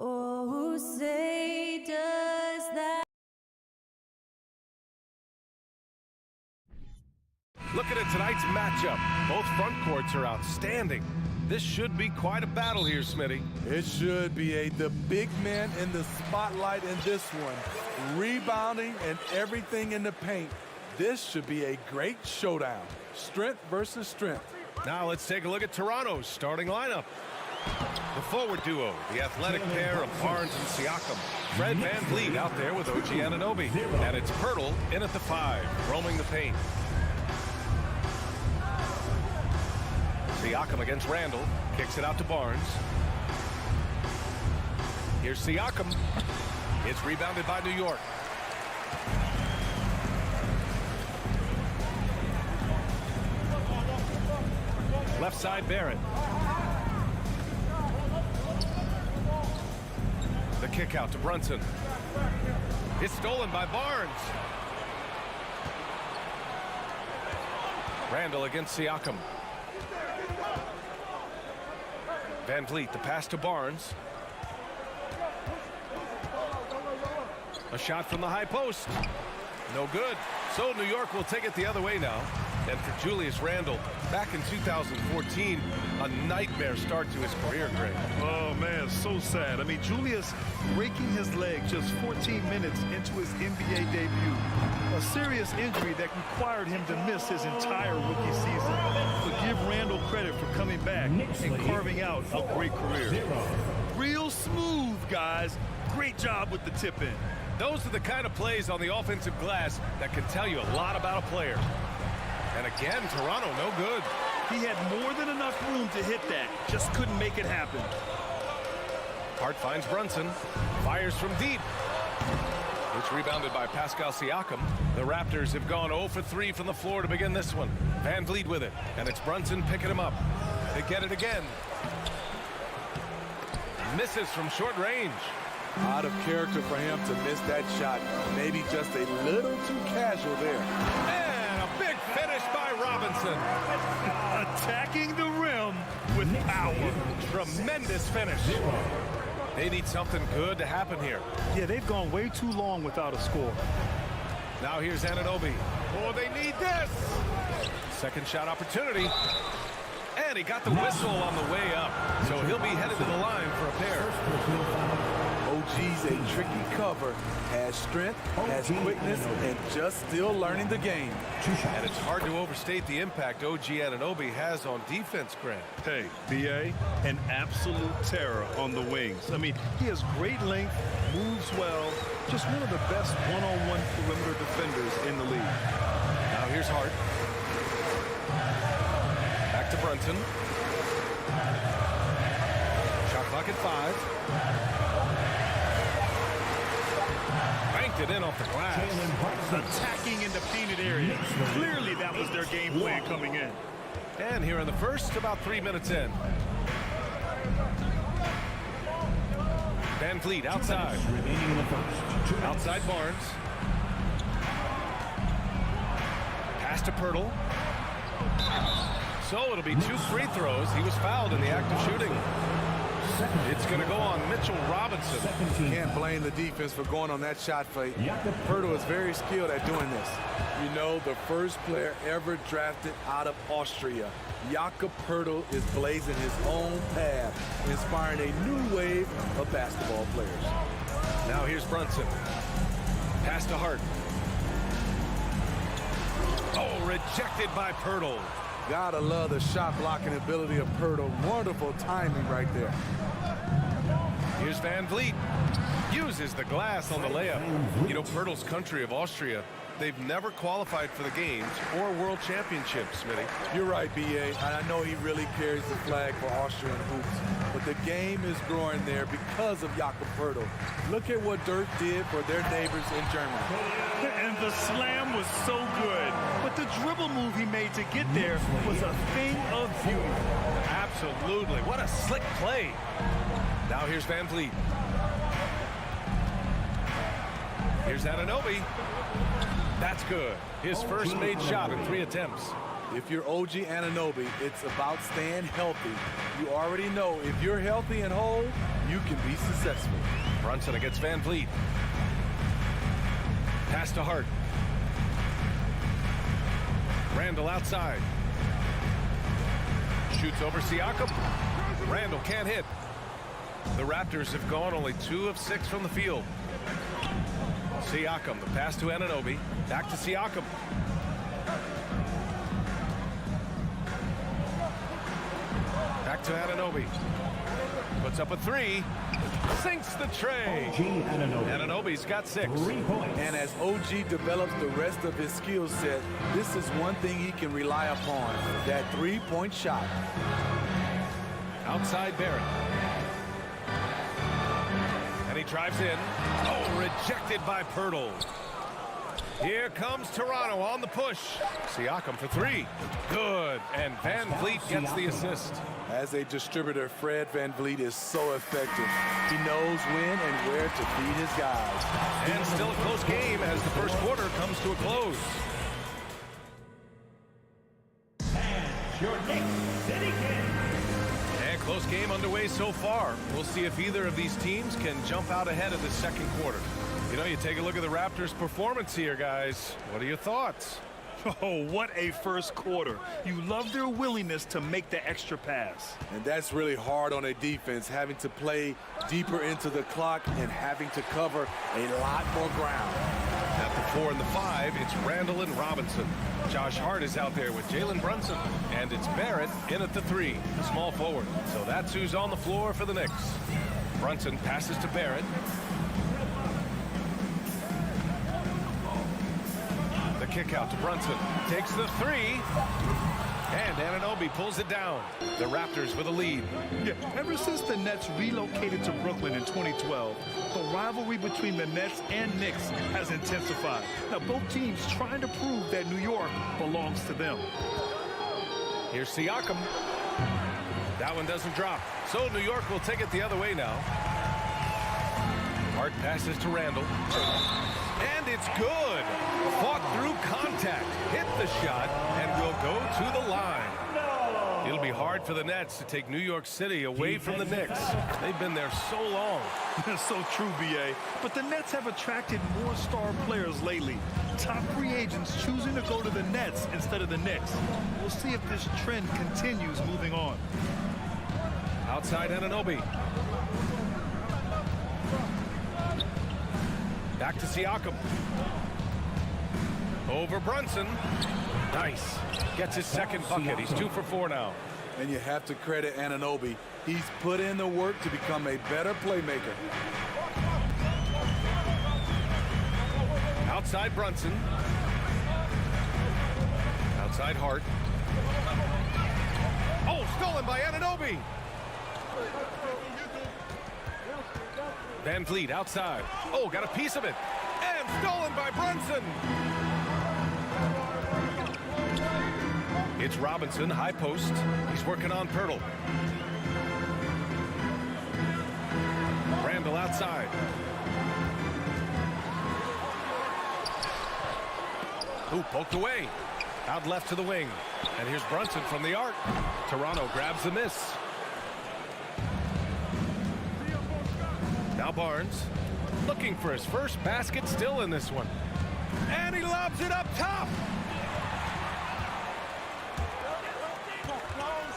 Oh, say does that. Looking at tonight's matchup, both front courts are outstanding. This should be quite a battle here, Smitty. It should be the big man in the spotlight in this one. Rebounding and everything in the paint. This should be a great showdown. Strength versus strength. Now let's take a look at Toronto's starting lineup. The forward duo, the athletic pair of Barnes and Siakam. Fred VanVleet out there with OG Anunoby. And it's Pirtle in at the 5, roaming the paint. Siakam against Randall, kicks it out to Barnes. Here's Siakam. It's rebounded by New York. Left side, Barrett. The kick out to Brunson. It's stolen by Barnes. Randall against Siakam. VanVleet, the pass to Barnes. A shot from the high post. No good. So New York will take it the other way now. And for Julius Randle, back in 2014, a nightmare start to his career, Greg. Oh, man, so sad. I mean, Julius breaking his leg just 14 minutes into his NBA debut. A serious injury that required him to miss his entire rookie season. But give Randle credit for coming back and carving out a great career. Real smooth, guys. Great job with the tip in. Those are the kind of plays on the offensive glass that can tell you a lot about a player. And again, Toronto, no good. He had more than enough room to hit that. Just couldn't make it happen. Hart finds Brunson. Fires from deep. It's rebounded by Pascal Siakam. The Raptors have gone 0 for 3 from the floor to begin this one. VanVleet with it. And it's Brunson picking him up. They get it again. Misses from short range. Out of character for him to miss that shot. Maybe just a little too casual there. And a big finish by Robinson. Attacking the rim with power. Tremendous finish. They need something good to happen here. Yeah, they've gone way too long without a score. Now here's Anunoby. Oh, they need this. Second shot opportunity. And he got the whistle on the way up. So he'll be headed to the line for a pair. OG's a tricky cover, has strength, has quickness, and just still learning the game. And it's hard to overstate the impact OG Anunoby has on defense, Grant. Hey, BA, an absolute terror on the wings. I mean, he has great length, moves well, just one of the best one-on-one perimeter defenders in the league. Now here's Hart. Back to Brunson. Shot clock at 5. Banked it in off the glass. Attacking in the painted area. Clearly that was their game plan coming in. And here in the first, about 3 minutes in. VanVleet outside. Outside Barnes. Pass to Pirtle. So it'll be 2 free throws. He was fouled in the act of shooting. It's going to go on Mitchell Robinson. Can't blame the defense for going on that shot fake. Pirtle is very skilled at doing this. You know, the first player ever drafted out of Austria. Jakob Pirtle is blazing his own path, inspiring a new wave of basketball players. Now here's Brunson. Pass to Hart. Oh, rejected by Pirtle. Gotta love the shot blocking ability of Pirtle. Wonderful timing right there. Here's VanVleet. Uses the glass on the layup. You know, Pirtle's country of Austria, they've never qualified for the games or world championships, Smitty. You're right, B.A. And I know he really carries the flag for Austrian hoops. But the game is growing there because of Jakob Pirtle. Look at what Dirk did for their neighbors in Germany. And the slam was so good. But the dribble move he made to get there was a thing of beauty. Absolutely. What a slick play. Now here's VanVleet. Here's Anunoby. That's good. His first made shot in 3 attempts. If you're OG Anunoby, it's about staying healthy. You already know if you're healthy and whole, you can be successful. Brunson against Van Vliet. Pass to Hart. Randall outside. Shoots over Siakam. Randall can't hit. The Raptors have gone only 2 of 6 from the field. Siakam, the pass to Anunoby. Back to Siakam. Back to Anunoby. Puts up a 3. Sinks the tray. Anunoby's got 6. 3 points. And as OG develops the rest of his skill set, this is one thing he can rely upon, that three-point shot. Outside Barrett. And he drives in. Oh, rejected by Pirtle. Here comes Toronto on the push. Siakam for 3. Good. And Van Vliet gets the assist. As a distributor, Fred Van Vliet is so effective. He knows when and where to feed his guys. And still a close game as the first quarter comes to a close. And your Knicks City Kings. And close game underway so far. We'll see if either of these teams can jump out ahead of the second quarter. You know, you take a look at the Raptors' performance here, guys. What are your thoughts? Oh, what a first quarter. You love their willingness to make the extra pass. And that's really hard on a defense, having to play deeper into the clock and having to cover a lot more ground. At the 4 and the 5, it's Randall and Robinson. Josh Hart is out there with Jalen Brunson. And it's Barrett in at the 3, the small forward. So that's who's on the floor for the Knicks. Brunson passes to Barrett. Kick out to Brunson. Takes the 3. And Anunoby pulls it down. The Raptors with a lead. Yeah, ever since the Nets relocated to Brooklyn in 2012, the rivalry between the Nets and Knicks has intensified. Now, both teams trying to prove that New York belongs to them. Here's Siakam. That one doesn't drop. So New York will take it the other way now. Hart passes to Randall. And it's good. Fought through contact, hit the shot, and will go to the line. It'll be hard for the Nets to take New York City away from the Knicks. They've been there so long. That's so true, B.A. But the Nets have attracted more star players lately. Top free agents choosing to go to the Nets instead of the Knicks. We'll see if this trend continues moving on. Outside Anunoby. Back to Siakam. Over Brunson. Nice. Gets his second bucket. He's 2 for 4 now. And you have to credit Anunoby. He's put in the work to become a better playmaker. Outside Brunson. Outside Hart. Oh, stolen by Anunoby. Van Vliet outside. Oh, got a piece of it. And stolen by Brunson. It's Robinson, high post. He's working on Pirtle. Randall outside. Ooh, poked away. Out left to the wing. And here's Brunson from the arc. Toronto grabs the miss. Now Barnes, looking for his first basket still in this one. And he lobs it up top.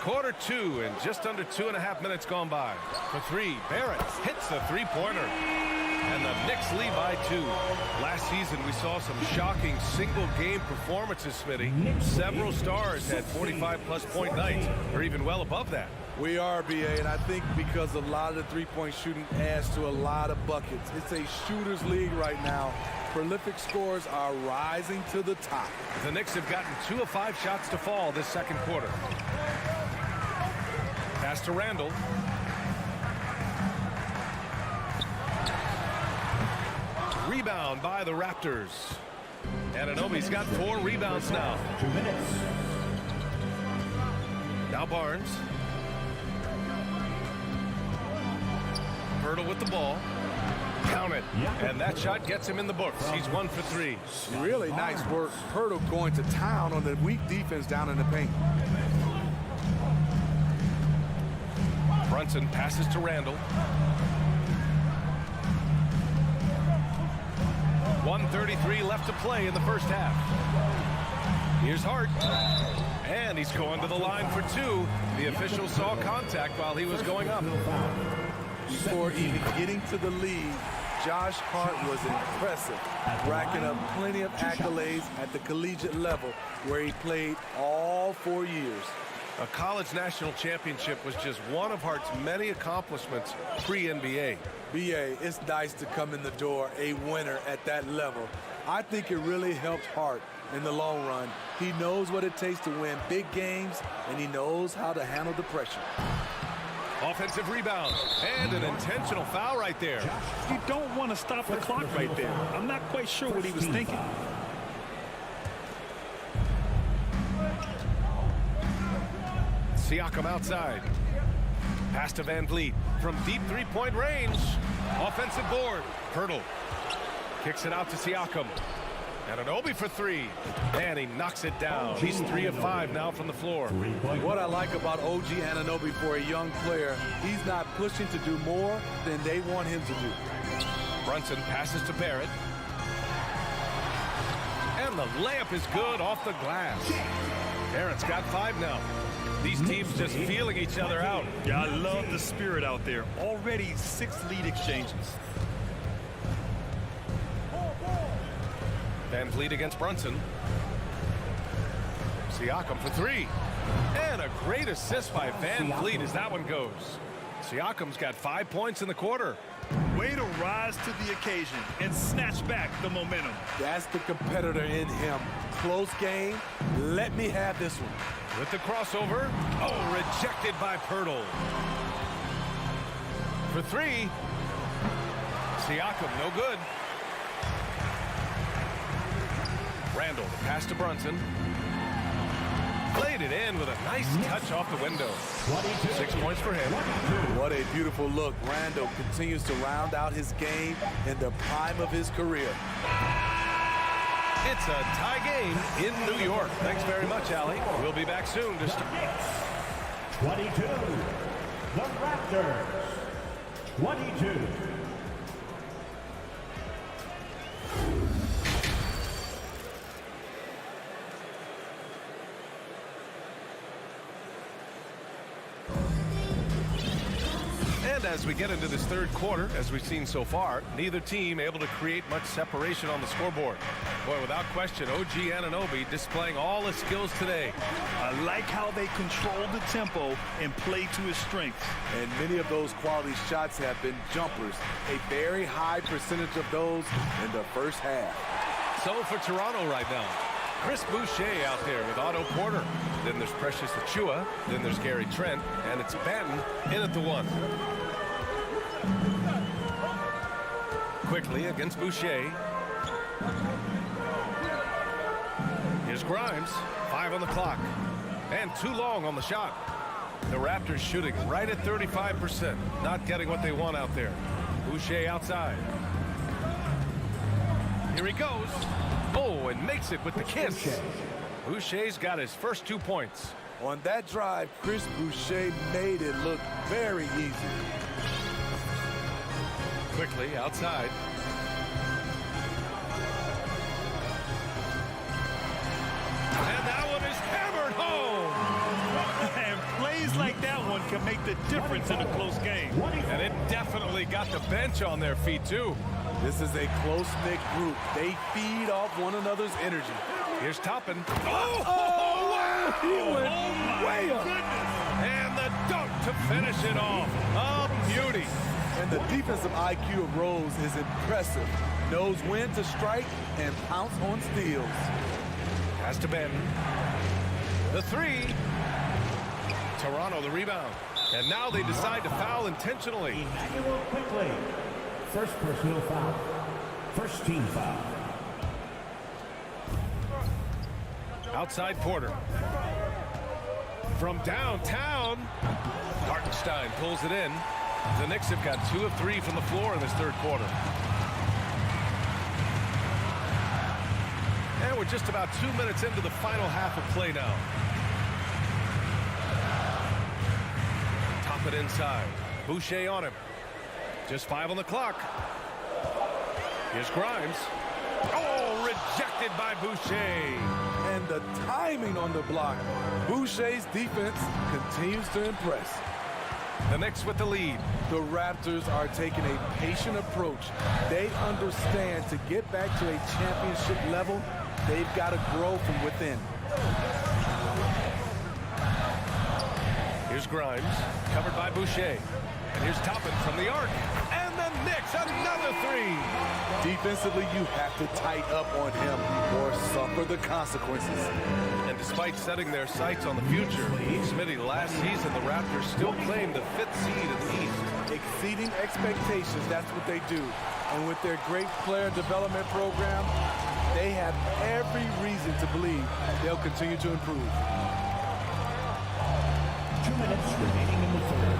Quarter 2 and just under 2.5 minutes gone by. For 3, Barrett hits the three-pointer. And the Knicks lead by 2. Last season, we saw some shocking single-game performances, Smitty. Several stars had 45-plus point nights, or even well above that. We are, B.A., and I think because a lot of the three-point shooting adds to a lot of buckets. It's a shooter's league right now. Prolific scores are rising to the top. The Knicks have gotten 2 of 5 shots to fall this second quarter. Pass to Randall. Rebound by the Raptors. Anunoby's got 4 rebounds now. 2 minutes. Now Barnes. Pirtle with the ball. Count it. And that shot gets him in the books. He's 1 for 3. Really nice work. Pirtle going to town on the weak defense down in the paint. Brunson passes to Randall. 1:33 left to play in the first half. Here's Hart. And he's going to the line for two. The official saw contact while he was going up. Before even getting to the lead, Josh Hart was impressive, racking up plenty of accolades at the collegiate level where he played all 4 years. A college national championship was just one of Hart's many accomplishments pre-NBA. BA, it's nice to come in the door a winner at that level. I think it really helped Hart in the long run. He knows what it takes to win big games, and he knows how to handle the pressure. Offensive rebound, and an intentional foul right there. You don't want to stop the clock right there. I'm not quite sure what he was thinking. Siakam outside. Pass to Van Vliet from deep three-point range. Offensive board. Pirtle kicks it out to Siakam. Anunoby for three. And he knocks it down. He's 3 of 5 now from the floor. What I like about OG Anunoby for a young player, he's not pushing to do more than they want him to do. Brunson passes to Barrett. And the layup is good off the glass. Barrett's got 5 now. These teams just feeling each other out. Yeah, I love the spirit out there. Already 6 lead exchanges. Van Vliet against Brunson. Siakam for 3. And a great assist by Van Vliet as that one goes. Siakam's got 5 points in the quarter. Way to rise to the occasion and snatch back the momentum. That's the competitor in him. Close game. Let me have this one. With the crossover. Oh, rejected by Pirtle. For 3. Siakam, no good. Randall, the pass to Brunson. Played it in with a nice touch off the window. 6 points for him. What a beautiful look. Randall continues to round out his game in the prime of his career. It's a tie game in New York. Thanks very much, Allie. We'll be back soon to start. 22. The Raptors. 22. And as we get into this third quarter, as we've seen so far, neither team able to create much separation on the scoreboard. Boy, without question, OG Anunoby displaying all his skills today. I like how they control the tempo and play to his strengths. And many of those quality shots have been jumpers. A very high percentage of those in the first half. So for Toronto right now, Chris Boucher out there with Otto Porter. Then there's Precious Achiuwa. Then there's Gary Trent. And it's Banton in at the 1. Quickly against Boucher. Here's Grimes. 5 on the clock. And too long on the shot. The Raptors shooting right at 35%. Not getting what they want out there. Boucher outside. Here he goes. Oh, and makes it with the kiss. Boucher's got his first 2 points. On that drive, Chris Boucher made it look very easy. Quickly outside. And that one is hammered home. And plays like that one can make the difference in a close game. And it definitely got the bench on their feet, too. This is a close-knit group. They feed off one another's energy. Here's Toppin. Oh, wow! He went way up. And the dunk to finish it off. A beauty. And the defensive IQ of Rose is impressive. Knows when to strike and pounce on steals. Pass to Banton. The 3. Toronto the rebound. And now they decide to foul intentionally. Emmanuel quickly. First personal foul. First team foul. Outside Porter. From downtown. Hartenstein pulls it in. The Knicks have got 2 of 3 from the floor in this third quarter. And we're just about 2 minutes into the final half of play now. Drop it inside. Boucher on him. Just 5 on the clock. Here's Grimes. Oh, rejected by Boucher. And the timing on the block. Boucher's defense continues to impress. The Knicks with the lead. The Raptors are taking a patient approach. They understand to get back to a championship level, they've got to grow from within. Here's Grimes, covered by Boucher. And here's Toppin from the arc. And the Knicks, another 3. Defensively, you have to tighten up on him or suffer the consequences. And despite setting their sights on the future, Smitty, last season, the Raptors still claimed the 5th seed in the East. Exceeding expectations, that's what they do. And with their great player development program, they have every reason to believe they'll continue to improve. 2 minutes remaining in the third.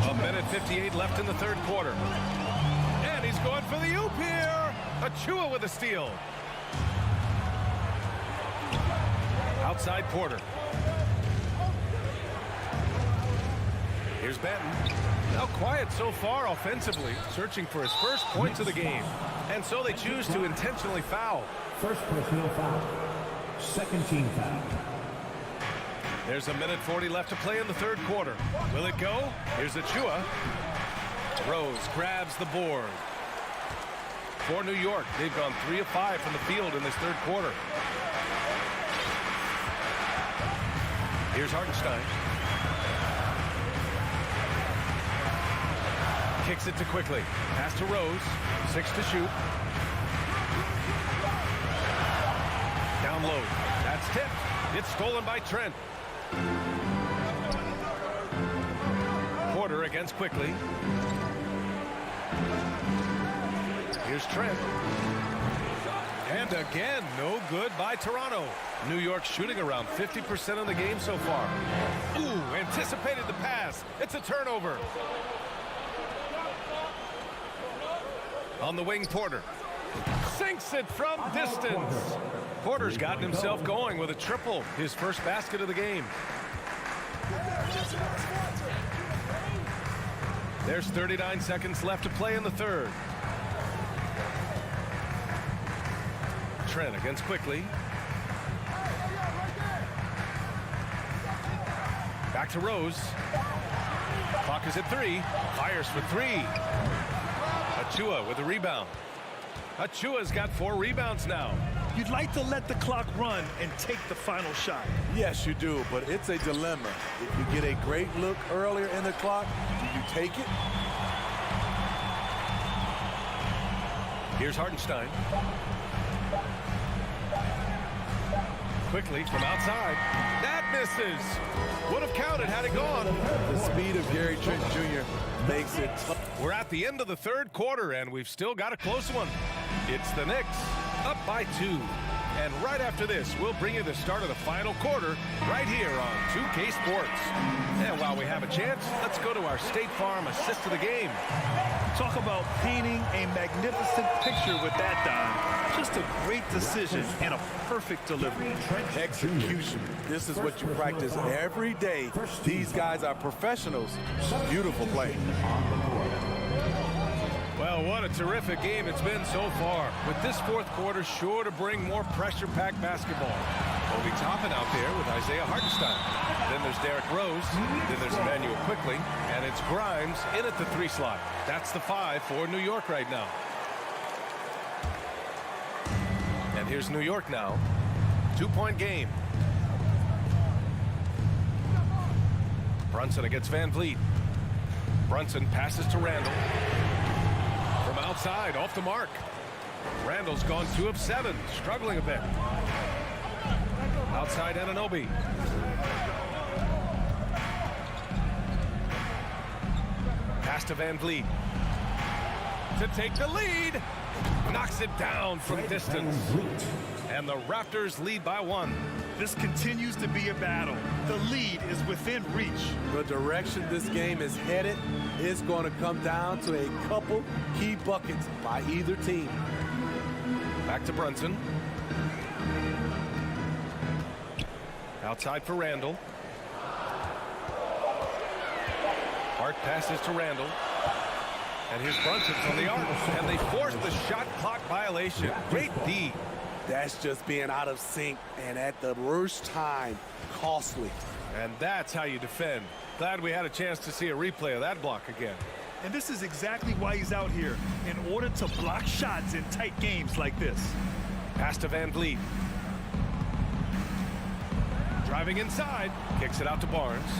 A minute 58 left in the third quarter. And he's going for the oop here. Achua with a steal. Outside Porter. Here's Benton. Now quiet so far offensively, searching for his first points of the game. And so they choose to intentionally foul. First personal foul. Second team foul. There's a minute 40 left to play in the third quarter. Will it go? Here's Achua. Rose grabs the board. For New York, they've gone 3 of 5 from the field in this third quarter. Here's Hartenstein. Kicks it to Quickly. Pass to Rose. 6 to shoot. Down low. That's tipped. It's stolen by Trent. Porter against Quickly. Here's Trent. And again, no good by Toronto. New York shooting around 50% of the game so far. Ooh, anticipated the pass. It's a turnover. On the wing, Porter. Sinks it from distance. Porter's gotten himself going with a triple, his first basket of the game. There's 39 seconds left to play in the third. Trent against Quickly. Back to Rose. Clock is at 3. Fires for 3. Achua with the rebound. Achua's got 4 rebounds now. You'd like to let the clock run and take the final shot. Yes, you do, but it's a dilemma. If you get a great look earlier in the clock, do you take it? Here's Hartenstein. Quickly from outside. That misses. Would have counted had it gone. The speed of Gary Trent Jr. makes it tough. We're at the end of the third quarter, and we've still got a close one. It's the Knicks up by 2. And right after this, we'll bring you the start of the final quarter right here on 2K Sports. And while we have a chance, let's go to our State Farm assist of the game. Talk about painting a magnificent picture with that dime. Just a great decision and a perfect delivery. Execution. This is what you practice every day. These guys are professionals. Beautiful play. Well, what a terrific game it's been so far. With this fourth quarter sure to bring more pressure-packed basketball. Obi Toppin out there with Isaiah Hartenstein. Then there's Derrick Rose. Then there's Emmanuel Quickly. And it's Grimes in at the 3 slot. That's the 5 for New York right now. And here's New York now. 2-point game. Brunson against Van Vliet. Brunson passes to Randall. From outside, off the mark. Randall's gone 2 of 7, struggling a bit. Outside Anunoby. Pass to Van Vliet. To take the lead. Knocks it down from distance. And the Raptors lead by 1. This continues to be a battle. The lead is within reach. The direction this game is headed is going to come down to a couple key buckets by either team. Back to Brunson. Outside for Randall. Hart passes to Randall. And here's Brunson from the arc. And they force the shot clock violation. Great D. That's just being out of sync and at the worst time, costly. And that's how you defend. Glad we had a chance to see a replay of that block again. And this is exactly why he's out here, in order to block shots in tight games like this. Pass to Van Vliet. Driving inside, kicks it out to Barnes.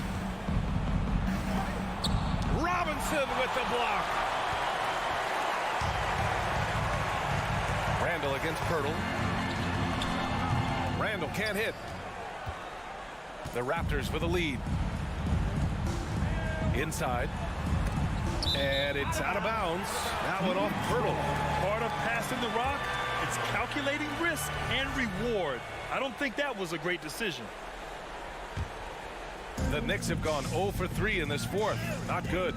Robinson with the block. Randall against Pirtle. Randall can't hit. The Raptors with a lead. Inside. And it's out of bounds. That one off Pirtle. Part of passing the rock, it's calculating risk and reward. I don't think that was a great decision. The Knicks have gone 0 for 3 in this fourth. Not good.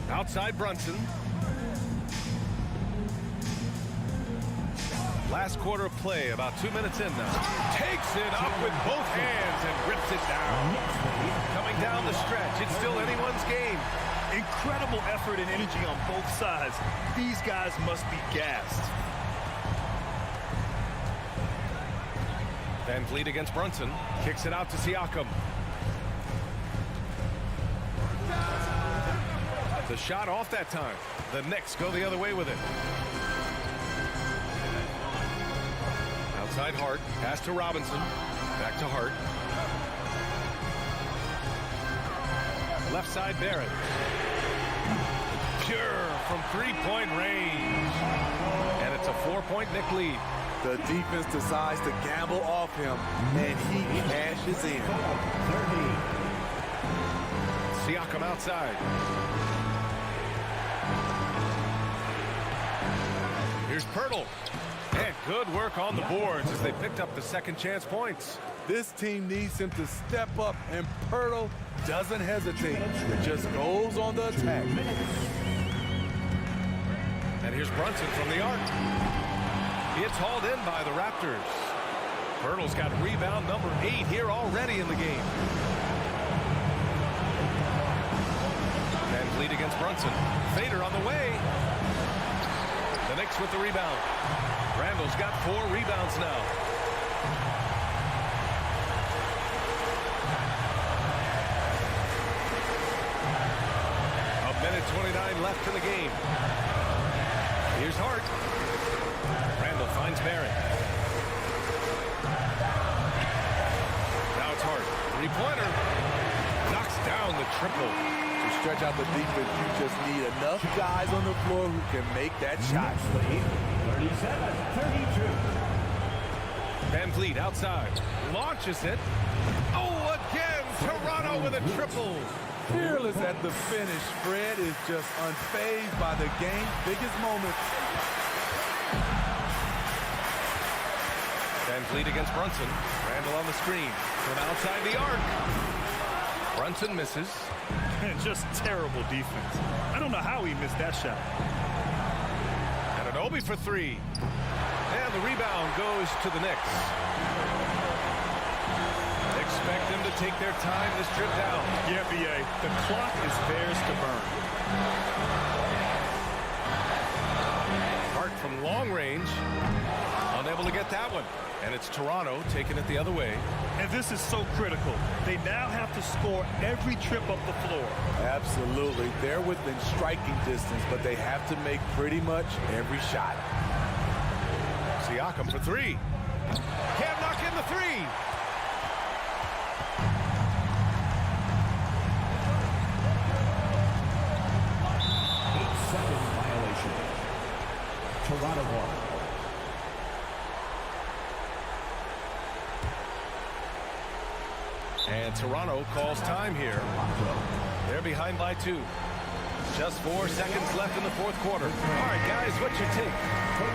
Outside Brunson. Last quarter of play, about 2 minutes in now. Takes it up with both hands and rips it down. Coming down the stretch, it's still anyone's game. Incredible effort and energy on both sides. These guys must be gassed. Van Vliet against Brunson. Kicks it out to Siakam. The shot off that time. The Knicks go the other way with it. Outside Hart. Pass to Robinson. Back to Hart. Left side Barrett. Pure from three-point range. And it's a 4-point Knick lead. The defense decides to gamble off him, and he cashes in. Siakam outside. Here's Pirtle. And good work on the boards as they picked up the second chance points. This team needs him to step up, and Pirtle doesn't hesitate. It just goes on the attack. And here's Brunson from the arc. It's hauled in by the Raptors. Pirtle's got rebound number 8 here already in the game. Van Vliet against Brunson. Fader on the way. The Knicks with the rebound. Randall's got 4 rebounds now. A minute 29 left in the game. Here's Hart. Randall finds Barrett. Now it's Hart. Three-pointer. Knocks down the triple. To stretch out the defense, you just need enough guys on the floor who can make that shot. 37-32. Van Vliet outside. Launches it. Oh, again. Toronto with a triple. Fearless at the finish. Fred is just unfazed by the game's biggest moments. Van Vliet against Brunson. Randall on the screen. From outside the arc. Brunson misses. And just terrible defense. I don't know how he missed that shot. And an Obi for 3. And the rebound goes to the Knicks. Expect them to take their time this trip down. Yeah, BA. The clock is theirs to burn. Hart from long range. Unable to get that one. And it's Toronto taking it the other way. And this is so critical. They now have to score every trip up the floor. Absolutely. They're within striking distance, but they have to make pretty much every shot. Siakam for 3. Can't knock in the 3. Violation. Toronto ball. And Toronto calls time here. They're behind by 2. Just 4 seconds left in the fourth quarter. All right, guys, what's your take?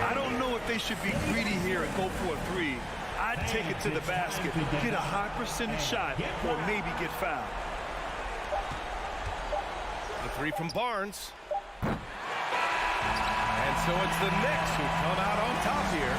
I don't know if they should be greedy here and go for a 3. I'd take it to the basket, get a high percentage shot, or maybe get fouled. The 3 from Barnes. And so it's the Knicks who come out on top here.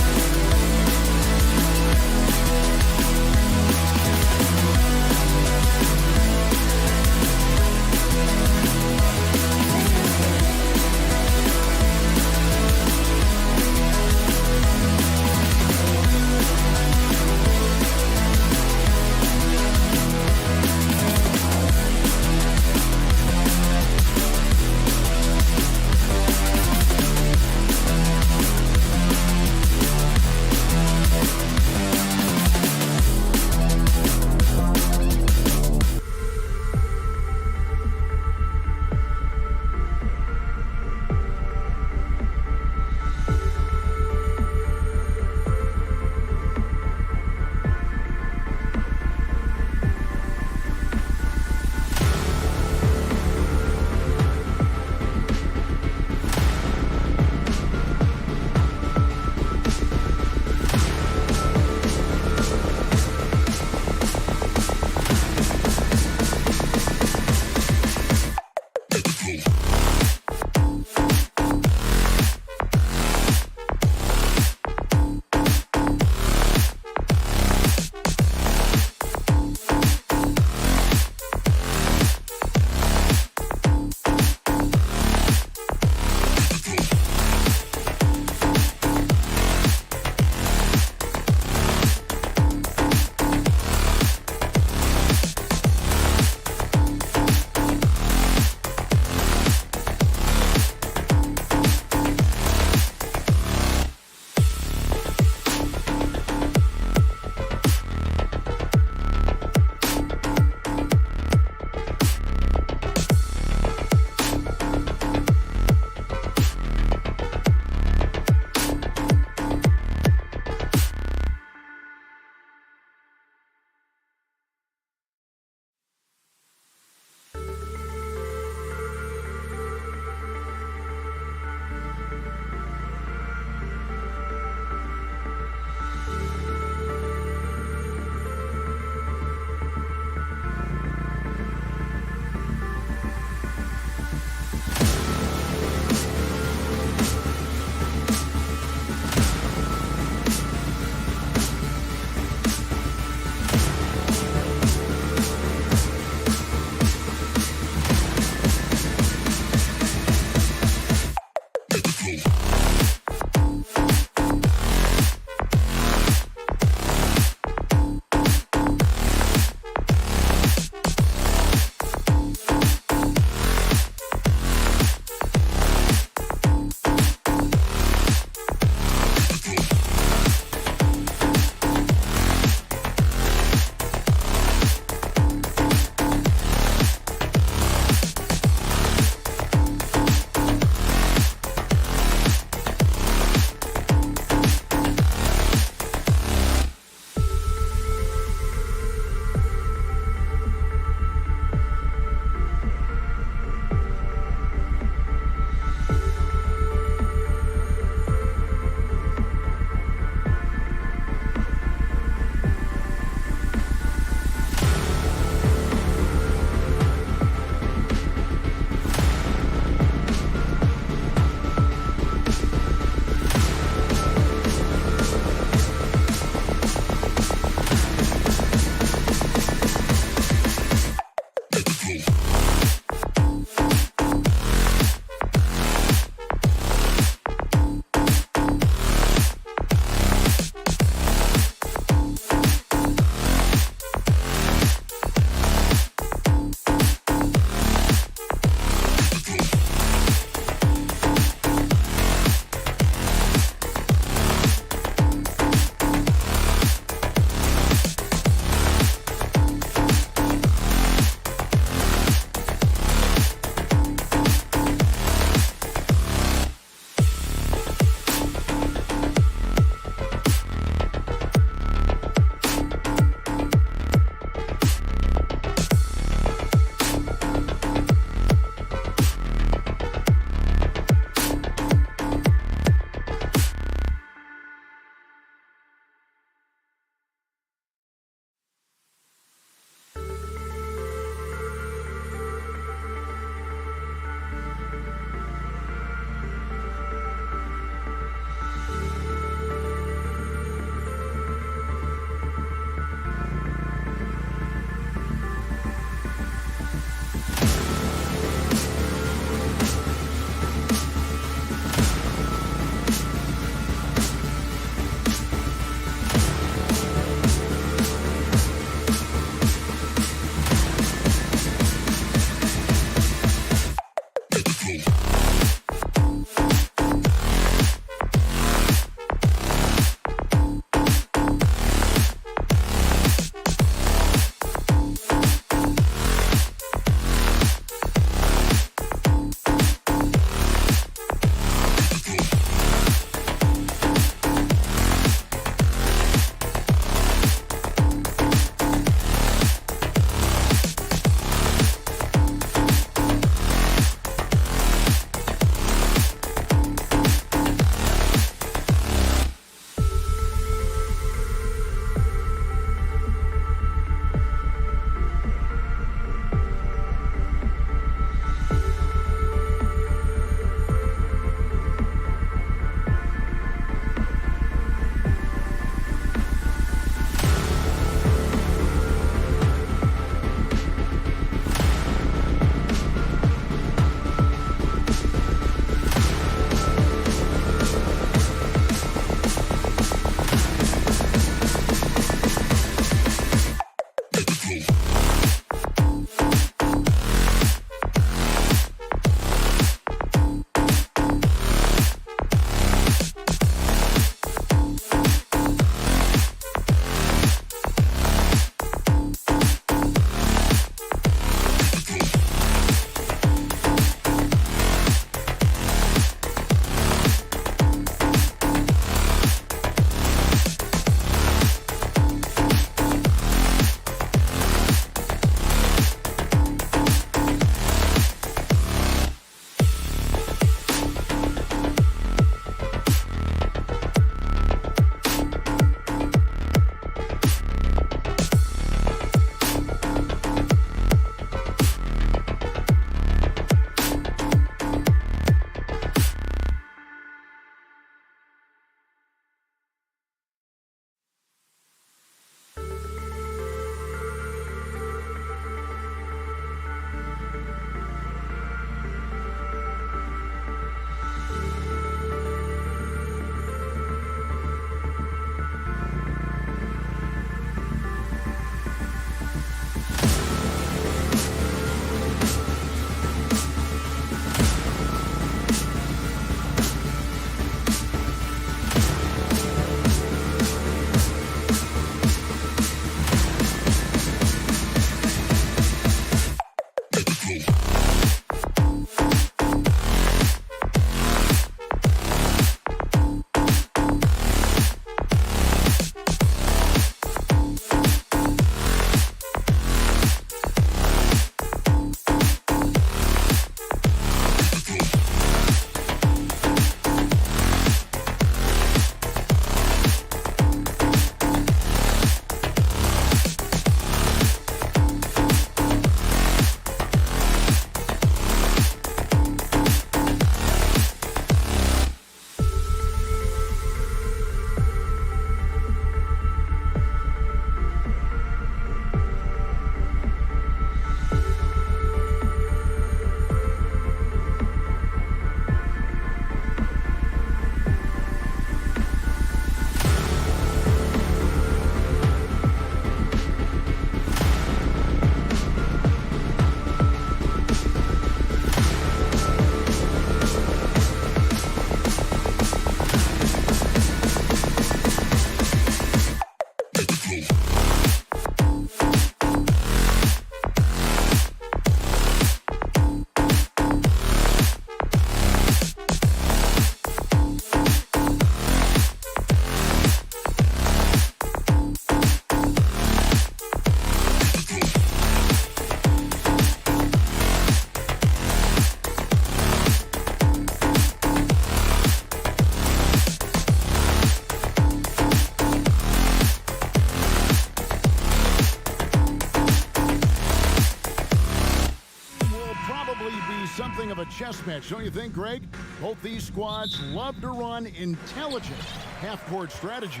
something of a chess match, don't you think, Greg? Both these squads love to run intelligent half-court strategy.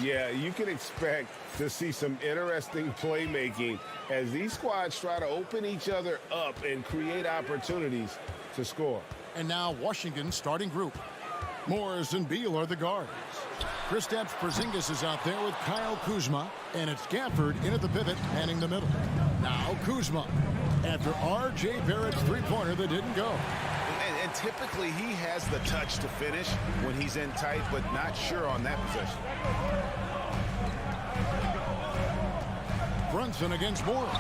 Yeah, you can expect to see some interesting playmaking as these squads try to open each other up and create opportunities to score. And now Washington's starting group. Morris and Beal are the guards. Kristaps Porzingis is out there with Kyle Kuzma, and it's Gafford in at the pivot, manning the middle. Now Kuzma, after R.J. Barrett's three-pointer that didn't go. typically he has the touch to finish when he's in tight, but not sure on that possession. Brunson against Morris.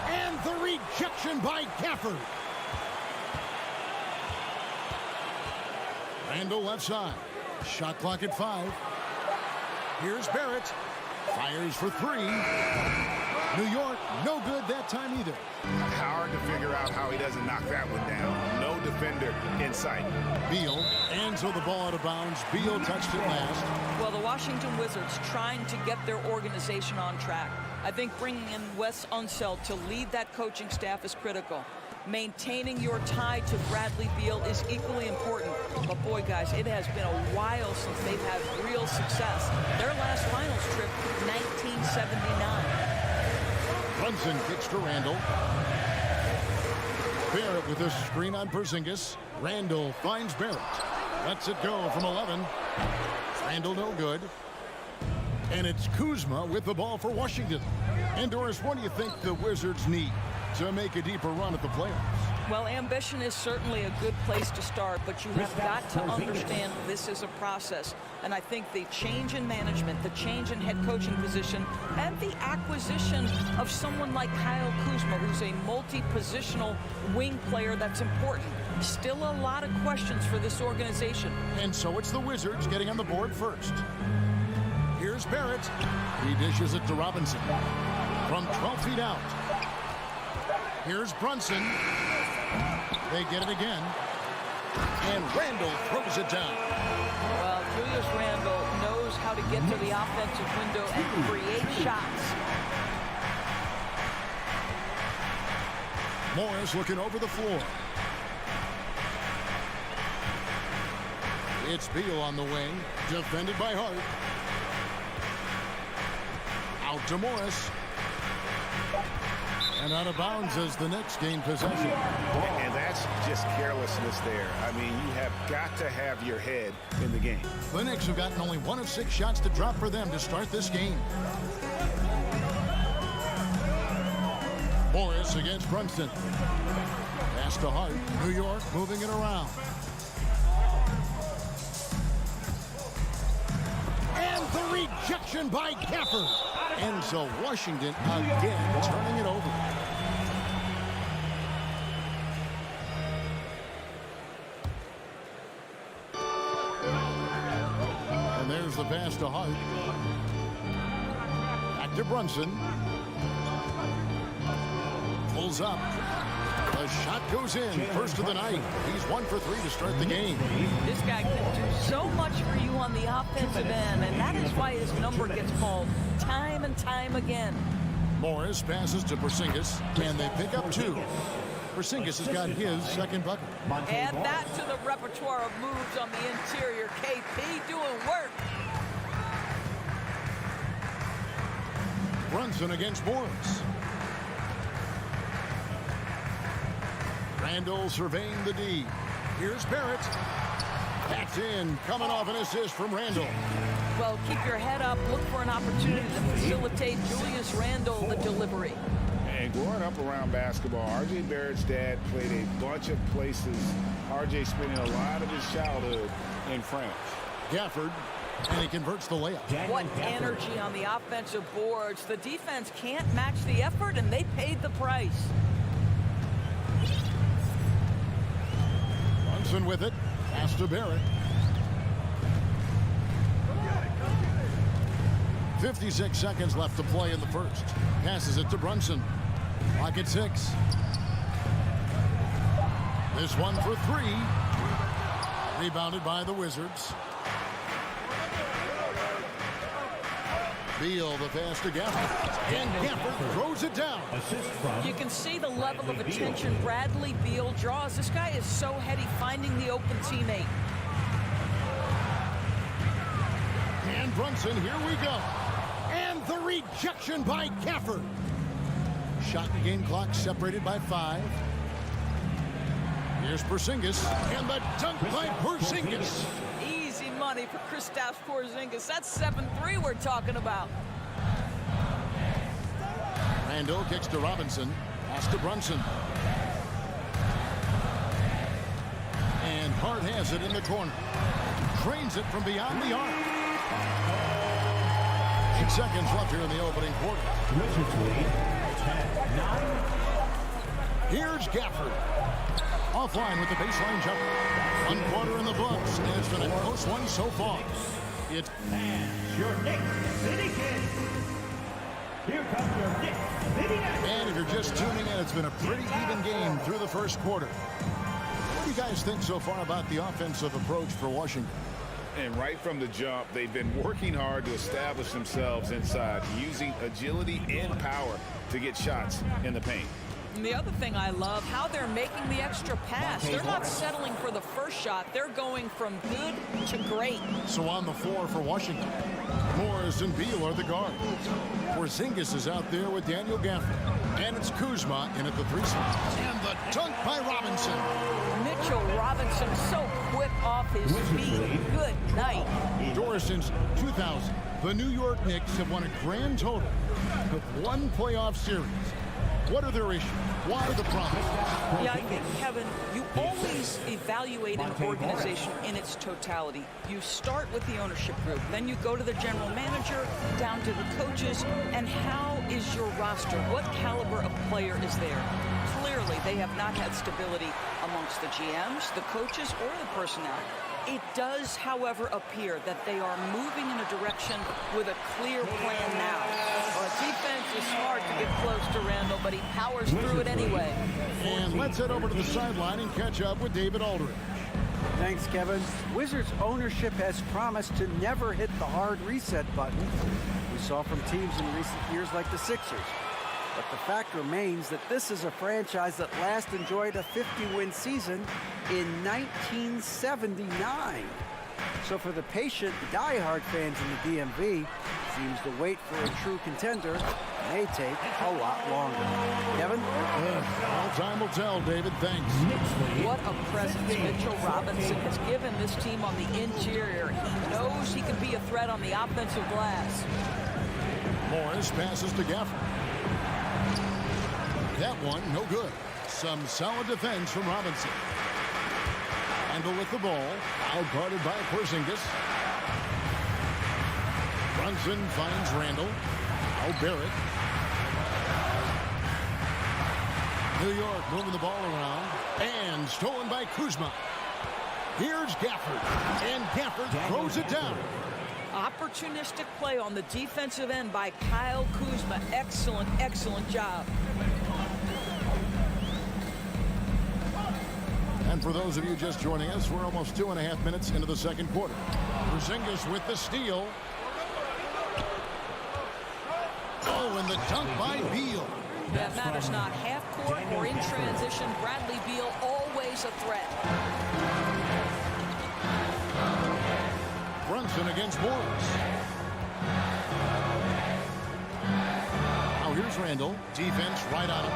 And the rejection by Gafford. Randall left side. Shot clock at 5. Here's Barrett. Fires for 3. New York, no good that time either. Hard to figure out how he doesn't knock that one down. No defender in sight. Beal, and so the ball out of bounds. Beal touched it last. Well, the Washington Wizards trying to get their organization on track. I think bringing in Wes Unseld to lead that coaching staff is critical. Maintaining your tie to Bradley Beal is equally important. But boy, guys, it has been a while since they've had real success. Their last finals trip, 1979. Brunson kicks to Randall. Barrett with a screen on Porzingis. Randall finds Barrett. Lets it go from 11. Randall no good. And it's Kuzma with the ball for Washington. And Doris, what do you think the Wizards need to make a deeper run at the playoffs? Well, ambition is certainly a good place to start, but you have got to understand this is a process. And I think the change in management, the change in head coaching position, and the acquisition of someone like Kyle Kuzma, who's a multi-positional wing player that's important. Still a lot of questions for this organization. And so it's the Wizards getting on the board first. Here's Barrett. He dishes it to Robinson. From 12 feet out. Here's Brunson. They get it again. And Randall throws it down. Well, Julius Randle knows how to get to the offensive window and create shots. Morris looking over the floor. It's Beal on the wing. Defended by Hart. Out to Morris. And out of bounds as the Knicks gain possession. And that's just carelessness there. I mean, you have got to have your head in the game. The Knicks have gotten only 1 of 6 shots to drop for them to start this game. Morris against Brunson. Pass to Hart. New York moving it around. And the rejection by Gafford. And so Washington again turning it over. And there's the pass to Hart. Back to Brunson. Pulls up. The shot goes in. First of the night. He's 1 for 3 to start the game. This guy can do so much for you on the offensive end, and that is why his number gets called time and time again. Morris passes to Porzingis, and they pick up 2. Porzingis has got his second bucket. Add that to the repertoire of moves on the interior. KP doing work. Brunson against Morris. Randall surveying the D. Here's Barrett. That's in. Coming off an assist from Randall. Well, keep your head up. Look for an opportunity to facilitate Julius Randle the delivery. And growing up around basketball, R.J. Barrett's dad played a bunch of places. R.J. spending a lot of his childhood in France. Gafford, and he converts the layup. What energy on the offensive boards. The defense can't match the effort, and they paid the price. Brunson with it. Pass to Barrett. 56 seconds left to play in the first. Passes it to Brunson. Clock at 6. This one for 3. Rebounded by the Wizards. Beal, the pass to Gafford. And Gafford throws it down. You can see the level of attention Bradley Beal draws. This guy is so heady finding the open teammate. And Brunson, here we go. And the rejection by Gafford. Shot and game clock separated by 5. Here's Porzingis, and the dunk by Porzingis. Easy money for Kristaps Porzingis. That's 7-3 we're talking about. Randall kicks to Robinson. Pass to Brunson. And Has it in the corner. Trains it from beyond the arc. 8 seconds left here in the opening quarter. Wizards lead 10-9. Here's Gafford. Offline with the baseline jumper. 1 quarter in the books, and it's been a close one so far. It's Your Knicks City Kid. Here comes your Knicks City Kid. And if you're just tuning in, it's been a pretty even game through the first quarter. What do you guys think so far about the offensive approach for Washington? And right from the jump, they've been working hard to establish themselves inside, using agility and power to get shots in the paint. And the other thing I love, how they're making the extra pass. They're not settling for the first shot. They're going from good to great. So on the floor for Washington, Morris and Beal are the guards. Porzingis is out there with Daniel Gafford. And it's Kuzma in at the 3 spot. And the dunk by Robinson. Mitchell Robinson so quick off his feet. Good night. Doris, since 2000, the New York Knicks have won a grand total of 1 playoff series. What are their issues? Why the problem? Yeah, I think, Kevin, you always evaluate an organization in its totality. You start with the ownership group, then you go to the general manager, down to the coaches, and how is your roster? What caliber of player is there? Clearly, they have not had stability amongst the GMs, the coaches, or the personnel. It does, however, appear that they are moving in a direction with a clear plan now. Well, defense is smart to get close to Randall, but he powers through it anyway. And let's head over to the sideline and catch up with David Aldridge. Thanks, Kevin. Wizards ownership has promised to never hit the hard reset button we saw from teams in recent years like the Sixers. But the fact remains that this is a franchise that last enjoyed a 50-win season in 1979. So for the patient, diehard fans in the DMV, seems the wait for a true contender may take a lot longer. Kevin? Well, time will tell, David. Thanks. What a presence Mitchell Robinson has given this team on the interior. He knows he can be a threat on the offensive glass. Morris passes to Gafford. That one, no good. Some solid defense from Robinson. Randall with the ball, out-guarded by Porzingis. Brunson finds Randall. Now Barrett. New York moving the ball around. And stolen by Kuzma. Here's Gafford. And Gafford throws it down. Opportunistic play on the defensive end by Kyle Kuzma. Excellent, excellent job. And for those of you just joining us, we're almost 2.5 minutes into the second quarter. Porzingis with the steal. Oh, and the dunk by Beal. That matters not. Half court or in transition, Bradley Beal always a threat. Brunson against Morris. Now here's Randall. Defense right on him.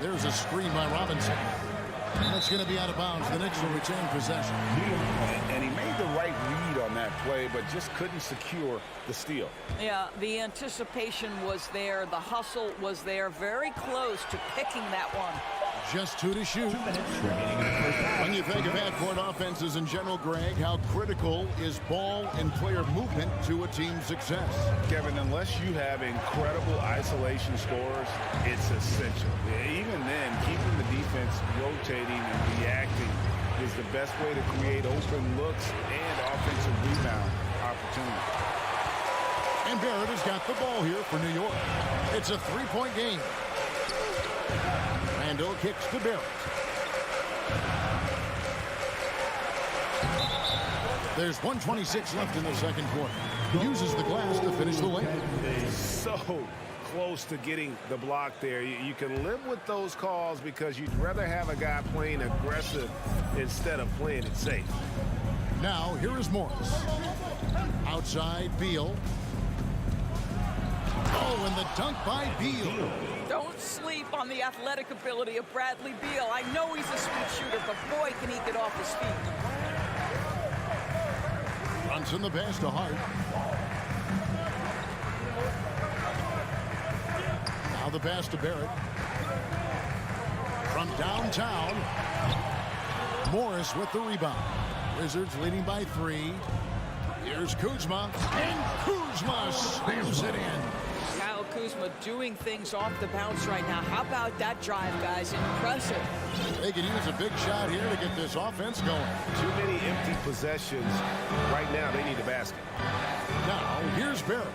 There's a screen by Robinson. And it's going to be out of bounds. The Knicks will retain possession. And he made the right read on that play, but just couldn't secure the steal. Yeah, the anticipation was there. The hustle was there. Very close to picking that one. Just 2 to shoot. When you think of half-court offenses in general, Greg, how critical is ball and player movement to a team's success? Kevin, unless you have incredible isolation scorers, it's essential. Even then, keeping the defense rotating and reacting is the best way to create open looks and offensive rebound opportunities. And Barrett has got the ball here for New York. It's a 3-point game. Randall kicks to Barrett. There's 1:26 left in the second quarter. Uses the glass to finish the layup. So close to getting the block there. You can live with those calls because you'd rather have a guy playing aggressive instead of playing it safe. Now, here is Morris. Outside, Beal. Oh, and the dunk by Beal. Don't sleep on the athletic ability of Bradley Beal. I know he's a sweet shooter, but boy, can he get off his feet. Brunson the pass to Hart. Now the pass to Barrett. From downtown. Morris with the rebound. Wizards leading by 3. Here's Kuzma, and Kuzma slams it in. Kyle Kuzma doing things off the bounce right now. How about that drive, guys? Impressive. They could use a big shot here to get this offense going. Too many empty possessions. Right now, they need a basket. Now, here's Barrett.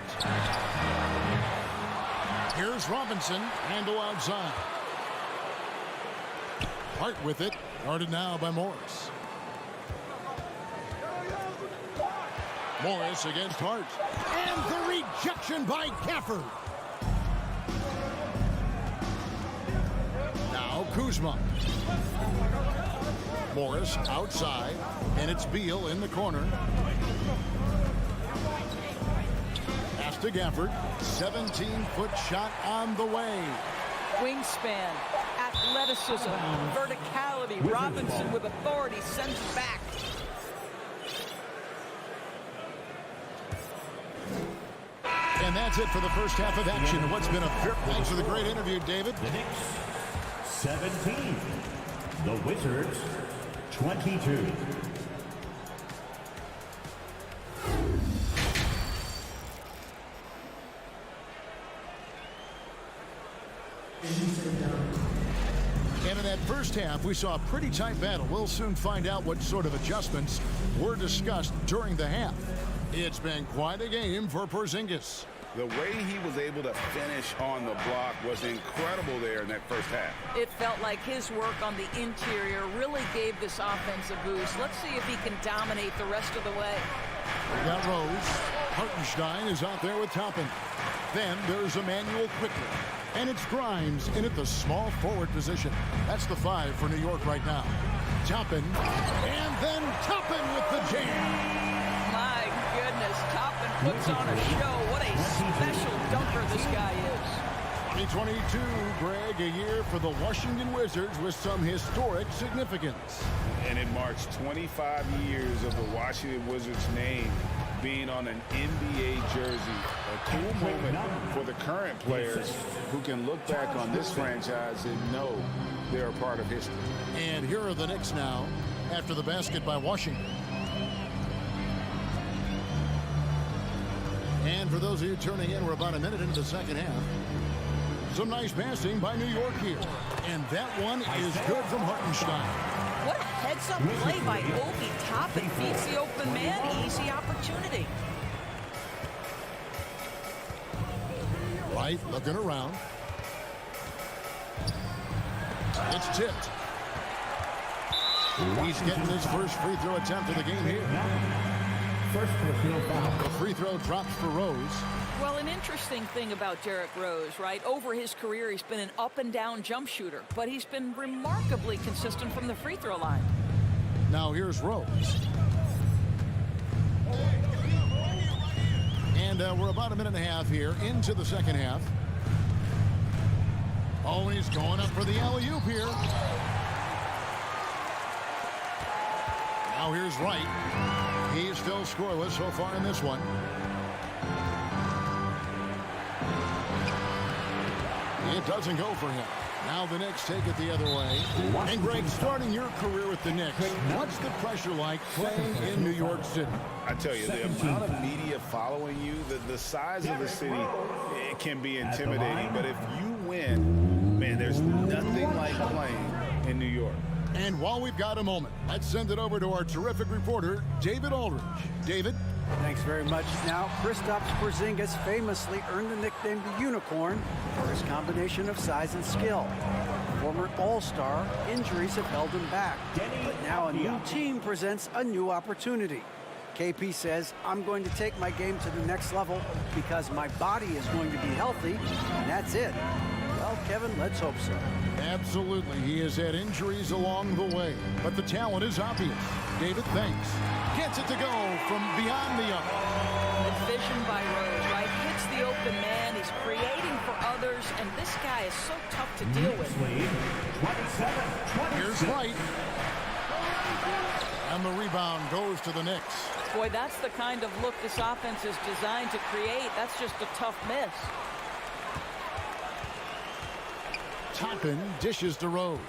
Here's Robinson, handle outside. Hart with it, guarded now by Morris. Morris against Hart. And the rejection by Gafford. Now Kuzma. Morris outside, and it's Beal in the corner. Pass to Gafford. 17-foot shot on the way. Wingspan, athleticism, verticality. Robinson with authority sends it back. And that's it for the first half of action. What's been a thanks for the great interview, David. The Knicks 17, the Wizards 22. And in that first half, we saw a pretty tight battle. We'll soon find out what sort of adjustments were discussed during the half. It's been quite a game for Porzingis. The way he was able to finish on the block was incredible there in that first half. It felt like his work on the interior really gave this offense a boost. Let's see if he can dominate the rest of the way. We got Rose. Hartenstein is out there with Toppin. Then there's Emmanuel quickly. And it's Grimes in at the small forward position. That's the 5 for New York right now. Toppin. And then Toppin with the jam. My goodness, Toppin puts on a show. What a special dunker this guy is. 2022, Greg, a year for the Washington Wizards with some historic significance. And it marks 25 years of the Washington Wizards name being on an NBA jersey. A cool moment for the current players who can look back on this franchise and know they're a part of history. And here are the Knicks now after the basket by Washington. And for those of you tuning in, we're about a minute into the second half. Some nice passing by New York here. And that one is good from Hartenstein. What a heads-up play by Obi Toppin. Feeds the open man. Easy opportunity. Right, looking around. It's tipped. He's getting his first free throw attempt of the game here. First field foul. The free throw drops for Rose. Well, an interesting thing about Derrick Rose, right? Over his career, he's been an up-and-down jump shooter, but he's been remarkably consistent from the free throw line. Now here's Rose. And we're about a minute and a half here into the second half. Oh, and he's going up for the alley-oop here. Now here's Wright. He's still scoreless so far in this one. It doesn't go for him. Now the Knicks take it the other way. And Greg, starting your career with the Knicks, what's the pressure like playing in New York City? I tell you, the amount of media following you, the size of the city, it can be intimidating. But if you win, man, there's nothing like playing in New York. And while we've got a moment, let's send it over to our terrific reporter, David Aldridge. David? Thanks very much. Now, Kristaps Porzingis famously earned the nickname the Unicorn for his combination of size and skill. Former All-Star, injuries have held him back. But now a new team presents a new opportunity. KP says, I'm going to take my game to the next level because my body is going to be healthy, and that's it. Well, Kevin, let's hope so. Absolutely. He has had injuries along the way, but the talent is obvious. David, thanks. Gets it to go from beyond the arc. Good vision by Rose, right? Hits the open man. He's creating for others, and this guy is so tough to deal with. Here's Wright. And the rebound goes to the Knicks. Boy, that's the kind of look this offense is designed to create. That's just a tough miss. Toppin dishes to Rose.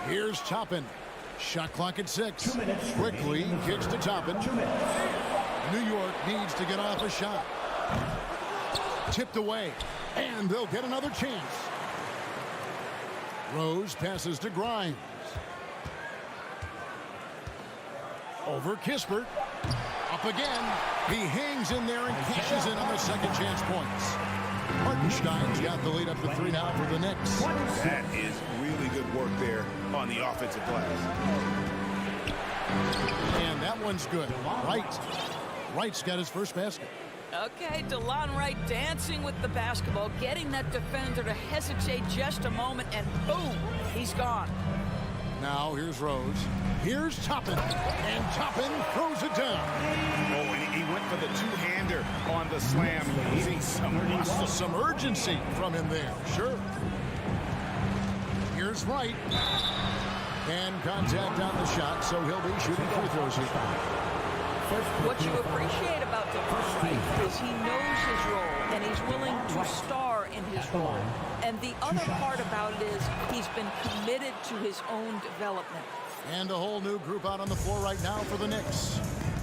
Here's Toppin. Shot clock at 6. 2 minutes. Quickly kicks to Toppin. 2 minutes. New York needs to get off a shot. Tipped away. And they'll get another chance. Rose passes to Grimes. Over Kispert. Up again. He hangs in there and cashes in on the second chance points. Hartenstein's got the lead up to 3 now for the Knicks. That is really good work there on the offensive glass. And that one's good. Wright's got his first basket. Okay, DeLon Wright dancing with the basketball, getting that defender to hesitate just a moment, and boom, he's gone. Now here's Rose. Here's Toppin. And Toppin throws it down. Oh, and he went for the two-hander on the slam, leading Some urgency from him there. Sure. Here's Wright. And contact on the shot, so he'll be shooting free throws here. What you appreciate about DeLon Wright is he knows his role, and he's willing to star in his role. And the other part about it is he's been committed to his own development. And a whole new group out on the floor right now for the Knicks.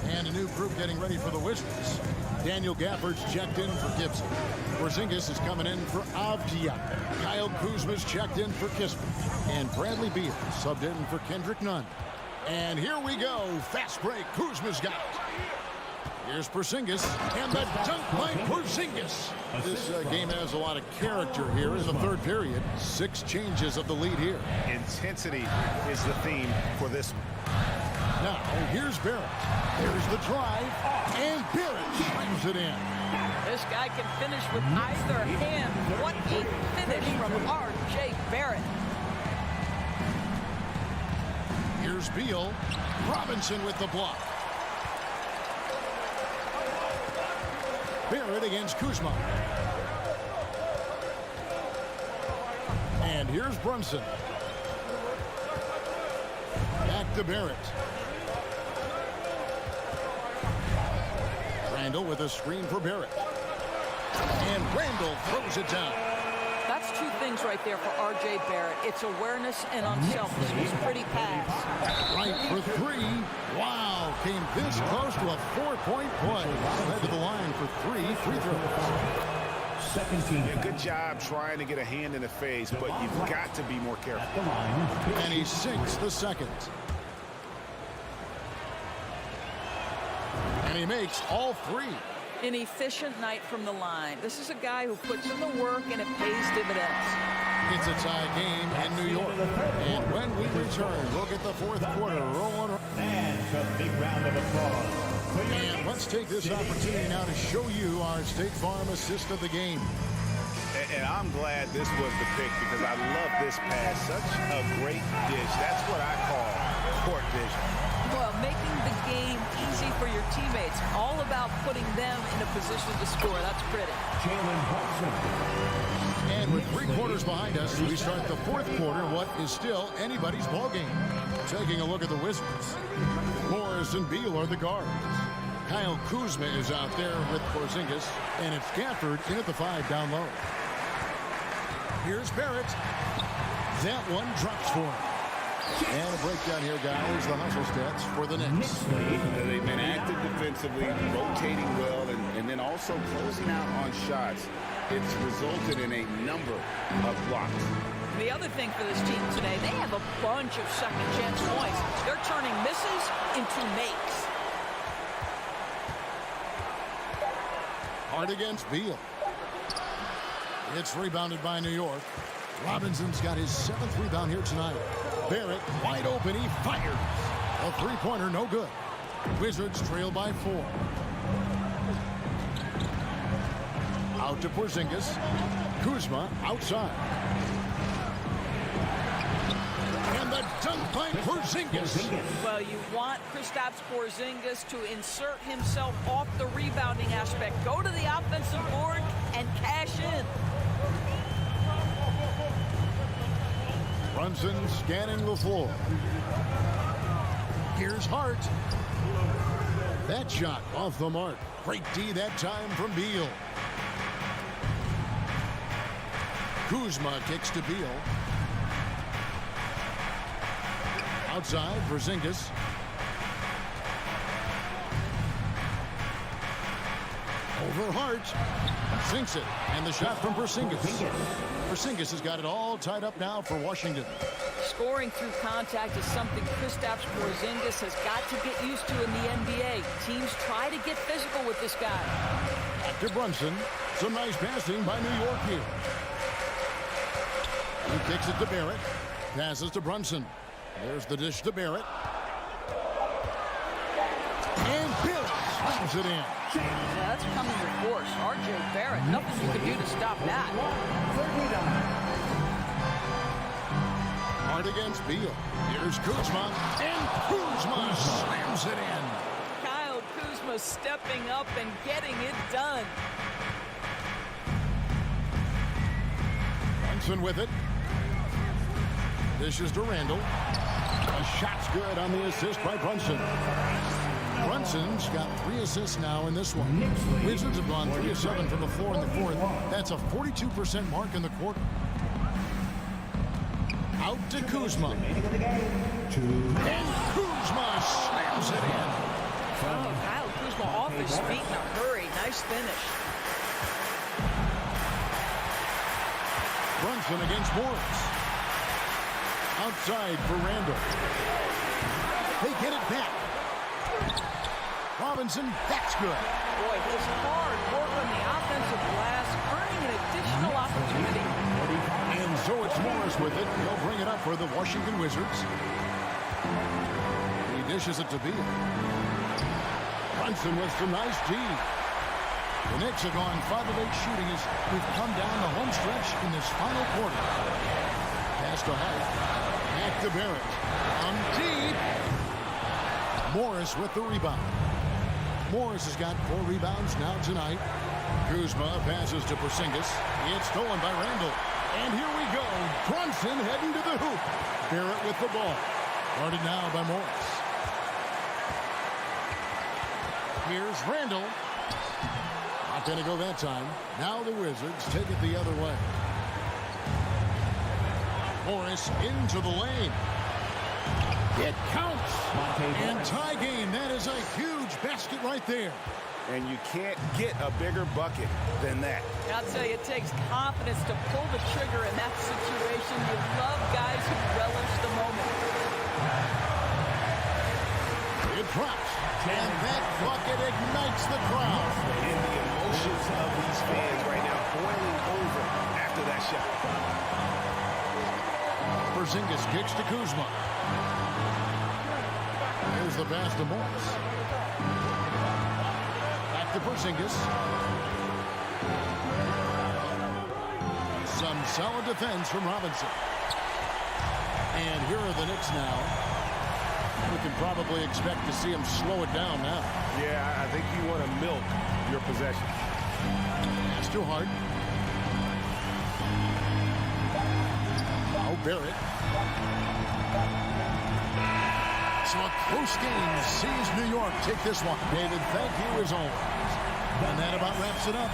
And a new group getting ready for the Wizards. Daniel Gafford's checked in for Gibson. Porzingis is coming in for Avdia. Kyle Kuzma's checked in for Kispert. And Bradley Beal subbed in for Kendrick Nunn. And here we go. Fast break. Kuzma's got it. Here's Porzingis, and the dunk by Porzingis. This game has a lot of character here in the third period. 6 changes of the lead here. Intensity is the theme for this one. Now, here's Barrett. There's the drive, and Barrett slams it in. This guy can finish with either hand. What a finish from R.J. Barrett. Here's Beal. Robinson with the block. Barrett against Kuzma. And here's Brunson. Back to Barrett. Randall with a screen for Barrett. And Randall throws it down. That's 2 things right there for R.J. Barrett. It's awareness and unselfishness. Pretty pass. Right for 3. Wow, came this close to a 4-point play. Head to the line for 3 free throws. Second team. Yeah, good job trying to get a hand in the face, but you've got to be more careful. The line. And he sinks the second. And he makes all 3. An efficient night from the line. This is a guy who puts in the work and it pays dividends. It's a tie game in New York. And when we return, we'll get the fourth quarter rolling. And a big round of applause. And let's take this opportunity now to show you our State Farm assist of the game. And I'm glad this was the pick because I love this pass. Such a great dish. That's what I call court vision. Well, making the game easy for your teammates. All about putting them in a position to score. That's pretty. Jalen Hudson. And with 3 quarters behind us, we start the fourth quarter, what is still anybody's ball game. Taking a look at the Wizards. Morris and Beal are the guards. Kyle Kuzma is out there with Porzingis, and it's Gafford in at the 5 down low. Here's Barrett. That one drops for him. And a breakdown here, guys. The hustle stats for the Knicks. They've been active defensively, rotating well, and then also closing out on shots. It's resulted in a number of blocks. The other thing for this team today, they have a bunch of second chance points. They're turning misses into makes. Hard against Beal. It's rebounded by New York. Robinson's got his 7th rebound here tonight. Barrett wide open. He fires. A 3-pointer, no good. Wizards trail by 4. Out to Porzingis. Kuzma outside. And the dunk by Porzingis. Well, you want Kristaps Porzingis to insert himself off the rebounding aspect. Go to the offensive board and cash in. Brunson scanning the floor. Here's Hart. That shot off the mark. Great D that time from Beal. Kuzma kicks to Beal. Outside, Porzingis. Over Hart. Sinks it. And the shot from Porzingis. Porzingis has got it all tied up now for Washington. Scoring through contact is something Kristaps Porzingis has got to get used to in the NBA. Teams try to get physical with this guy. After Brunson, some nice passing by New York here. He kicks it to Barrett. Passes to Brunson. There's the dish to Barrett. And Barrett slams it in. Yeah, that's coming with force. R.J. Barrett, nothing you can do to stop that. Hard against Beal. Here's Kuzma. And Kuzma slams it in. Kyle Kuzma stepping up and getting it done. Brunson with it. Dishes to Randall. A shot's good on the assist by Brunson. Brunson's got 3 assists now in this one. Wizards have gone 3 of 7 from the floor in the fourth. That's a 42% mark in the quarter. Out to Kuzma. And Kuzma slams it in. Oh, Kyle Kuzma off his feet in a hurry. Nice finish. Brunson against Morris. Outside for Randall. They get it back. Robinson, that's good. Boy, his hard work on the offensive glass, earning an additional opportunity. And so it's Morris with it. He'll bring it up for the Washington Wizards. He dishes it to Beal. Brunson with some nice D. The Knicks have gone 5 of 8 shooting as we've come down the home stretch in this final quarter. Pass to Hart. Back to Barrett. On deep. Morris with the rebound. Morris has got 4 rebounds now tonight. Kuzma passes to Porzingis. It's stolen by Randall. And here we go. Brunson heading to the hoop. Barrett with the ball. Guarded now by Morris. Here's Randall. Not going to go that time. Now the Wizards take it the other way. Morris into the lane. It counts. And tie game. That is a huge basket right there. And you can't get a bigger bucket than that. I'll tell you, it takes confidence to pull the trigger in that situation. You love guys who relish the moment. It drops. And that bucket ignites the crowd. And the emotions of these fans right now boiling over after that shot. Porzingis kicks to Kuzma. Here's the pass to Morris. Back to Porzingis. Some solid defense from Robinson. And here are the Knicks now. We can probably expect to see him slow it down now. Yeah, I think you want to milk your possession. Pass to Hart. Now Barrett. So a close game sees New York take this one. David, thank you as always. And that about wraps it up.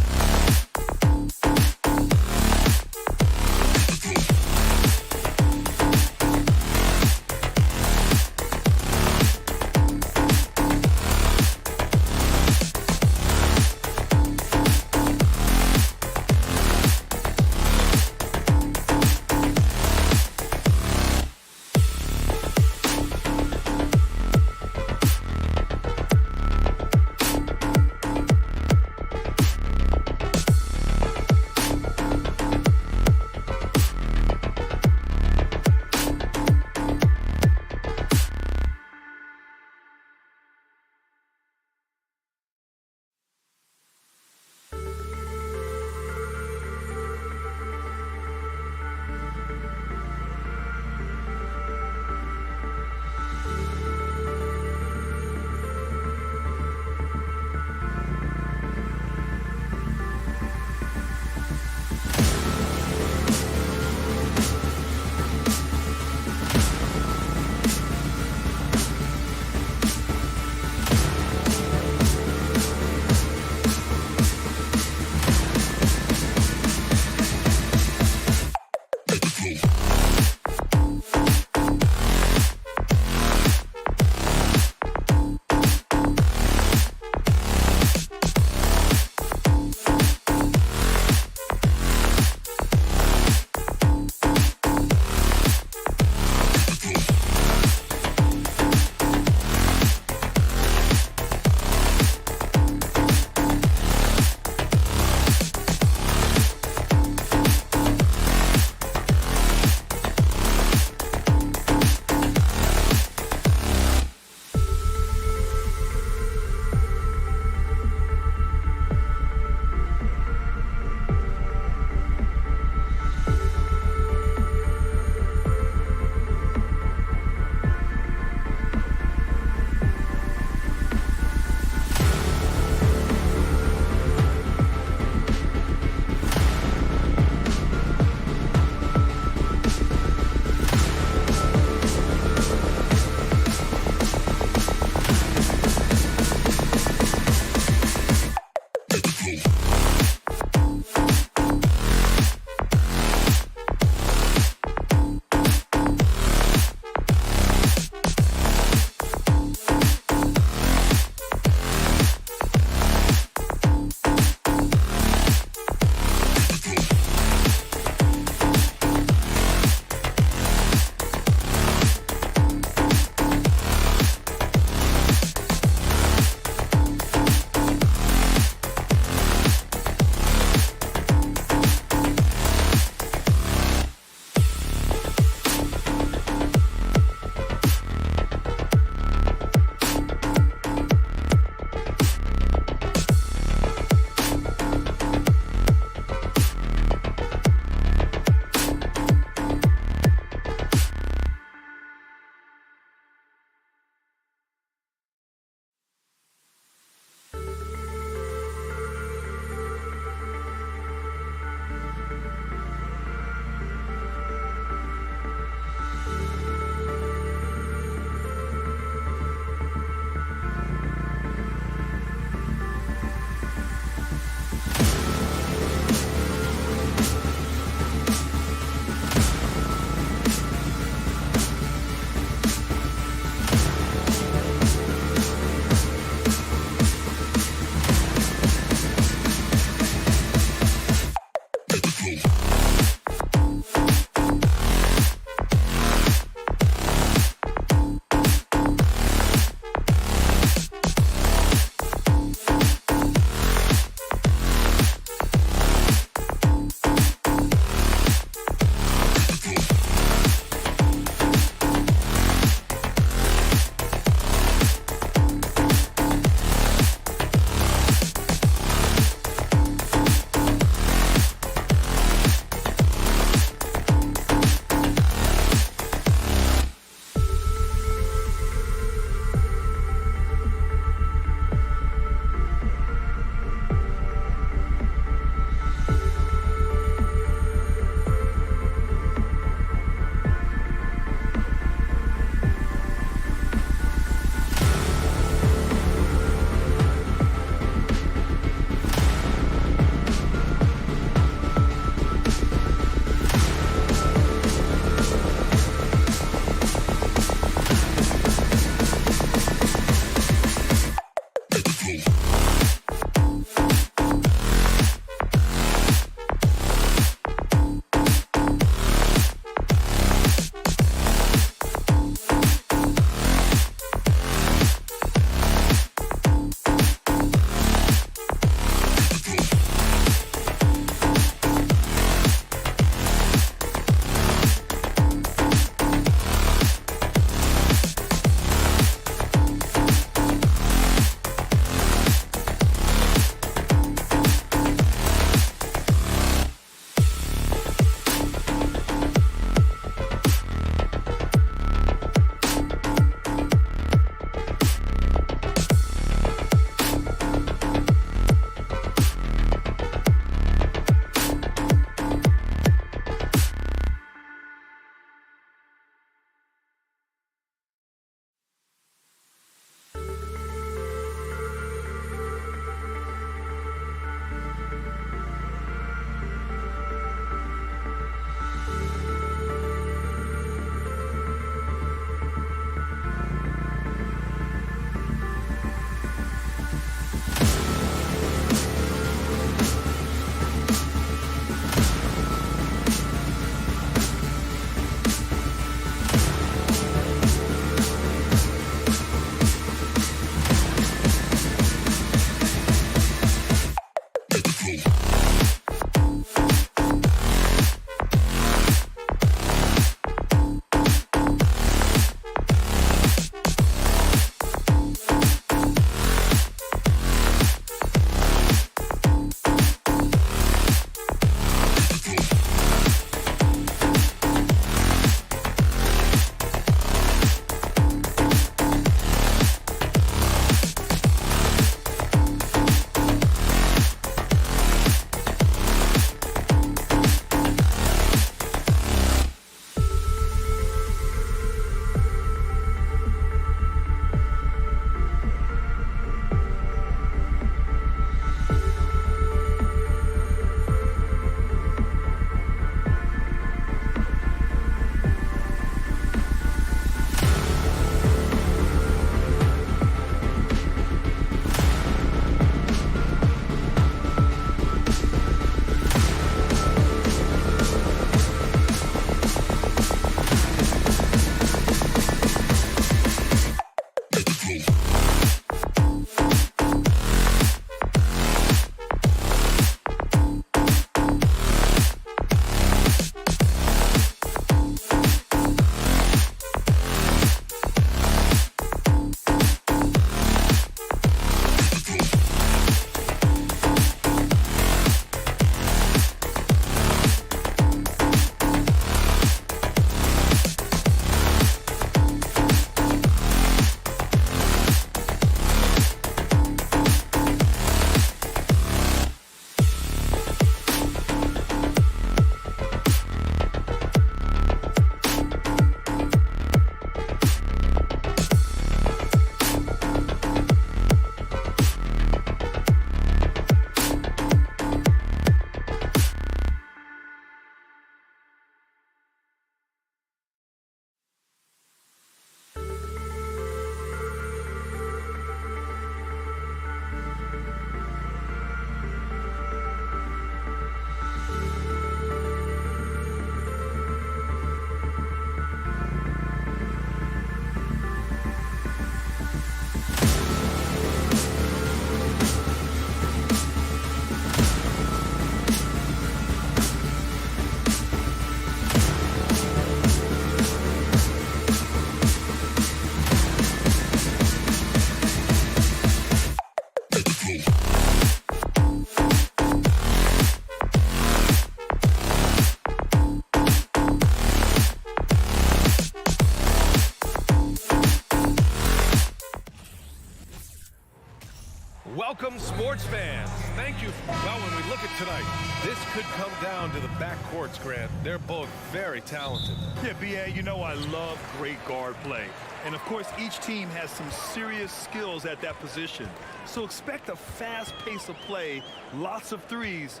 Welcome, sports fans. Thank you. Well, when we look at tonight, this could come down to the backcourts, Grant. They're both very talented. Yeah, B.A., you know I love great guard play. And, of course, each team has some serious skills at that position. So expect a fast pace of play, lots of threes.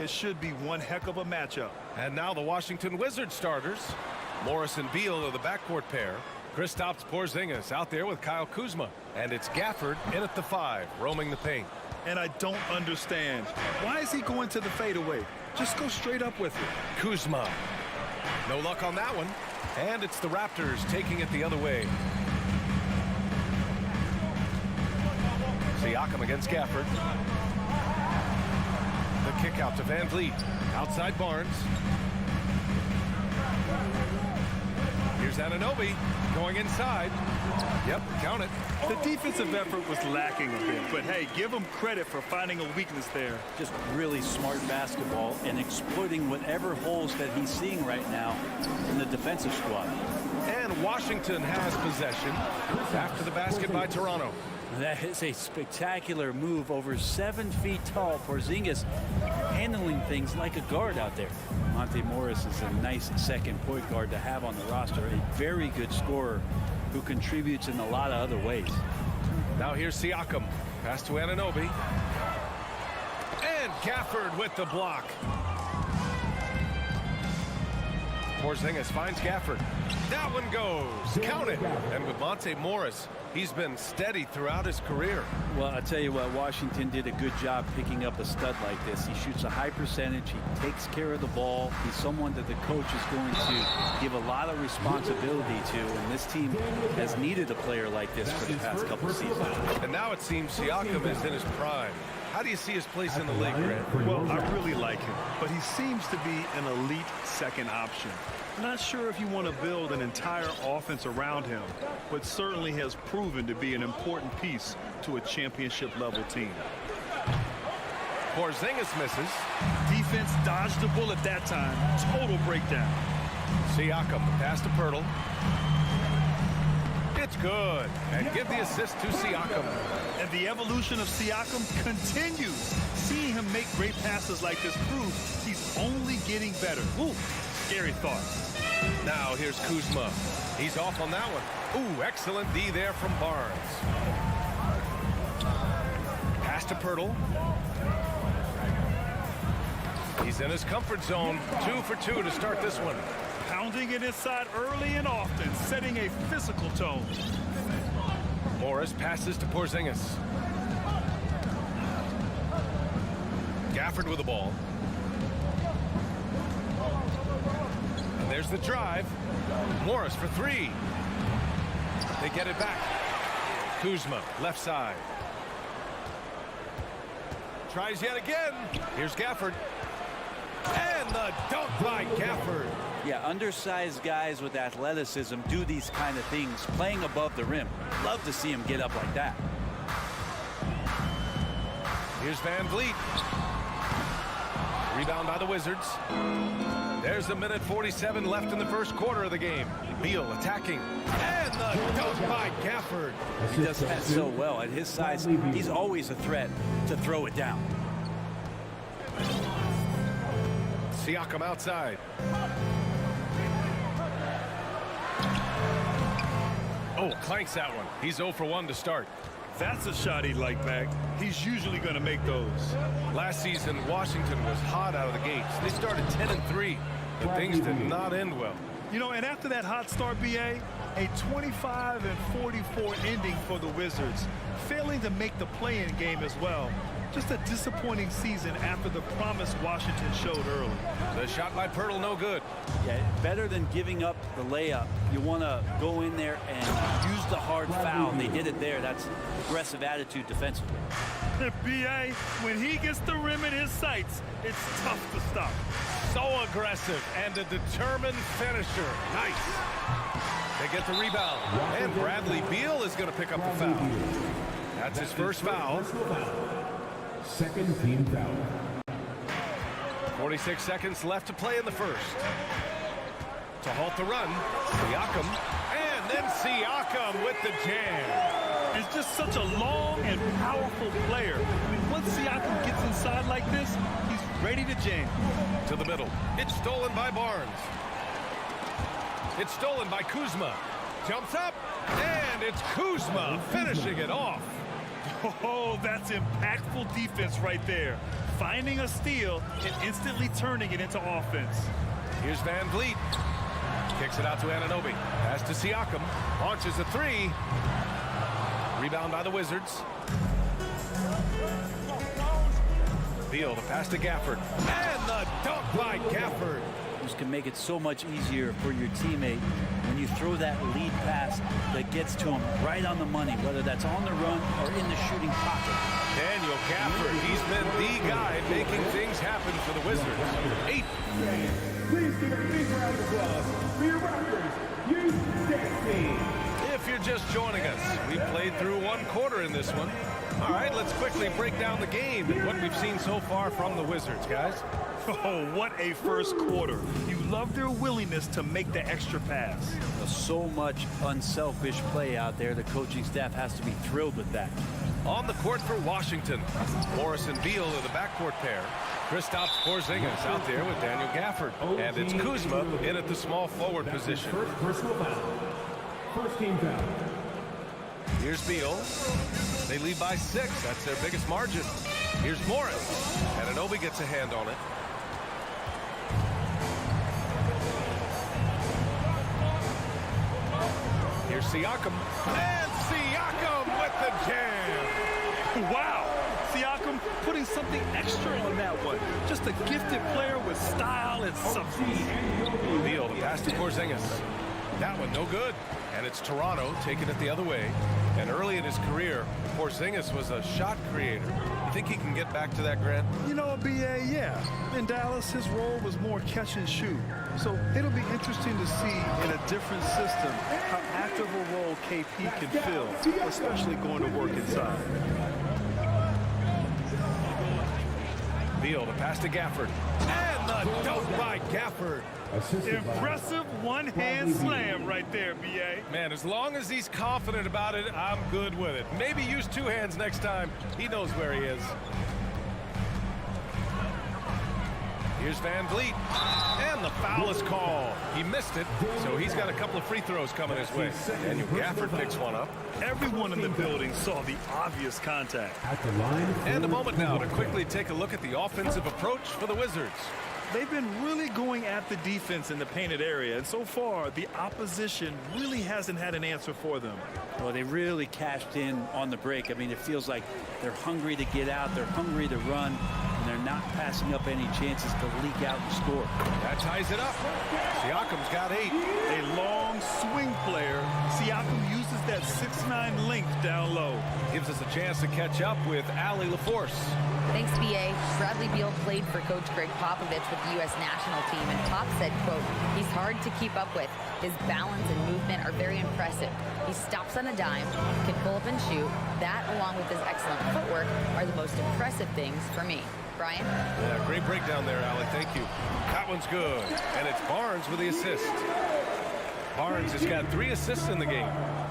It should be one heck of a matchup. And now the Washington Wizards starters. Morris and Beal are the backcourt pair. Kristaps Porzingis out there with Kyle Kuzma. And it's Gafford in at the 5, roaming the paint. And I don't understand. Why is he going to the fadeaway? Just go straight up with it. Kuzma. No luck on that one. And it's the Raptors taking it the other way. Siakam against Gafford. The kick out to Van Vliet. Outside Barnes. Here's Anunoby going inside. Yep, count it. The defensive effort was lacking a bit, but hey, give him credit for finding a weakness there. Just really smart basketball and exploiting whatever holes that he's seeing right now in the defensive squad. And Washington has possession after the basket by Toronto. That is a spectacular move. Over 7 feet tall, Porzingis handling things like a guard out there. Monte Morris is a nice second point guard to have on the roster. A very good scorer who contributes in a lot of other ways. Now here's Siakam. Pass to Anunoby. And Gafford with the block. Porzingis finds Gafford. That one goes. Count it. And with Monte Morris, he's been steady throughout his career. Well, I'll tell you what, Washington did a good job picking up a stud like this. He shoots a high percentage. He takes care of the ball. He's someone that the coach is going to give a lot of responsibility to, and this team has needed a player like this for the past couple of seasons. And now it seems Siakam is in his prime. How do you see his place in the league, Grant? Well, I really like him, but he seems to be an elite second option. Not sure if you want to build an entire offense around him, but certainly has proven to be an important piece to a championship-level team. Porzingis misses. Defense dodged the bullet that time. Total breakdown. Siakam, pass to Pirtle. It's good. And give the assist to Siakam. And the evolution of Siakam continues. Seeing him make great passes like this proves he's only getting better. Ooh, scary thought. Now here's Kuzma. He's off on that one. Ooh, excellent D there from Barnes. Pass to Pirtle. He's in his comfort zone. 2 for 2 to start this one. Pounding it inside early and often, setting a physical tone. Morris passes to Porzingis. Gafford with the ball. And there's the drive. Morris for 3. They get it back. Kuzma, left side. Tries yet again. Here's Gafford. And the dunk by Gafford. Yeah, undersized guys with athleticism do these kind of things, playing above the rim. Love to see him get up like that. Here's Van Vliet. Rebound by the Wizards. There's a minute 47 left in the first quarter of the game. Beal attacking. And the dunk by Gafford. He does that so well. At his size, he's always a threat to throw it down. Siakam outside. Oh, clanks that one. He's 0 for 1 to start. That's a shot he'd like back. He's usually going to make those. Last season, Washington was hot out of the gates. They started 10-3, but things did not end well. You know, and after that hot start, BA, a 25-44 ending for the Wizards, failing to make the play-in game as well. Just a disappointing season after the promise Washington showed early. The shot by Pirtle, no good. Yeah, better than giving up the layup. You want to go in there and use the hard foul. They did it there. That's aggressive attitude defensively. BA, when he gets the rim in his sights, it's tough to stop. So aggressive and a determined finisher. Nice. They get the rebound. And Bradley Beal is going to pick up the foul. That's his first foul. Second team foul. 46 seconds left to play in the first. To halt the run, Siakam. And then Siakam with the jam. He's just such a long and powerful player. I mean, once Siakam gets inside like this, he's ready to jam. To the middle. It's stolen by Barnes. It's stolen by Kuzma. Jumps up. And it's Kuzma finishing it off. Oh, that's impactful defense right there. Finding a steal and instantly turning it into offense. Here's Van Vliet. Kicks it out to Anunoby. Pass to Siakam. Launches a three. Rebound by the Wizards. Beal, the pass to Gafford. And the dunk by Gafford. This can make it so much easier for your teammate when you throw that lead pass that gets to him right on the money, whether that's on the run or in the shooting pocket. Daniel Gafford, he's been the guy making things happen for the Wizards. 8. Please give a big round of applause for your Raptors, team. If you're just joining us, we played through one quarter in this one. All right, let's quickly break down the game and what we've seen so far from the Wizards, guys. Oh, what a first quarter. You love their willingness to make the extra pass. So much unselfish play out there. The coaching staff has to be thrilled with that. On the court for Washington, Morris and Beal are the backcourt pair. Kristaps Porzingis out there with Daniel Gafford. And it's Kuzma in at the small forward position. First personal foul. First team foul. Here's Beal. They lead by 6. That's their biggest margin. Here's Morris. And Anunoby gets a hand on it. Here's Siakam. And Siakam with the jam. Wow. Siakam putting something extra on that one. Just a gifted player with style and substance. Beal, the pass to Porzingis. That one no good. And it's Toronto taking it the other way. And early in his career, Porzingis was a shot creator. You think he can get back to that, Grant? You know, BA, yeah. In Dallas, his role was more catch and shoot. So it'll be interesting to see in a different system how active a role KP can fill, especially going to work inside. Beal, the pass to Gafford. And the dunk by Gafford. Impressive one-hand slam right there, BA. Man, as long as he's confident about it, I'm good with it. Maybe use 2 hands next time. He knows where he is. Here's Van Vliet. And the foul is called. He missed it, so he's got a couple of free throws coming his way. Daniel Gafford picks one up. Everyone in the building saw the obvious contact. At the line. And a moment now to quickly take a look at the offensive approach for the Wizards. They've been really going at the defense in the painted area, and so far, the opposition really hasn't had an answer for them. Well, they really cashed in on the break. I mean, it feels like they're hungry to get out, they're hungry to run, and they're not passing up any chances to leak out and score. That ties it up. Siakam's got 8. A long swing player. Siakam uses that 6'9" length down low. Gives us a chance to catch up with Allie LaForce. Thanks, BA. Bradley Beal played for Coach Greg Popovich with the U.S. national team, and Pop said, quote, he's hard to keep up with. His balance and movement are very impressive. He stops on a dime, can pull up and shoot. That, along with his excellent footwork, are the most impressive things for me. Brian? Yeah, great breakdown there, Allie. Thank you. That one's good. And it's Barnes with the assist. Barnes has got 3 assists in the game.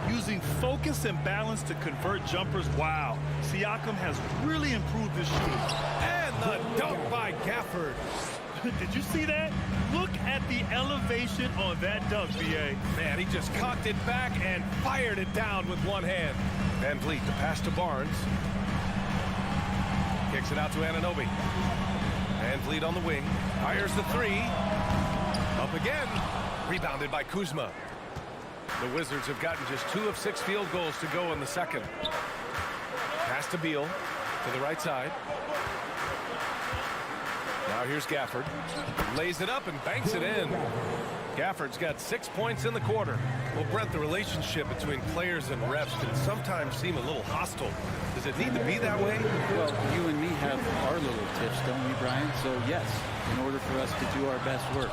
Using focus and balance to convert jumpers. Wow. Siakam has really improved his shooting. And the dunk by Gafford. Did you see that? Look at the elevation on that dunk, BA. Man, he just cocked it back and fired it down with one hand. Van Vliet, the pass to Barnes. Kicks it out to Anunoby. Van Vliet on the wing. Fires the 3. Up again. Rebounded by Kuzma. The Wizards have gotten just 2 of 6 field goals to go in the second. Pass to Beal to the right side. Now here's Gafford. Lays it up and banks it in. Gafford's got 6 points in the quarter. Well, Brent, the relationship between players and refs can sometimes seem a little hostile. Does it need to be that way? Well, you and me have our little tips, don't we, Brian? So, yes, in order for us to do our best work.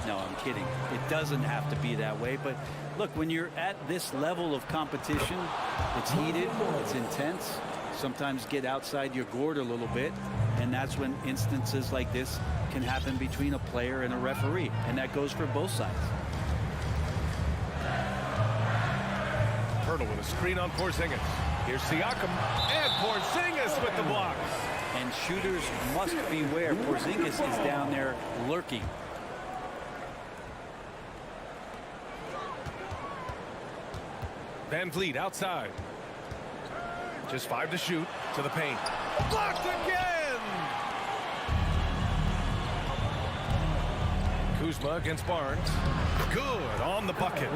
No, I'm kidding. It doesn't have to be that way. But, look, when you're at this level of competition, it's heated, it's intense. Sometimes get outside your gourd a little bit. And that's when instances like this can happen between a player and a referee. And that goes for both sides. Pirtle with a screen on Porzingis. Here's Siakam. And Porzingis with the block. And shooters must beware. Porzingis is down there lurking. Van Vliet outside. Just 5 to shoot to the paint. Blocked again! Kuzma against Barnes. Good on the bucket.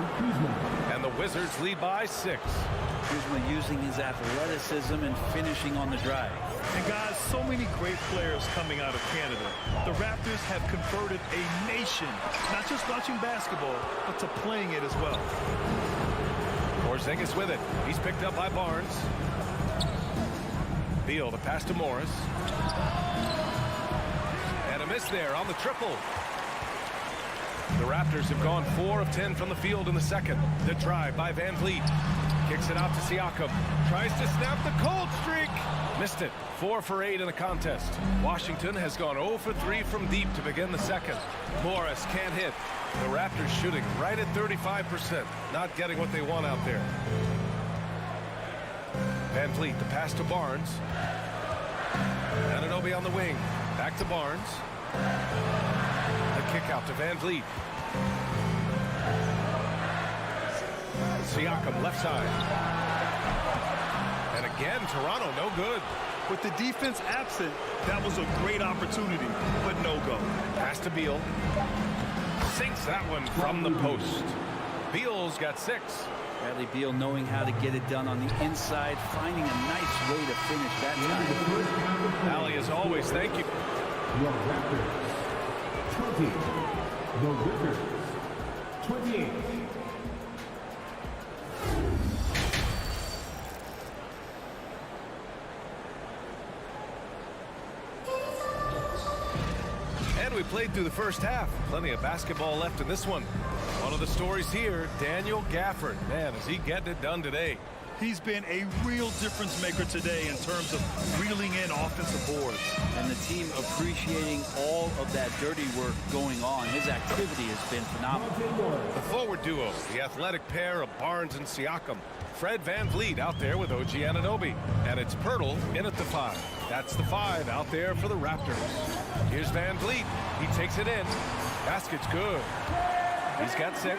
And the Wizards lead by 6. Kuzma using his athleticism and finishing on the drive. And guys, so many great players coming out of Canada. The Raptors have converted a nation, not just watching basketball, but to playing it as well. Porzingis with it. He's picked up by Barnes. Beal, the pass to Morris. And a miss there on the triple. The Raptors have gone 4 of 10 from the field in the second. The drive by Van Vliet. Kicks it out to Siakam. Tries to snap the cold streak. Missed it. 4 for 8 in the contest. Washington has gone 0 for 3 from deep to begin the second. Morris can't hit. The Raptors shooting right at 35%. Not getting what they want out there. Van Vliet, the pass to Barnes. Anunoby on the wing. Back to Barnes. The kick out to Van Vliet. Siakam left side. And again, Toronto no good. With the defense absent, that was a great opportunity, but no go. Pass to Beal. Sinks that one from the post. Beal's got 6. Bradley Beal knowing how to get it done on the inside, finding a nice way to finish that time. Allie, as always, thank you. Your Raptors, 20. The Wizards, 28. And we played through the first half. Plenty of basketball left in this one. One of the stories here, Daniel Gafford. Man, is he getting it done today. He's been a real difference maker today in terms of reeling in offensive boards. And the team appreciating all of that dirty work going on. His activity has been phenomenal. The forward duo, the athletic pair of Barnes and Siakam. Fred Van Vliet out there with OG Anunoby. And it's Pirtle in at the 5. That's the 5 out there for the Raptors. Here's Van Vliet. He takes it in. Basket's good. He's got 6.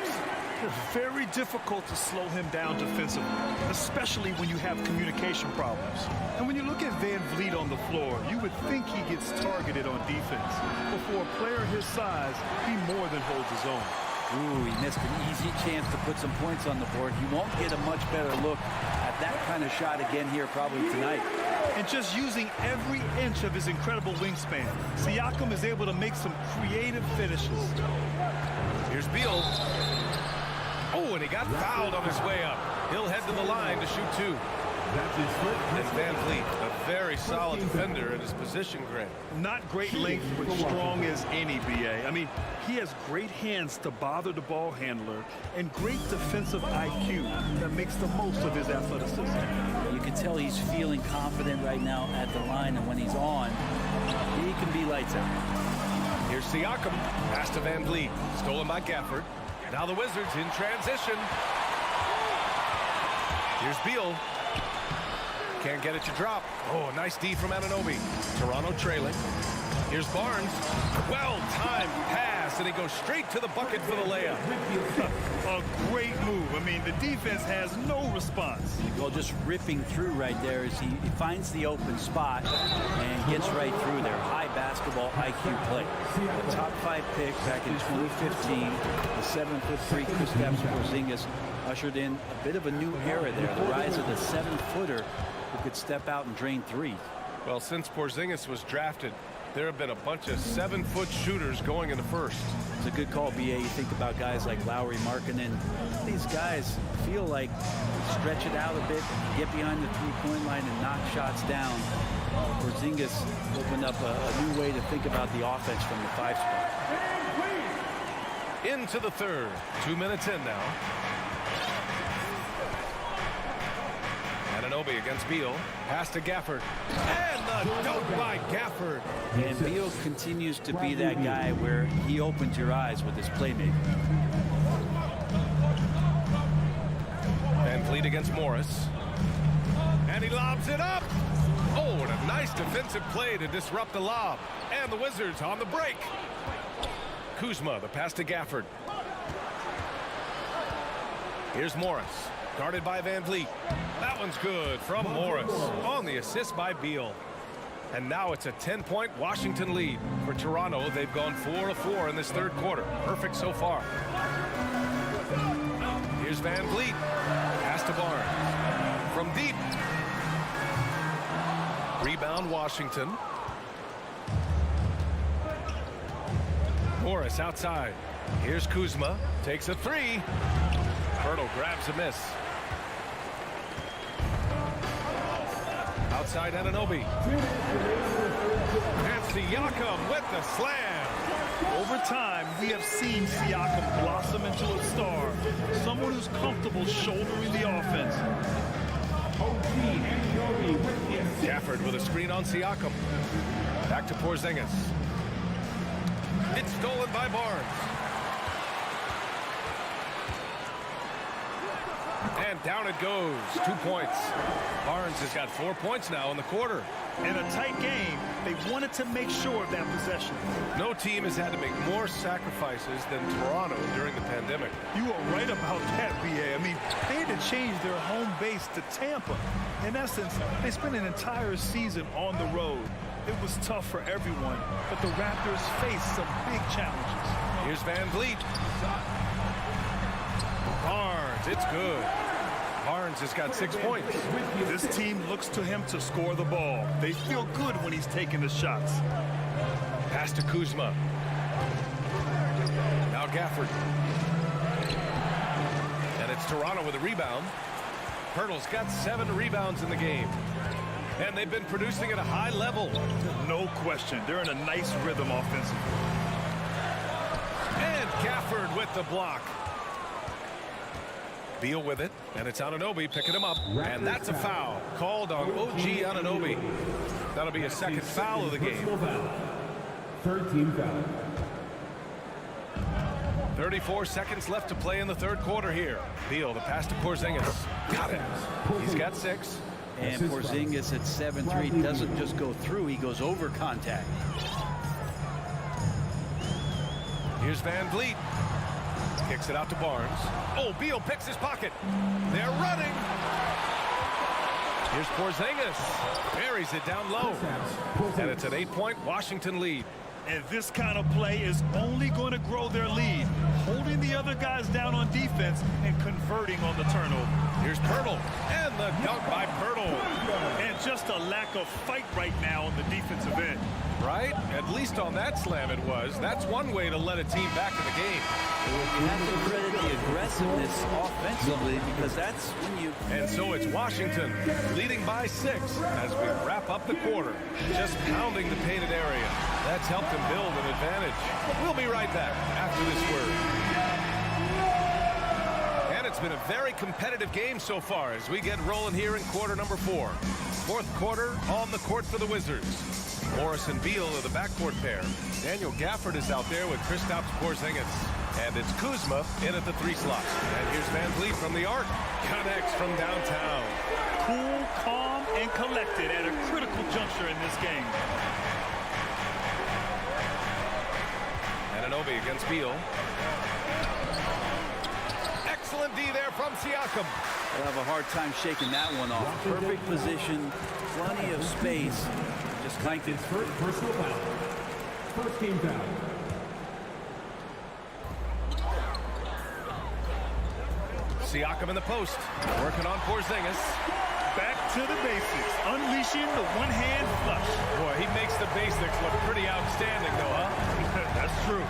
It's very difficult to slow him down defensively, especially when you have communication problems. And when you look at Van Vliet on the floor, you would think he gets targeted on defense. But for a player his size, he more than holds his own. Ooh, he missed an easy chance to put some points on the board. He won't get a much better look at that kind of shot again here probably tonight. And just using every inch of his incredible wingspan, Siakam is able to make some creative finishes. Here's Beal. Oh, and he got fouled on his way up. He'll head to the line to shoot 2. And Van Vliet, a very solid defender at his position, Grant. Not great length, but strong as any, BA. I mean, he has great hands to bother the ball handler and great defensive IQ that makes the most of his athleticism. You can tell he's feeling confident right now at the line, and when he's on, he can be lights out. Here's Siakam. Pass to Van Vliet. Stolen by Gafford. Now the Wizards in transition. Here's Beal. Can't get it to drop. Oh, nice D from Anunoby. Toronto trailing. Here's Barnes. Well-timed pass, and he goes straight to the bucket for the layup. A great move. I mean, the defense has no response. Well, just ripping through right there as he finds the open spot and gets right through there. High basketball IQ play. The top 5 pick back in 2015, the 7'3" Kristaps Porzingis ushered in a bit of a new era there. The rise of the 7-footer who could step out and drain 3. Well, since Porzingis was drafted, there have been a bunch of 7-foot shooters going in the first. It's a good call, BA. You think about guys like Lowry, Markkanen. These guys feel like stretch it out a bit, get behind the three-point line and knock shots down. Porzingis opened up a new way to think about the offense from the 5 spot. Into the third. 2 minutes in now. Anunoby against Beal. Pass to Gafford. And the dunk by Gafford. And Beal continues to be that guy where he opens your eyes with his playmaking. Van Vliet against Morris. And he lobs it up. Oh, and a nice defensive play to disrupt the lob. And the Wizards on the break. Kuzma, the pass to Gafford. Here's Morris. Guarded by Van Vliet. That one's good from Morris on the assist by Beal. And now it's a 10-point Washington lead. For Toronto, they've gone 4 of 4 in this third quarter. Perfect so far. Here's Van Vliet. Pass to Barnes. From deep. Rebound Washington. Morris outside. Here's Kuzma. Takes a three. Hurdle grabs a miss. Outside Anunoby. And Siakam with the slam. Over time, we have seen Siakam blossom into a star. Someone who's comfortable shouldering the offense. Gafford with a screen on Siakam. Back to Porzingis. It's stolen by Barnes. And down it goes. 2 points. Barnes has got 4 points now in the quarter. In a tight game, they wanted to make sure of that possession. No team has had to make more sacrifices than Toronto during the pandemic. You are right about that, BA. I mean, they had to change their home base to Tampa. In essence, they spent an entire season on the road. It was tough for everyone, but the Raptors faced some big challenges. Here's Van Vliet. Barnes, it's good. Barnes has got 6 points. This team looks to him to score the ball. They feel good when he's taking the shots. Pass to Kuzma. Now Gafford. And it's Toronto with a rebound. Hurdle's got 7 rebounds in the game. And they've been producing at a high level. No question. They're in a nice rhythm offensively. And Gafford with the block. Beal with it, and it's Anunoby picking him up, and that's a foul called on OG Anunoby. That'll be a second foul of the game. 13 foul. 34 seconds left to play in the third quarter here. Beal, the pass to Porzingis. Got it. He's got 6. And Porzingis at 7-3 doesn't just go through, he goes over contact. Here's Van Vliet. Kicks it out to Barnes. Oh, Beal picks his pocket. They're running. Here's Porzingis. Buries it down low. And it's an 8-point Washington lead. And this kind of play is only going to grow their lead. Holding the other guys down on defense and converting on the turnover. Here's Pirtle. And the dunk by Pirtle. And just a lack of fight right now on the defensive end. Right? At least on that slam it was. That's one way to let a team back in the game. You have to credit the aggressiveness offensively because that's when you... And so it's Washington leading by 6 as we wrap up the quarter. Just pounding the painted area. That's helped them build an advantage. We'll be right back after this word. And it's been a very competitive game so far as we get rolling here in quarter number 4. Fourth quarter on the court for the Wizzards. Morris and Beal are the backcourt pair. Daniel Gafford is out there with Kristaps Porzingis. And it's Kuzma in at the 3 slot. And here's Van Vliet from the arc. Connects from downtown. Cool, calm, and collected at a critical juncture in this game. Anunoby against Beal. Excellent D there from Siakam. They'll have a hard time shaking that one off. Perfect position, plenty of space. Just clanked it. First personal foul. First team foul. Siakam in the post. Working on Porzingis. Back to the basics. Unleashing the one-hand flush. Boy, he makes the basics look pretty outstanding, though, huh? That's true.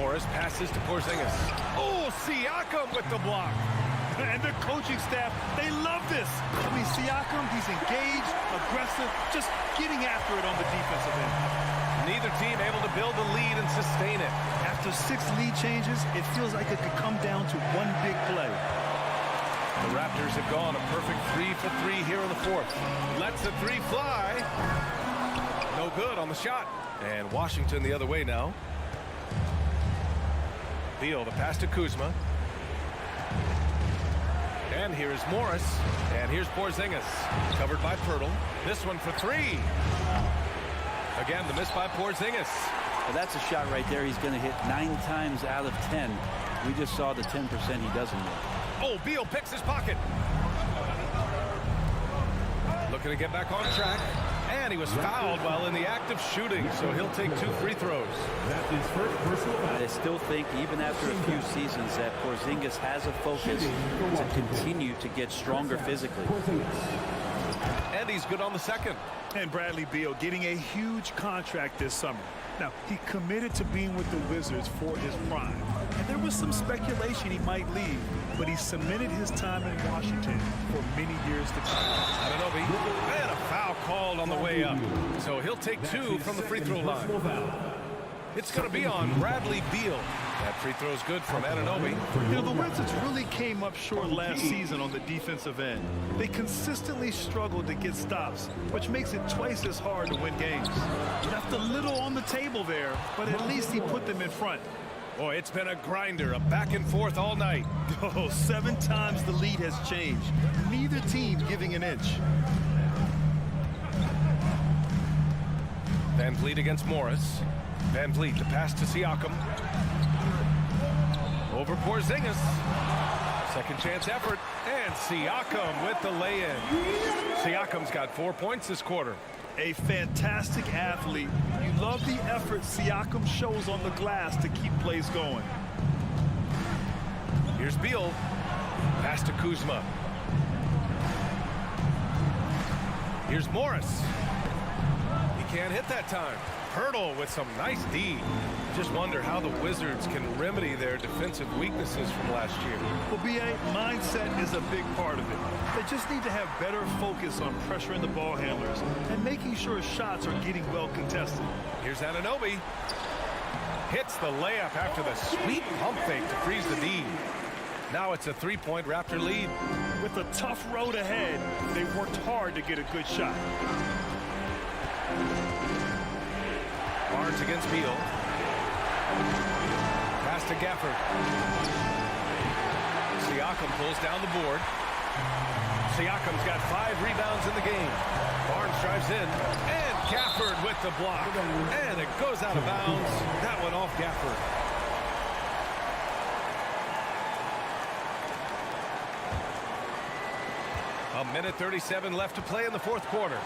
Morris passes to Porzingis. Oh, Siakam with the block. And the coaching staff, they love this. I mean, Siakam, he's engaged, aggressive, just getting after it on the defensive end. Neither team able to build a lead and sustain it. After 6 lead changes, it feels like it could come down to one big play. The Raptors have gone a perfect 3 for 3 here in the fourth. Lets the 3 fly. No good on the shot. And Washington the other way now. Beal, the pass to Kuzma. And here's Morris. And here's Porzingis. Covered by Pirtle. This one for 3. Again, the miss by Porzingis. Well, that's a shot right there. He's going to hit 9 times out of 10. We just saw the 10% he doesn't hit. Oh, Beal picks his pocket. Looking to get back on track. And he was fouled while in the act of shooting, so he'll take 2 free throws. That's his first personal foul. I still think, even after a few seasons, that Porzingis has a focus to continue to get stronger physically. And he's good on the second. And Bradley Beal getting a huge contract this summer. Now, he committed to being with the Wizards for his prime. And there was some speculation he might leave, but he cemented his time in Washington for many years to come. Anunoby, and a foul called on the way up. So he'll take 2 from the free throw line. It's going to be on Bradley Beal. That free throw is good from Anunoby. You know, the Wizards really came up short last season on the defensive end. They consistently struggled to get stops, which makes it twice as hard to win games. Left a little on the table there, but at least he put them in front. Boy, it's been a grinder, a back and forth all night. Oh, 7 times the lead has changed. Neither team giving an inch. Van Vliet against Morris. Van Vliet, the pass to Siakam. Over Porzingis. Second chance effort. And Siakam with the lay-in. Siakam's got 4 points this quarter. A fantastic athlete. You love the effort Siakam shows on the glass to keep plays going. Here's Beal. Pass to Kuzma. Here's Morris. He can't hit that time. Hurdle with some nice D. Just wonder how the Wizards can remedy their defensive weaknesses from last year. Well, BA, mindset is a big part of it. They just need to have better focus on pressuring the ball handlers and making sure shots are getting well contested. Here's Anunoby. Hits the layup after the sweet pump fake to freeze the D. Now it's a 3-point Raptor lead. With a tough road ahead, they worked hard to get a good shot. Barnes against Beal. Pass to Gafford. Siakam pulls down the board. Siakam's got 5 rebounds in the game. Barnes drives in. And Gafford with the block. And it goes out of bounds. That one off Gafford. A minute 37 left to play in the fourth quarter.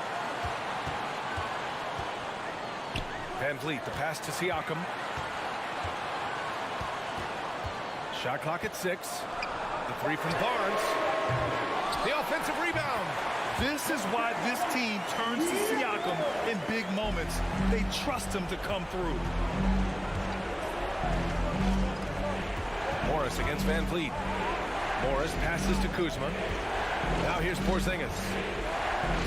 Van Vliet, the pass to Siakam. Shot clock at 6. The 3 from Barnes. The offensive rebound. This is why this team turns to Siakam in big moments. They trust him to come through. Morris against Van Vliet. Morris passes to Kuzma. Now here's Porzingis.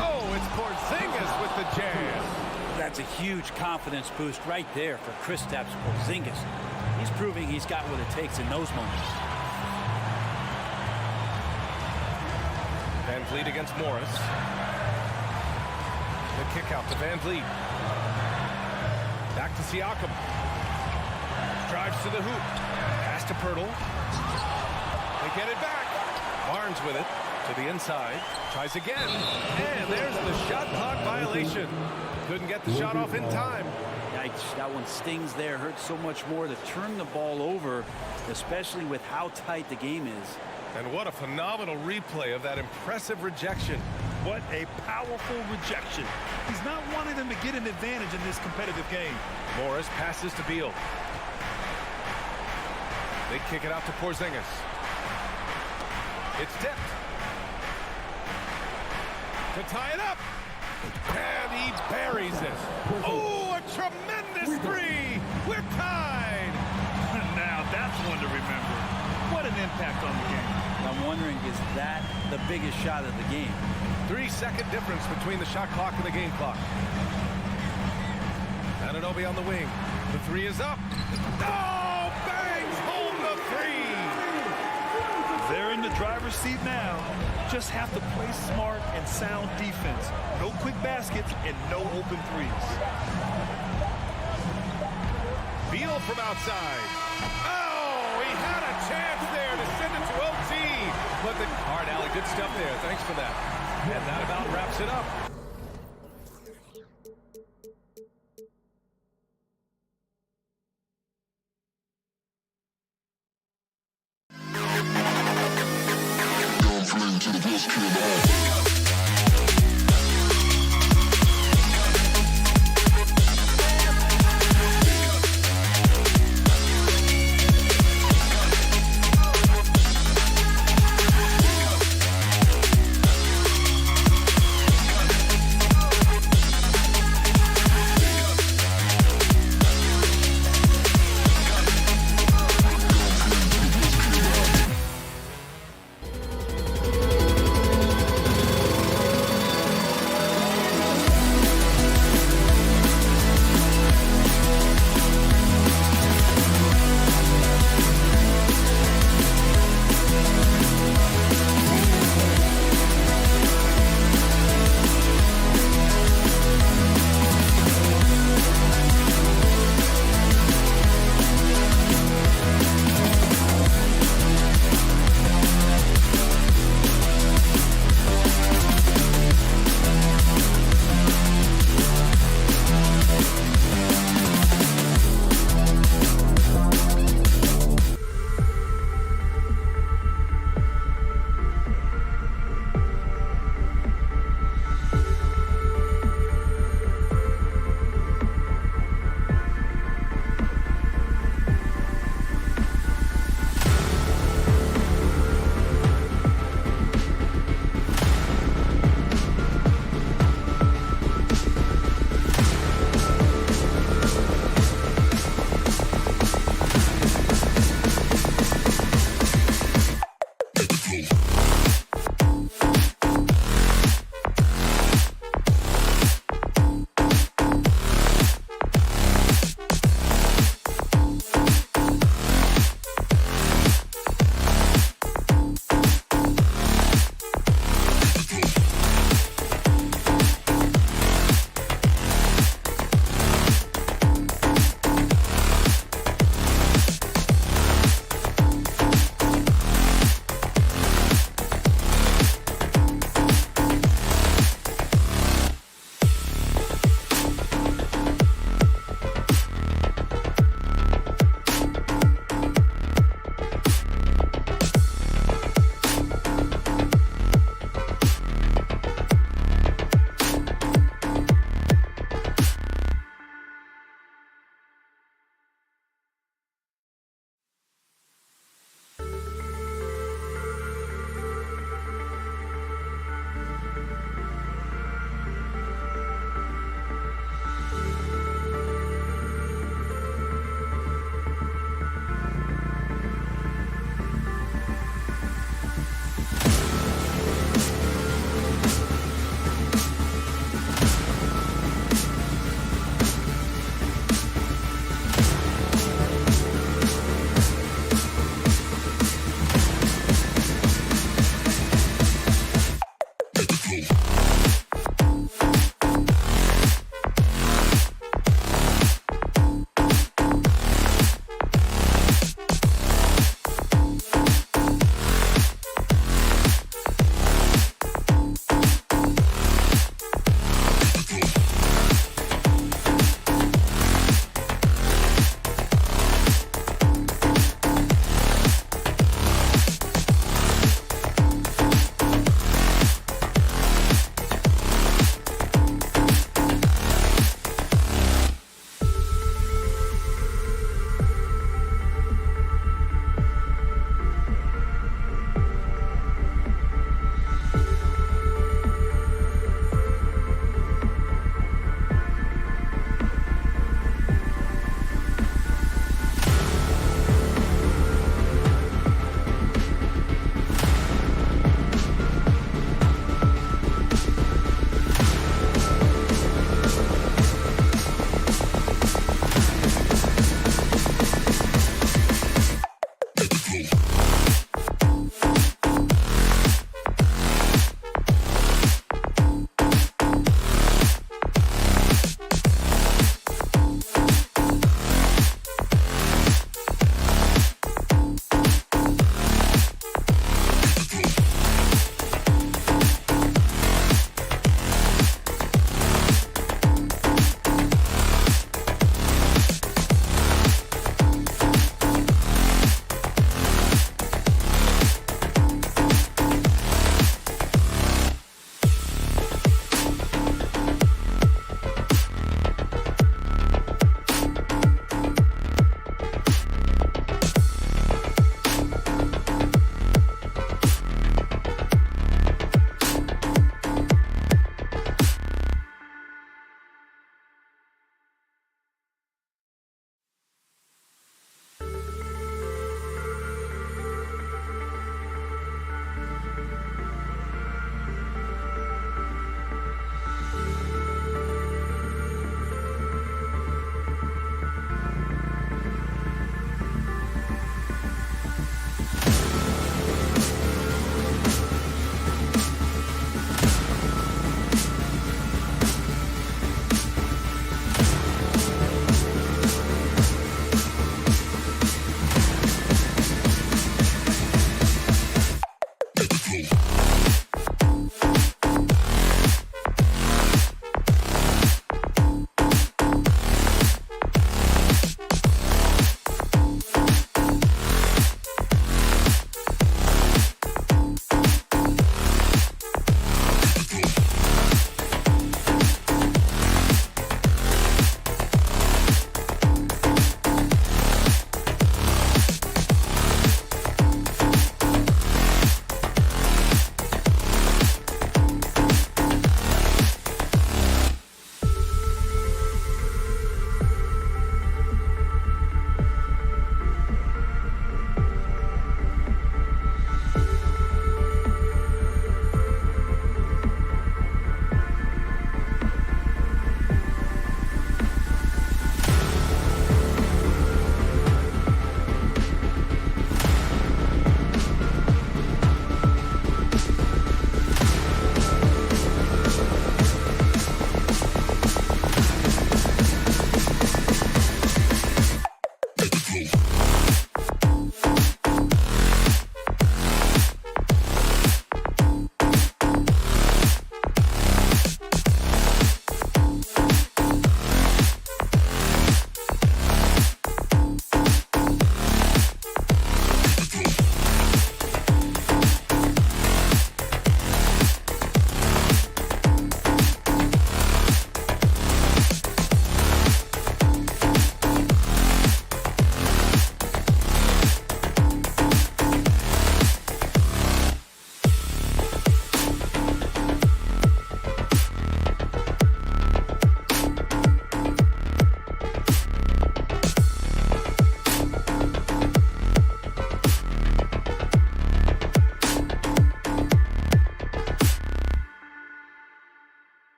Oh, it's Porzingis with the jam. That's a huge confidence boost right there for Kristaps Porzingis. He's proving he's got what it takes in those moments. Van Vliet against Morris. The kick out to Van Vliet. Back to Siakam. Drives to the hoop. Pass to Pirtle. They get it back. Barnes with it to the inside. Tries again. And there's the shot clock violation. Couldn't get the shot off in time. Yikes, that one stings there. Hurts so much more to turn the ball over, especially with how tight the game is. And what a phenomenal replay of that impressive rejection. What a powerful rejection. He's not wanting them to get an advantage in this competitive game. Morris passes to Beal. They kick it out to Porzingis. It's tipped. To tie it up. And he buries it. Oh, a tremendous 3. We're tied. Now that's one to remember. What an impact on the game. I'm wondering, is that the biggest shot of the game? 3-second difference between the shot clock and the game clock. Anunoby on the wing. The 3 is up. Oh, bangs home the 3. They're in the driver's seat now. Just have to play smart and sound defense. No quick baskets and no open threes. Beal from outside. Oh, he had a chance there to send it to OT. But the hard alley, good stuff there. Thanks for that. And that about wraps it up.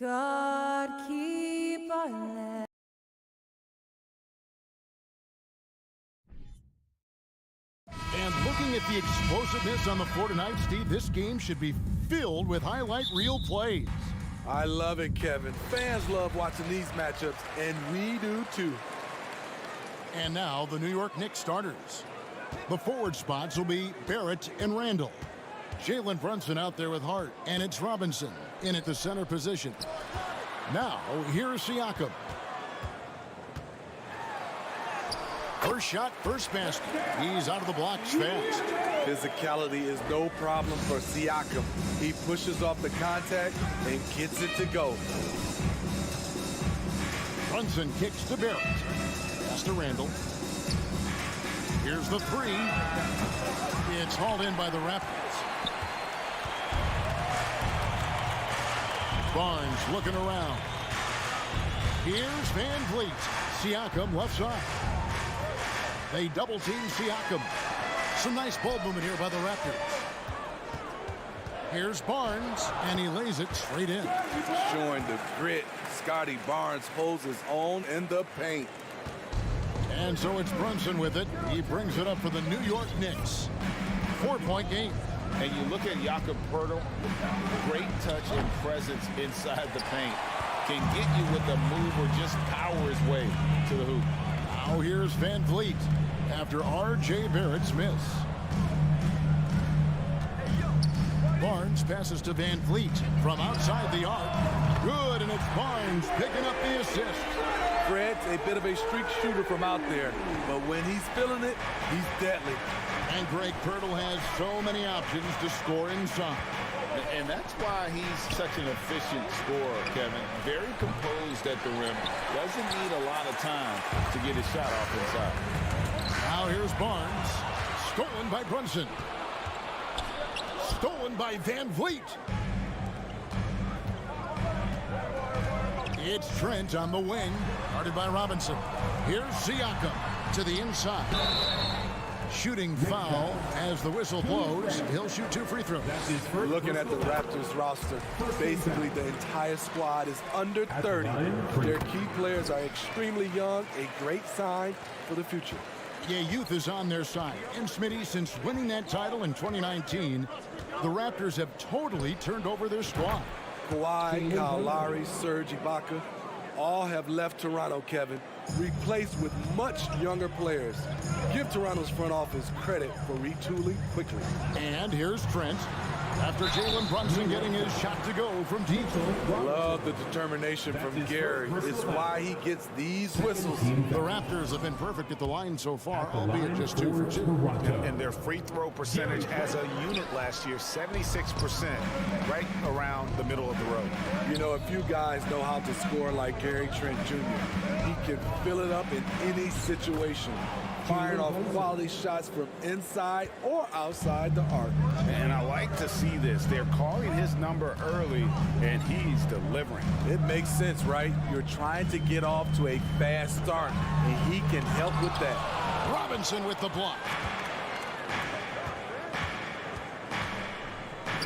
God keep our land. And looking at the explosiveness on the floor tonight, Steve, this game should be filled with highlight reel plays. I love it, Kevin. Fans love watching these matchups, and we do too. And now the New York Knicks starters. The forward spots will be Barrett and Randall. Jalen Brunson out there with Hart, and it's Robinson in at the center position. Now, here's Siakam. First shot, first basket. He's out of the blocks fast. Physicality is no problem for Siakam. He pushes off the contact and gets it to go. Brunson kicks to Barrett. Pass to Randall. Here's the three. It's hauled in by the Raptors. Barnes looking around. Here's Van Vliet. Siakam left side. They double team Siakam. Some nice ball movement here by the Raptors. Here's Barnes, and he lays it straight in. Showing the grit. Scotty Barnes holds his own in the paint. And so it's Brunson with it. He brings it up for the New York Knicks. 4-point game. And you look at Jakob Poeltl, great touch and presence inside the paint. Can get you with a move or just power his way to the hoop. Now here's Van Vliet after R.J. Barrett's miss. Barnes passes to Van Vliet from outside the arc. Good, and it's Barnes picking up the assist. Fred's a bit of a streak shooter from out there, but when he's feeling it, he's deadly. And Greg Poeltl has so many options to score inside. And that's why he's such an efficient scorer, Kevin. Very composed at the rim. Doesn't need a lot of time to get his shot off inside. Now here's Barnes. Stolen by Brunson. Stolen by Van Vliet. It's Trent on the wing. Guarded by Robinson. Here's Siakam to the inside. Shooting foul as the whistle blows. He'll shoot 2 free throws. Looking at the Raptors roster, basically the entire squad is under 30. Their key players are extremely young, a great sign for the future. Yeah, youth is on their side. And Smitty, since winning that title in 2019, the Raptors have totally turned over their squad. Kawhi, Kyle Lowry, Serge Ibaka, all have left Toronto, Kevin, replaced with much younger players. Give Toronto's front office credit for retooling quickly. And here's Trent after Jalen Brunson getting his shot to go from deep. Love the determination from Gary. It's why he gets these whistles. The Raptors have been perfect at the line so far, albeit just 2 for 2. And their free throw percentage as a unit last year, 76%, right around the middle of the road. You know, if you guys know how to score like Gary Trent Jr., he can fill it up in any situation, firing off quality shots from inside or outside the arc. And I like to see this. They're calling his number early, and he's delivering. It makes sense, right? You're trying to get off to a fast start, and he can help with that. Robinson with the block.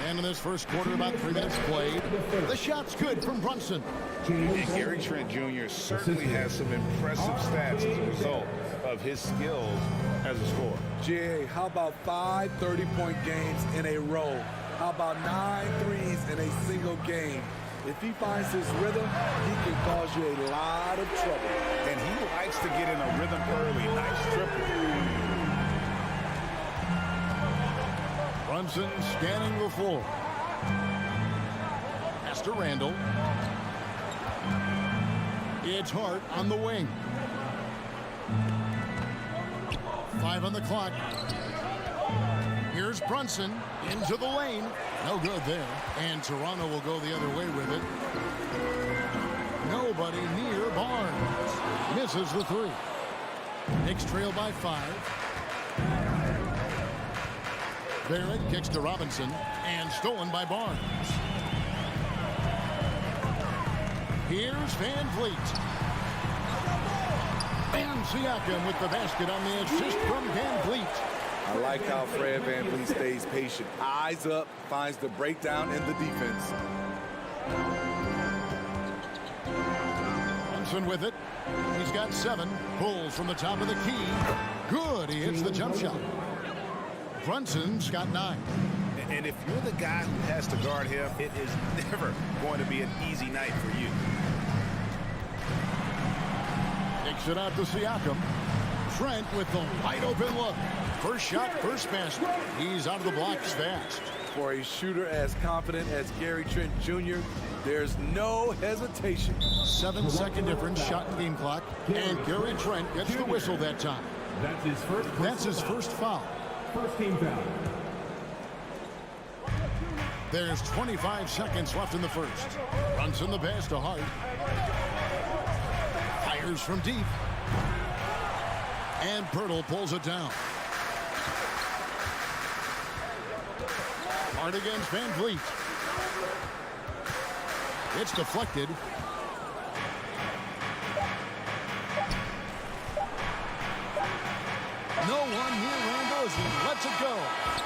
And in this first quarter, about 3 minutes played. The shot's good from Brunson. And Gary Trent Jr. certainly has some impressive stats as a result of his skills as a scorer. Jay, how about 5 30-point games in a row? How about 9 threes in a single game? If he finds his rhythm, he can cause you a lot of trouble. And he likes to get in a rhythm early. Nice triple. Brunson scanning the floor. Pass to Randall. It's Hart on the wing. 5 on the clock. Here's Brunson into the lane. No good there. And Toronto will go the other way with it. Nobody near Barnes. Misses the 3. Knicks trail by 5. Barrett kicks to Robinson and stolen by Barnes. Here's Van Vliet. And Siakam with the basket on the assist from Van Vliet. I like how Fred Van Vliet stays patient. Eyes up, finds the breakdown in the defense. Brunson with it. He's got 7. Pulls from the top of the key. Good. He hits the jump shot. Brunson's got 9. And if you're the guy who has to guard him, it is never going to be an easy night for you. Takes it out to Siakam. Trent with the wide open look. First shot, first basket. He's out of the blocks fast. For a shooter as confident as Gary Trent Jr., there's no hesitation. 7-second difference, shot and game clock. And Gary Trent gets the whistle that time. That's his first foul. First team foul. There's 25 seconds left in the first. Brunson the pass to Hart. Fires from deep. And Pirtle pulls it down. Hart against Van Vliet. It's deflected. No one near Randall as he lets it go.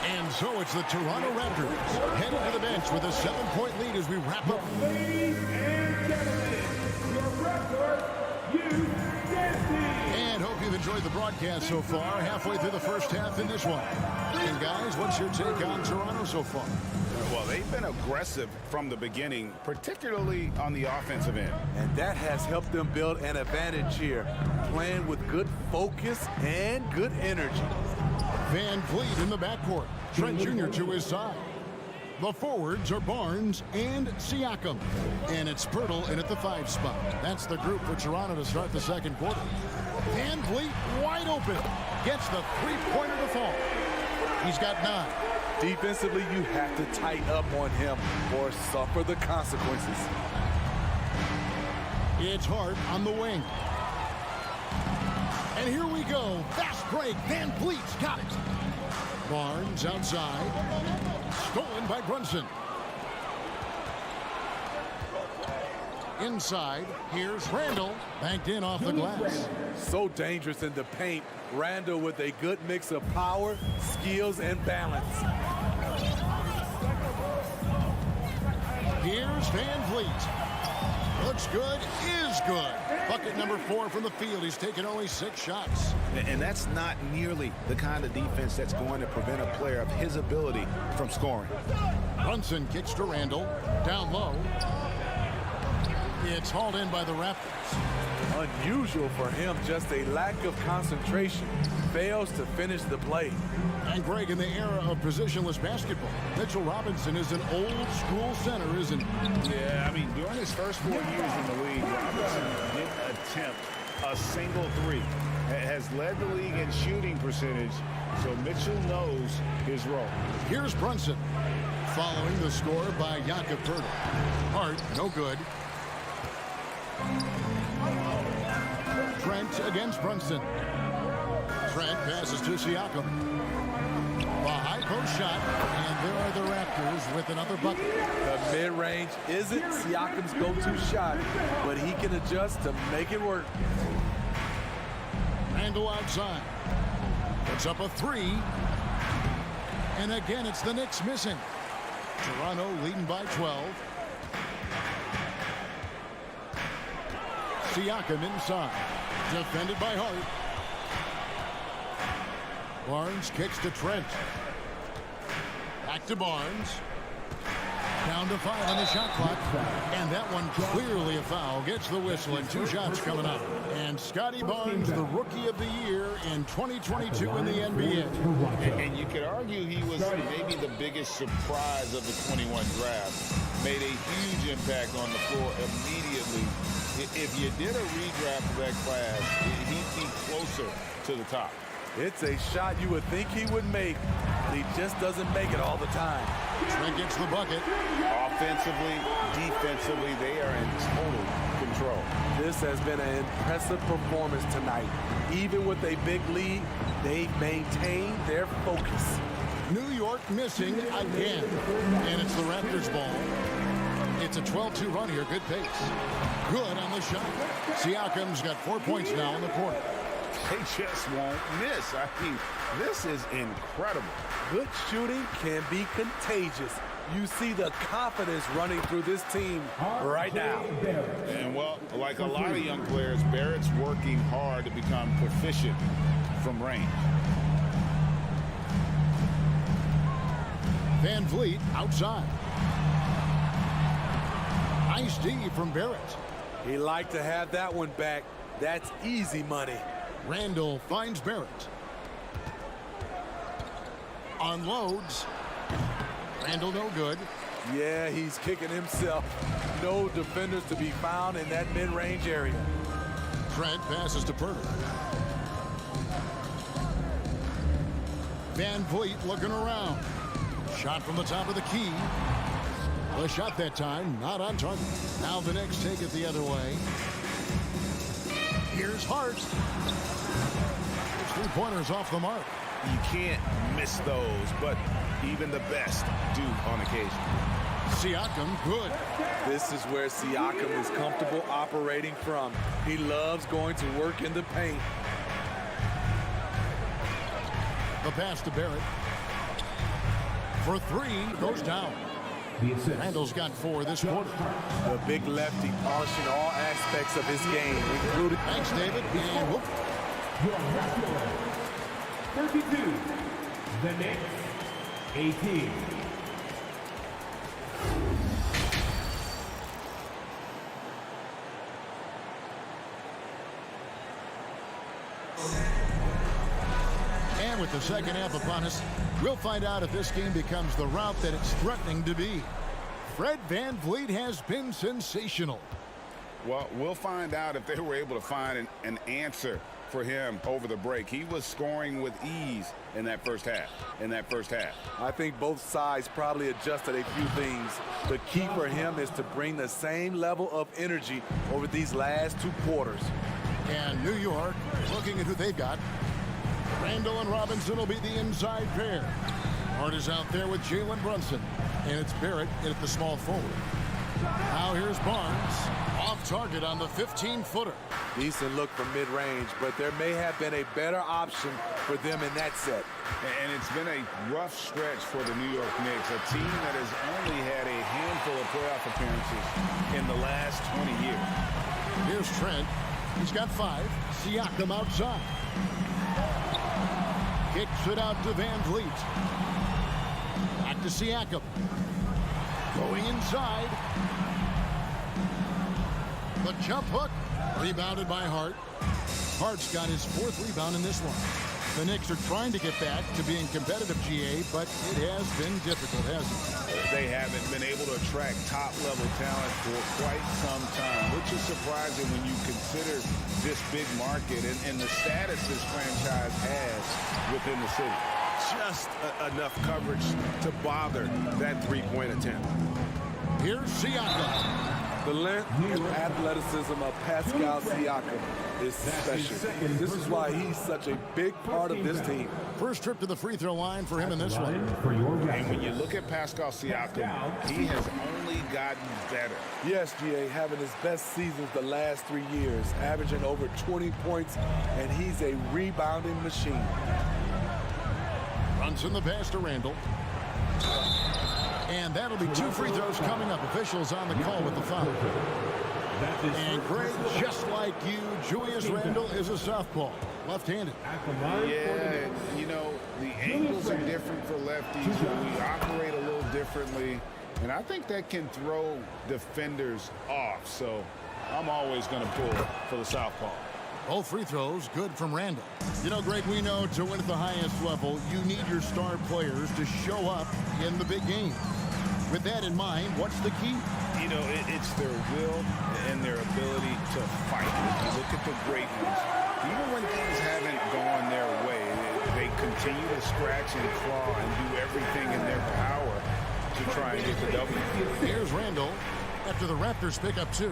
And so it's the Toronto Raptors heading to the bench with a 7-point lead as we wrap up. Ladies and gentlemen, your Raptors youth dance team. And hope you've enjoyed the broadcast so far. Halfway through the first half in this one. And guys, what's your take on Toronto so far? Well, they've been aggressive from the beginning, particularly on the offensive end. And that has helped them build an advantage here, playing with good focus and good energy. Van Vliet in the backcourt. Trent Jr. to his side. The forwards are Barnes and Siakam. And it's Pirtle in at the 5 spot. That's the group for Toronto to start the second quarter. Van Vliet wide open. Gets the 3-pointer to fall. He's got 9. Defensively, you have to tighten up on him or suffer the consequences. It's Hart on the wing. And here we go. Fast break. Van Vliet's got it. Barnes outside. Stolen by Brunson. Inside. Here's Randall. Banked in off the glass. So dangerous in the paint. Randall with a good mix of power, skills, and balance. Here's Van Vliet. Looks good, is good. Bucket number 4 from the field. He's taken only 6 shots. And that's not nearly the kind of defense that's going to prevent a player of his ability from scoring. Brunson kicks to Randall. Down low. It's hauled in by the Raptors. Unusual for him, just a lack of concentration. Fails to finish the play. And Greg, in the era of positionless basketball, Mitchell Robinson is an old-school center, isn't he? Yeah, I mean, during his first 4 years in the league, Robinson didn't attempt a single 3. Has led the league in shooting percentage, so Mitchell knows his role. Here's Brunson, following the score by Jakob Pirtle. Hart, no good. Trent against Brunson. Trent passes to Siakam. A high post shot, and there are the Raptors with another bucket. The mid-range isn't Siakam's go-to shot, but he can adjust to make it work. Randall outside. Puts up a 3. And again, it's the Knicks missing. Toronto leading by 12. Siakam inside. Defended by Hart. Barnes kicks to Trent. Back to Barnes. Down to 5 on the shot clock. And that one clearly a foul. Gets the whistle and 2 shots coming up. And Scotty Barnes, the Rookie of the Year in 2022 in the NBA. And you could argue he was maybe the biggest surprise of the 21 draft. Made a huge impact on the floor immediately. If you did a redraft of that class, he'd be closer to the top. It's a shot you would think he would make, but he just doesn't make it all the time. Trent gets the bucket. Offensively, defensively, they are in total control. This has been an impressive performance tonight. Even with a big lead, they've maintained their focus. New York missing again. And it's the Raptors ball. It's a 12-2 run here. Good pace. Good on the shot. Siakam's got 4 points now in the quarter. They just won't miss. I mean, this is incredible. Good shooting can be contagious. You see the confidence running through this team right now. And, well, like a lot of young players, Barrett's working hard to become proficient from range. Van Vliet outside. Nice D from Barrett. He liked to have that one back. That's easy money. Randall finds Barrett. Unloads. Randall no good. Yeah, he's kicking himself. No defenders to be found in that mid-range area. Trent passes to Purtle. Van Vliet looking around. Shot from the top of the key. The shot that time, not on target. Now the Knicks take it the other way. Here's Hart. Three-pointers off the mark. You can't miss those, but even the best do on occasion. Siakam, good. This is where Siakam is comfortable operating from. He loves going to work in the paint. The pass to Barrett. For three, goes down. Randall's got 4 this quarter. The big lefty polishing all aspects of his game, including... Thanks, David. And whoop. 32. The Knicks, 18. And with the second half upon us, we'll find out if this game becomes the route that it's threatening to be. Fred Van Vliet has been sensational. Well, we'll find out if they were able to find an answer for him over the break. He was scoring with ease in that first half. I think both sides probably adjusted a few things. The key for him is to bring the same level of energy over these last 2 quarters. And New York, looking at who they've got. Randall and Robinson will be the inside pair. Hart is out there with Jalen Brunson. And it's Barrett at the small forward. Now here's Barnes. Off target on the 15-footer. Decent look from mid-range, but there may have been a better option for them in that set. And it's been a rough stretch for the New York Knicks, a team that has only had a handful of playoff appearances in the last 20 years. Here's Trent. He's got 5. Siakam outside. Kicks it out to Van Vliet. Back to Siakam. Going inside. The jump hook. Rebounded by Hart. Hart's got his 4th rebound in this one. The Knicks are trying to get back to being competitive, GA, but it has been difficult, hasn't it? They haven't been able to attract top-level talent for quite some time, which is surprising when you consider this big market and the status this franchise has within the city. Just enough coverage to bother that three-point attempt. Here's Siakam. The length and athleticism of Pascal Siakam is special. This is why he's such a big part of this team. First trip to the free throw line for him in this one. And when you look at Pascal Siakam, he has only gotten better. Yes, GA, having his best seasons the last 3 years, averaging over 20 points, and he's a rebounding machine. Brunson the pass to Randall. And that'll be 2 free throws coming up. Officials on the call with the foul. And Greg, just like you, Julius Randle is a southpaw, left-handed. Yeah, you know, the angles are different for lefties. We operate a little differently. And I think that can throw defenders off. So I'm always going to pull for the southpaw. Both free throws good from Randall. You know, Greg, we know to win at the highest level, you need your star players to show up in the big game. With that in mind, what's the key? You know, it's their will and their ability to fight. If you look at the great ones, even when things haven't gone their way, they continue to scratch and claw and do everything in their power to try and get the W. Here's Randall after the Raptors pick up 2.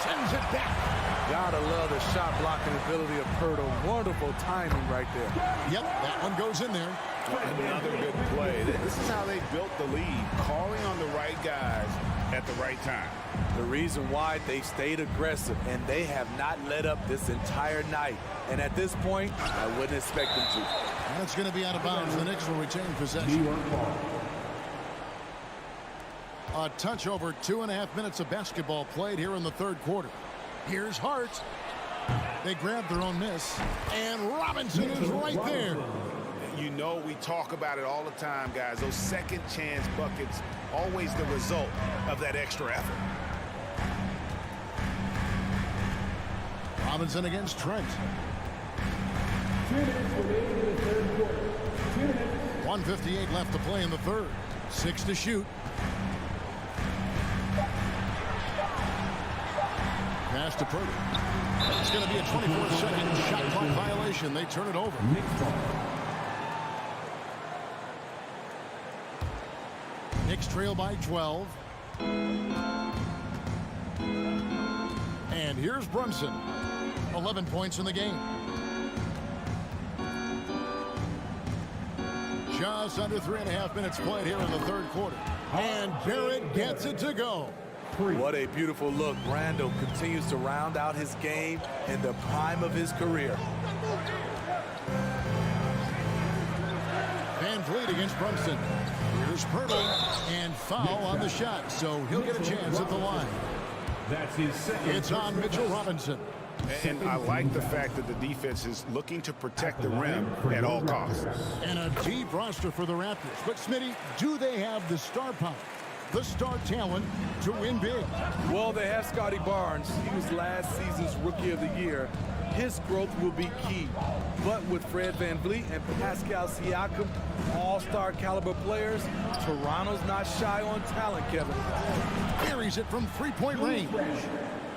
Sends it back. Gotta love the shot blocking ability of Purtle. Wonderful timing right there. Yep, that one goes in there. Another good play. This is how they built the lead, calling on the right guys at the right time. The reason why they stayed aggressive, and they have not let up this entire night. And at this point, I wouldn't expect them to. That's going to be out of bounds. The Knicks will retain possession. A touch over 2.5 minutes of basketball played here in the third quarter. Here's Hart. They grab their own miss, and Robinson is right there. You know, we talk about it all the time, guys. Those second chance buckets, always the result of that extra effort. Robinson against Trent. 2 minutes remaining in the third quarter. 2 minutes. 1:58 left to play in the third. 6 to shoot. Pass to Purdy. It's going to be a 24-second shot clock violation. They turn it over. Knicks trail by 12. And here's Brunson. 11 points in the game. Just under 3.5 minutes played here in the third quarter. And Barrett gets it to go. What a beautiful look. Randall continues to round out his game in the prime of his career. Van Vliet against Brunson. Here's Purtle, and foul on the shot, so he'll get a chance at the line. That's his second. It's on Mitchell Robinson. And I like the fact that the defense is looking to protect the rim at all costs. And a deep roster for the Raptors. But, Smitty, do they have the star power, the star talent to win big? Well, they have Scotty Barnes. He was last season's Rookie of the Year. His growth will be key. But with Fred VanVleet and Pascal Siakam, all-star caliber players, Toronto's not shy on talent, Kevin. Buries it from three-point range.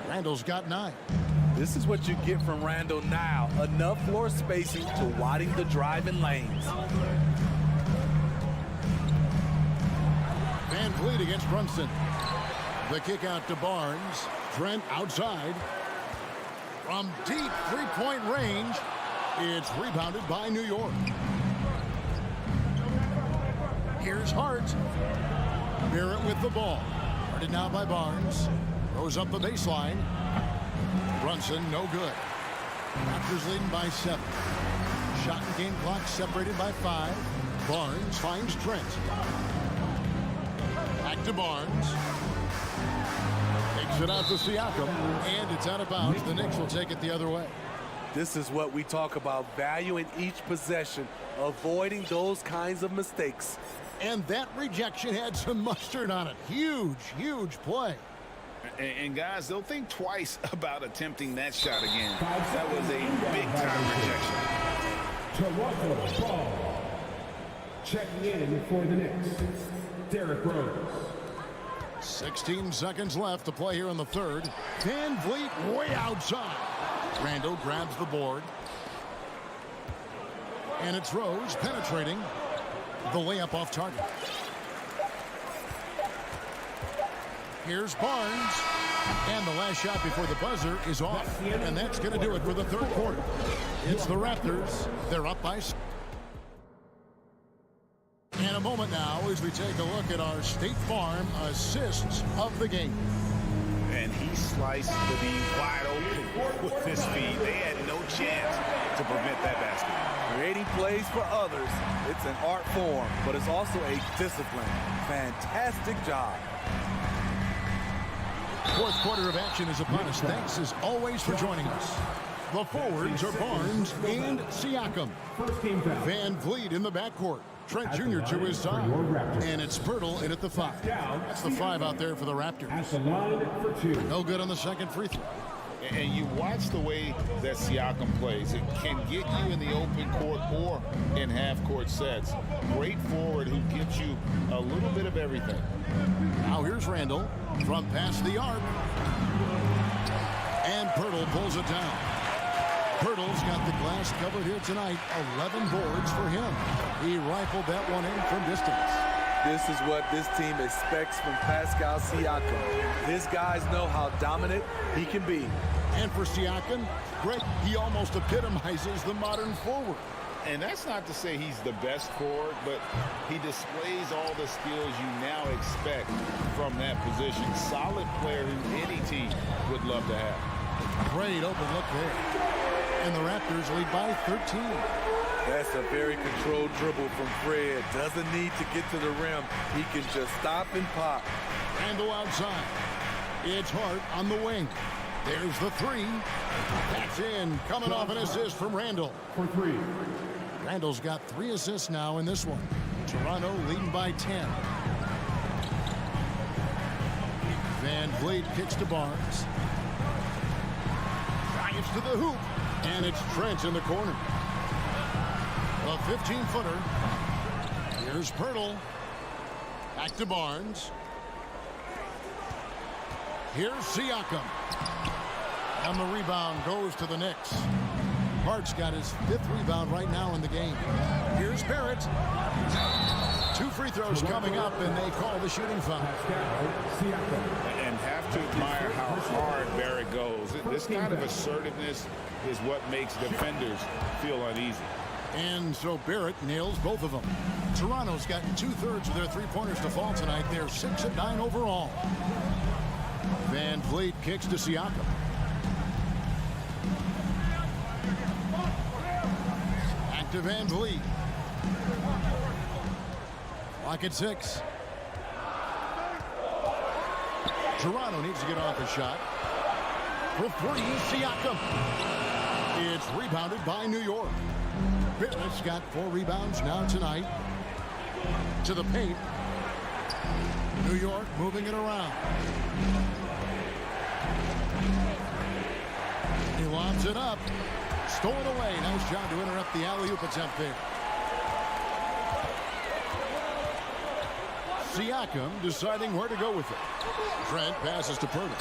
Randall's got 9. This is what you get from Randall now. Enough floor spacing to widen the driving lanes. Van Vliet against Brunson. The kick out to Barnes. Trent outside. From deep three-point range, it's rebounded by New York. Here's Hart. Barrett with the ball. Guarded now by Barnes. Goes up the baseline. Brunson, no good. Raptors leading by 7. Shot and game clock separated by 5. Barnes finds Trent. Back to Barnes. Takes it out to Siakam, and it's out of bounds. The Knicks will take it the other way. This is what we talk about, valuing each possession, avoiding those kinds of mistakes. And that rejection had some mustard on it. Huge, huge play. And guys, they'll think twice about attempting that shot again. That was a big-time rejection. Toronto ball. Checking in for the Knicks, Derrick Rose. 16 seconds left to play here in the third. Van Vliet way outside. Randall grabs the board. And it's Rose penetrating. The layup off target. Here's Barnes. And the last shot before the buzzer is off. And that's going to do it for the third quarter. It's the Raptors. They're up by 6. And a moment now as we take a look at our State Farm assists of the game. And he sliced the D wide open with his feet. They had no chance to prevent that basket. Creating plays for others, it's an art form, but it's also a discipline. Fantastic job. Fourth quarter of action is upon us. Thanks as always for joining us. The forwards are Barnes and Siakam. Van Vliet in the backcourt. Trent Jr. to his side. And it's Pirtle in at the 5. That's the 5 out there for the Raptors. No good on the second free throw. And you watch the way that Siakam plays. It can get you in the open court or in half-court sets. Great forward who gives you a little bit of everything. Now here's Randall from past the arc. And Pirtle pulls it down. Pirtle's got the glass covered here tonight. 11 boards for him. He rifled that one in from distance. This is what this team expects from Pascal Siakam. His guys know how dominant he can be. And for Siakam, Greg, he almost epitomizes the modern forward. And that's not to say he's the best forward, but he displays all the skills you now expect from that position. Solid player who any team would love to have. Great open look there. And the Raptors lead by 13. That's a very controlled dribble from Fred. Doesn't need to get to the rim. He can just stop and pop. Randall outside. It's Hart on the wing. There's the three. That's in. Coming off an assist from Randall. For three. Randall's got 3 assists now in this one. Toronto leading by 10. Van Vliet kicks to Barnes. Drives to the hoop. And it's Trent in the corner. A 15-footer. Here's Pirtle. Back to Barnes. Here's Siakam. And the rebound goes to the Knicks. Hart's got his 5th rebound right now in the game. Here's Barrett. 2 free throws coming up, and they call the shooting foul. And have to admire how hard Barrett goes. This kind of assertiveness is what makes defenders feel uneasy. And so Barrett nails both of them. Toronto's got 2/3 of their three-pointers to fall tonight. They're 6 of 9 overall. Van Vliet kicks to Siakam. Back to Van Vliet. Clock at 6. Toronto needs to get off a shot. For 3, Siakam. It's rebounded by New York. Barrett's got 4 rebounds now tonight. To the paint. New York moving it around. He lobs it up. Stolen away. Nice job to interrupt the alley-oop attempt there. Siakam deciding where to go with it. Trent passes to Pirtle.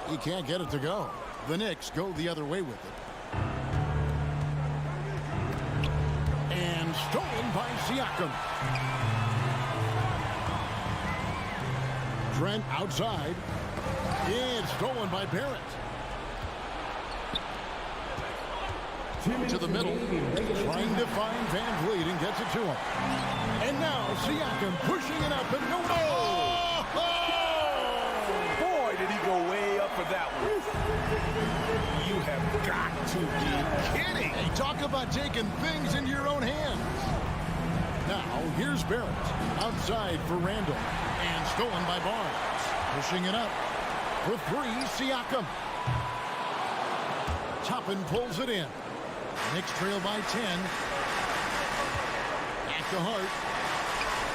He can't get it to go. The Knicks go the other way with it. And stolen by Siakam. Trent outside. It's stolen by Barrett. To the middle. Trying to find Van Vliet and gets it to him. And now Siakam pushing it up and no. Oh! Boy, did he go way up for that one. You have got to be kidding. Hey, talk about taking things into your own hands. Now, here's Barrett. Outside for Randall. And stolen by Barnes. Pushing it up. For 3, Siakam. Toppin pulls it in. Knicks trail by 10. Back to Hart.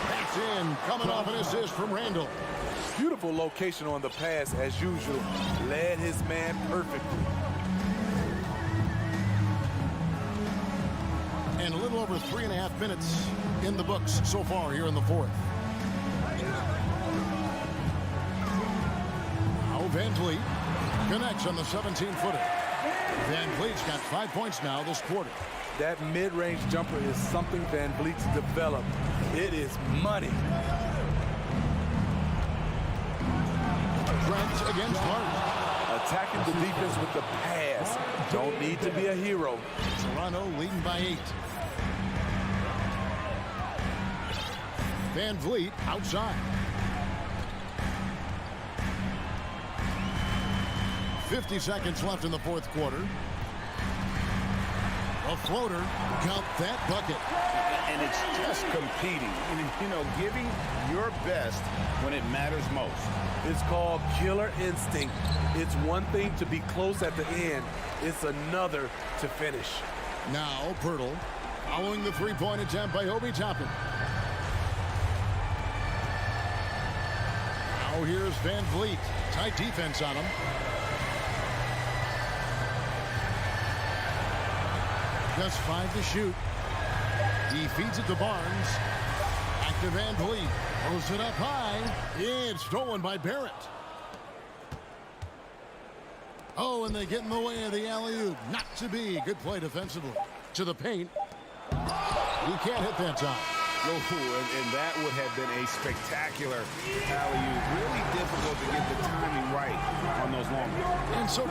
That's in. Coming off an assist from Randall. Beautiful location on the pass as usual. Led his man perfectly. And a little over 3.5 minutes in the books so far here in the 4th. Now Van Vliet connects on the 17-footer. Van Vliet's got 5 points now this quarter. That mid-range jumper is something Van Vliet's developed. It is money. Trent against Hart. Attacking the defense with the pass. Don't need to be a hero. Toronto leading by 8. Van Vliet outside. 50 seconds left in the 4th quarter. A floater. Count that bucket. And it's just competing. And, you know, giving your best when it matters most. It's called killer instinct. It's one thing to be close at the end. It's another to finish. Now Pirtle following the three-point attempt by Obi Toppin. Now here's Van Vliet. Tight defense on him. Just 5 to shoot. He feeds it to Barnes. Back to Van Vliet. Throws it up high. It's stolen by Barrett. Oh, and they get in the way of the alley-oop. Not to be. Good play defensively. To the paint. He can't hit that time. No, and that would have been a spectacular alley-oop. Really difficult to get the timing right on those long ones. And so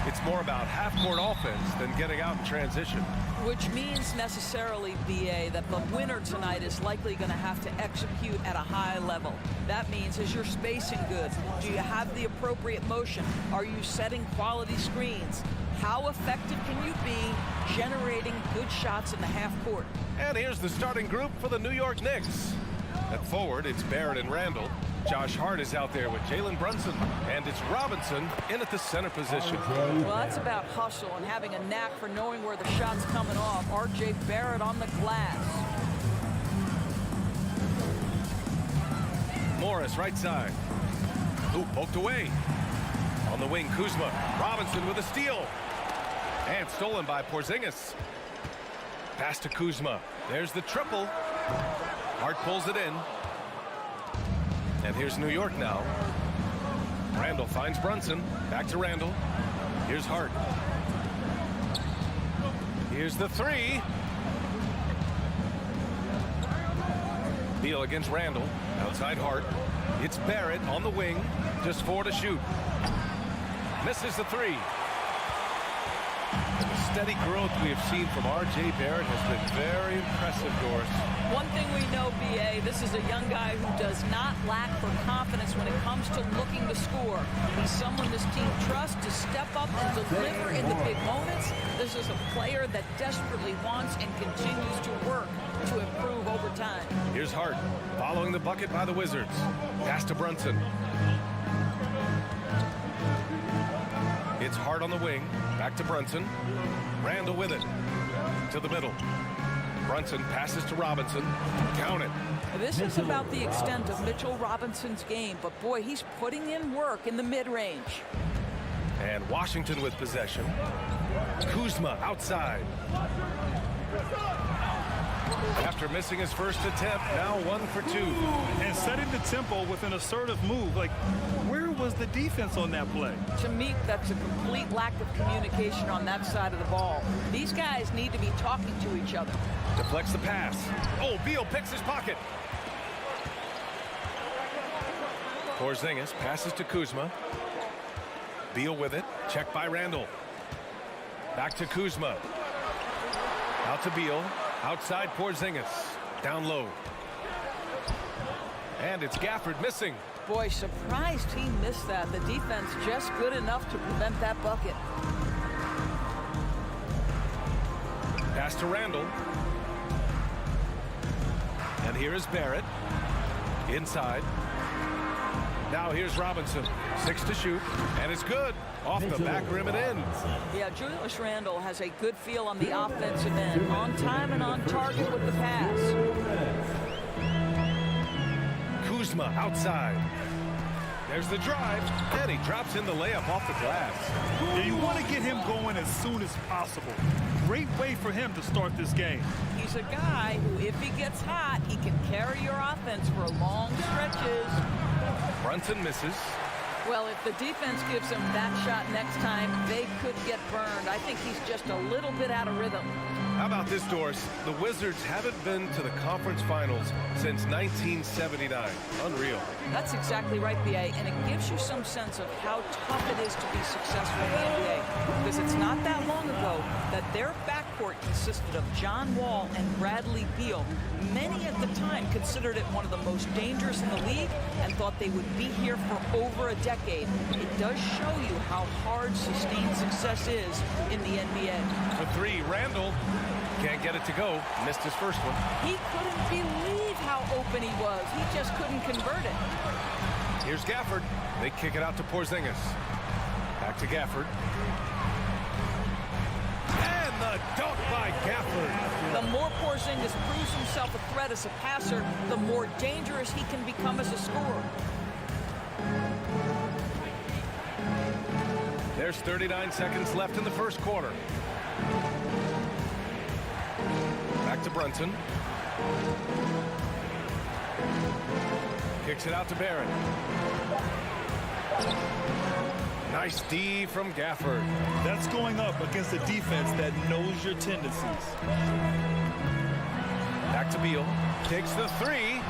It's more about half-court offense than getting out in transition. Which means necessarily, BA, that the winner tonight is likely going to have to execute at a high level. That means, is your spacing good? Do you have the appropriate motion? Are you setting quality screens? How effective can you be generating good shots in the half court? And here's the starting group for the New York Knicks. At forward, it's Barrett and Randall. Josh Hart is out there with Jalen Brunson, and it's Robinson in at the center position. Well, that's about hustle and having a knack for knowing where the shot's coming off. R.J. Barrett on the glass. Morris right side. Ooh, poked away. On the wing, Kuzma. Robinson with a steal. And stolen by Porzingis. Pass to Kuzma. There's the triple. Hart pulls it in. And here's New York now. Randall finds Brunson. Back to Randall. Here's Hart. Here's the three. Beal against Randall. Outside Hart. It's Barrett on the wing. Just 4 to shoot. Misses the three. And the steady growth we have seen from R.J. Barrett has been very impressive, Doris. One thing we know, BA, this is a young guy who does not lack for confidence when it comes to looking to score. He's someone this team trusts to step up and deliver in the big moments. This is a player that desperately wants and continues to work to improve over time. Here's Hart, following the bucket by the Wizzards. Pass to Brunson. It's Hart on the wing. Back to Brunson. Randall with it. To the middle. Brunson passes to Robinson. Count it. This is about the extent of Mitchell Robinson's game, but boy, he's putting in work in the mid-range. And Washington with possession. Kuzma outside. After missing his first attempt, now 1 for 2. And setting the tempo with an assertive move. Like, where was the defense on that play? To me, that's a complete lack of communication on that side of the ball. These guys need to be talking to each other. Deflects the pass. Oh, Beal picks his pocket. Porzingis passes to Kuzma. Beal with it. Checked by Randall. Back to Kuzma. Out to Beal. Outside Porzingis. Down low. And it's Gafford missing. Boy, surprised he missed that. The defense just good enough to prevent that bucket. Pass to Randall. And here is Barrett. Inside. Now here's Robinson. 6 to shoot. And it's good. Off the back rim and in. Yeah, Julius Randle has a good feel on the offensive end. On time and on target with the pass. Kuzma outside. There's the drive. And he drops in the layup off the glass. Yeah, you want to get him going as soon as possible. Great way for him to start this game. He's a guy who, if he gets hot, he can carry your offense for long stretches. Brunson misses. Well, if the defense gives him that shot next time, they could get burned. I think he's just a little bit out of rhythm. How about this, Doris? The Wizards haven't been to the conference finals since 1979. Unreal. That's exactly right, BA, and it gives you some sense of how tough it is to be successful in the NBA. Because it's not that long ago that their backcourt consisted of John Wall and Bradley Beal. Many at the time considered it one of the most dangerous in the league and thought they would be here for over a decade. It does show you how hard sustained success is in the NBA. For three, Randall can't get it to go. Missed his first one. He couldn't believe how open he was. He just couldn't convert it. Here's Gafford. They kick it out to Porzingis. Back to Gafford. And the dunk by Gafford. The more Porzingis proves himself a threat as a passer, the more dangerous he can become as a scorer. There's 39 seconds left in the first quarter. Back to Brunson. Kicks it out to Barrett. Nice D from Gafford. That's going up against a defense that knows your tendencies. Back to Beal. Takes the three.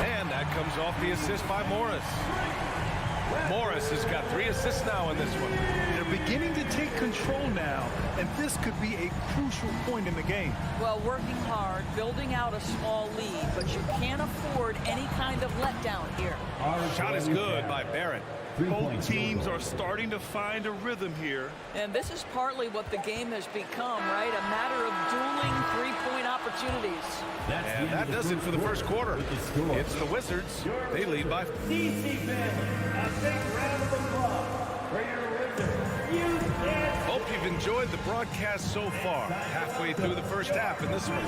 And that comes off the assist by Morris. Morris has got 3 assists now in this one. They're beginning to take control now, and this could be a crucial point in the game. Well, working hard, building out a small lead, but you can't afford any kind of letdown here. Shot is good by Barrett. Both teams are starting to find a rhythm here. And this is partly what the game has become, right? A matter of dueling three-point opportunities. And that does it for the first quarter. It's the Wizards. They lead by... DC fans, a big round of applause for your Wizards. Hope you've enjoyed the broadcast so far. Halfway through the first half in this one.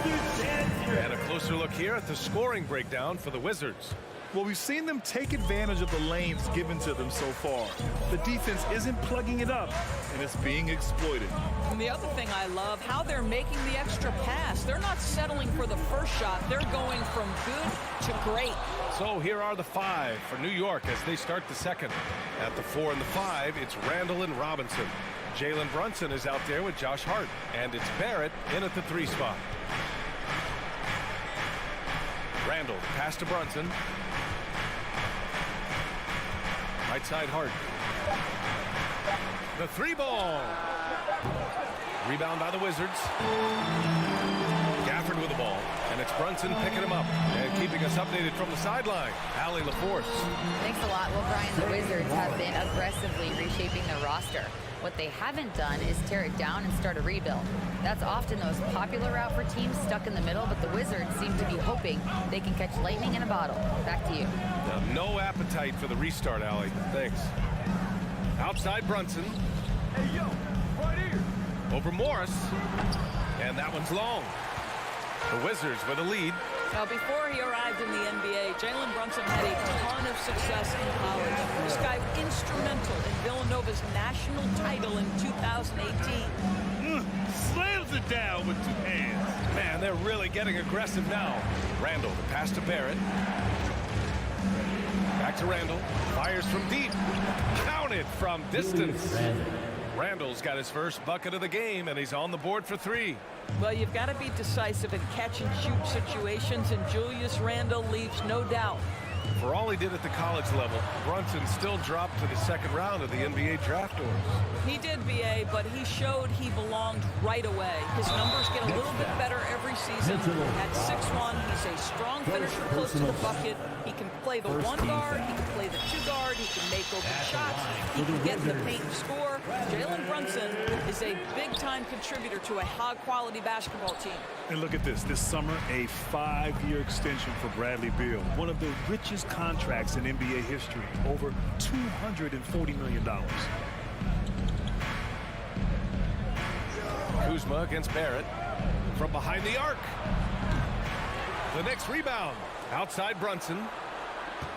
And a closer look here at the scoring breakdown for the Wizards. Well, we've seen them take advantage of the lanes given to them so far. The defense isn't plugging it up, and it's being exploited. And the other thing I love, how they're making the extra pass. They're not settling for the first shot. They're going from good to great. So here are the 5 for New York as they start the second. At the 4 and the 5, it's Randall and Robinson. Jalen Brunson is out there with Josh Hart. And it's Barrett in at the 3 spot. Randall, pass to Brunson. Right side Hart. The 3 ball. Rebound by the Wizards. Gafford with the ball. And it's Brunson picking him up and keeping us updated from the sideline. Allie LaForce. Thanks a lot. Well, Brian, the Wizards have been aggressively reshaping their roster. What they haven't done is tear it down and start a rebuild. That's often the most popular route for teams stuck in the middle, but the Wizards seem to be hoping they can catch lightning in a bottle. Back to you. Now, no appetite for the restart, Allie. Thanks. Outside Brunson. Hey, yo, right here. Over Morris. And that one's long. The Wizards with a lead. Now, before he arrived in the NBA, Jalen Brunson had a ton of success in college. This guy instrumental in Villanova's national title in 2018. Slams it down with 2 hands. Man, they're really getting aggressive now. Randall, the pass to Barrett. Back to Randall. Fires from deep. Counted from distance. Randall's got his first bucket of the game, and he's on the board for 3. Well, you've got to be decisive in catch-and-shoot situations, and Julius Randle leaves no doubt. For all he did at the college level, Brunson still dropped to the second round of the NBA draft doors. He did, B.A., but he showed he belonged right away. His numbers get a little bit better every season. At 6'1", he's a strong finisher close to the bucket. He can play the 1 guard, he can play the 2 guard, he can make open shots, he can get in the paint and score. Jalen Brunson is a big-time contributor to a high-quality basketball team. And look at this. This summer, a 5-year extension for Bradley Beal. One of the richest contracts in NBA history. Over $240 million. Kuzma against Barrett. From behind the arc. The next rebound. Outside Brunson.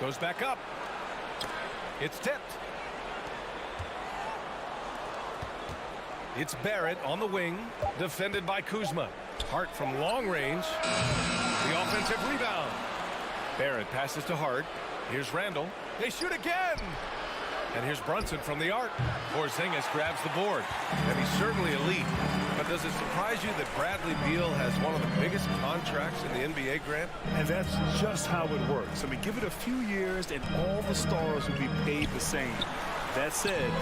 Goes back up. It's tipped. It's Barrett on the wing. Defended by Kuzma. Hart from long range. The offensive rebound. Barrett passes to Hart. Here's Randall. They shoot again. And here's Brunson from the arc. Porzingis grabs the board. And he's certainly elite. But does it surprise you that Bradley Beal has one of the biggest contracts in the NBA, Grant? And that's just how it works. I mean, give it a few years and all the stars will be paid the same. That said,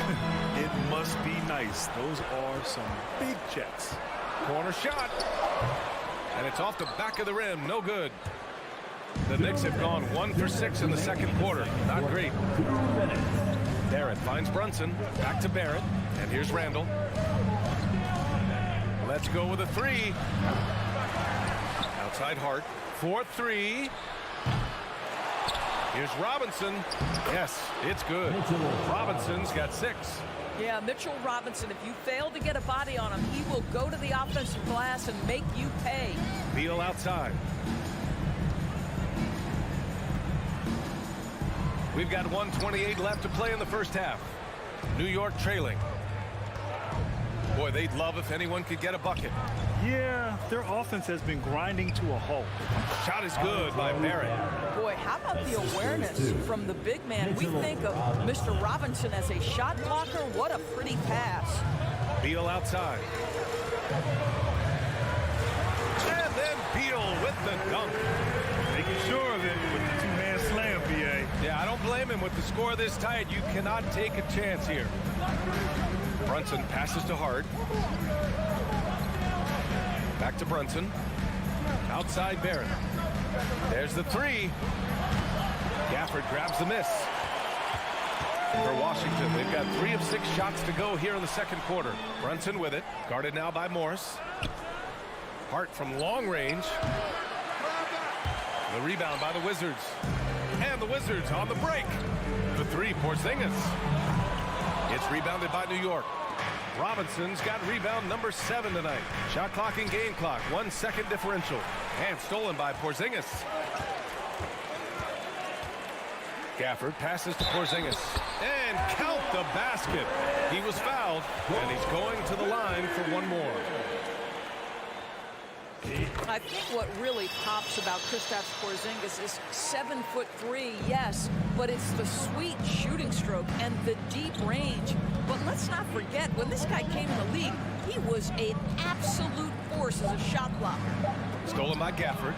it must be nice. Those are some big checks. Corner shot. And it's off the back of the rim. No good. The Knicks have gone 1 for 6 in the second quarter. Not great. Barrett finds Brunson. Back to Barrett. And here's Randall. Let's go with a 3. Outside Hart. 4-3. Here's Robinson. Yes, it's good. Robinson's got 6. Yeah, Mitchell Robinson, if you fail to get a body on him, he will go to the offensive glass and make you pay. Beal outside. We've got 1:28 left to play in the first half. New York trailing. Boy, they'd love if anyone could get a bucket. Yeah, their offense has been grinding to a halt. Shot is good by Barrett. Boy, how about the awareness from the big man? We think of Mr. Robinson as a shot blocker. What a pretty pass. Beal outside. And then Beal with the dunk. Making sure of it with the 2-man slam B.A. Yeah, I don't blame him. With the score this tight, you cannot take a chance here. Brunson passes to Hart. Back to Brunson. Outside Barrett. There's the three. Gafford grabs the miss. For Washington, they've got 3 of 6 shots to go here in the second quarter. Brunson with it. Guarded now by Morris. Hart from long range. The rebound by the Wizards. And the Wizards on the break. The three, Porzingis. It's rebounded by New York. Robinson's got rebound number 7 tonight. Shot clock and game clock, 1 second differential. And stolen by Porzingis. Gafford passes to Porzingis. And count the basket. He was fouled, and he's going to the line for one more. I think what really pops about Kristaps Porzingis is 7'3", yes, but it's the sweet shooting stroke and the deep range. But let's not forget, when this guy came in the league, he was an absolute force as a shot blocker. Stolen by Gafford.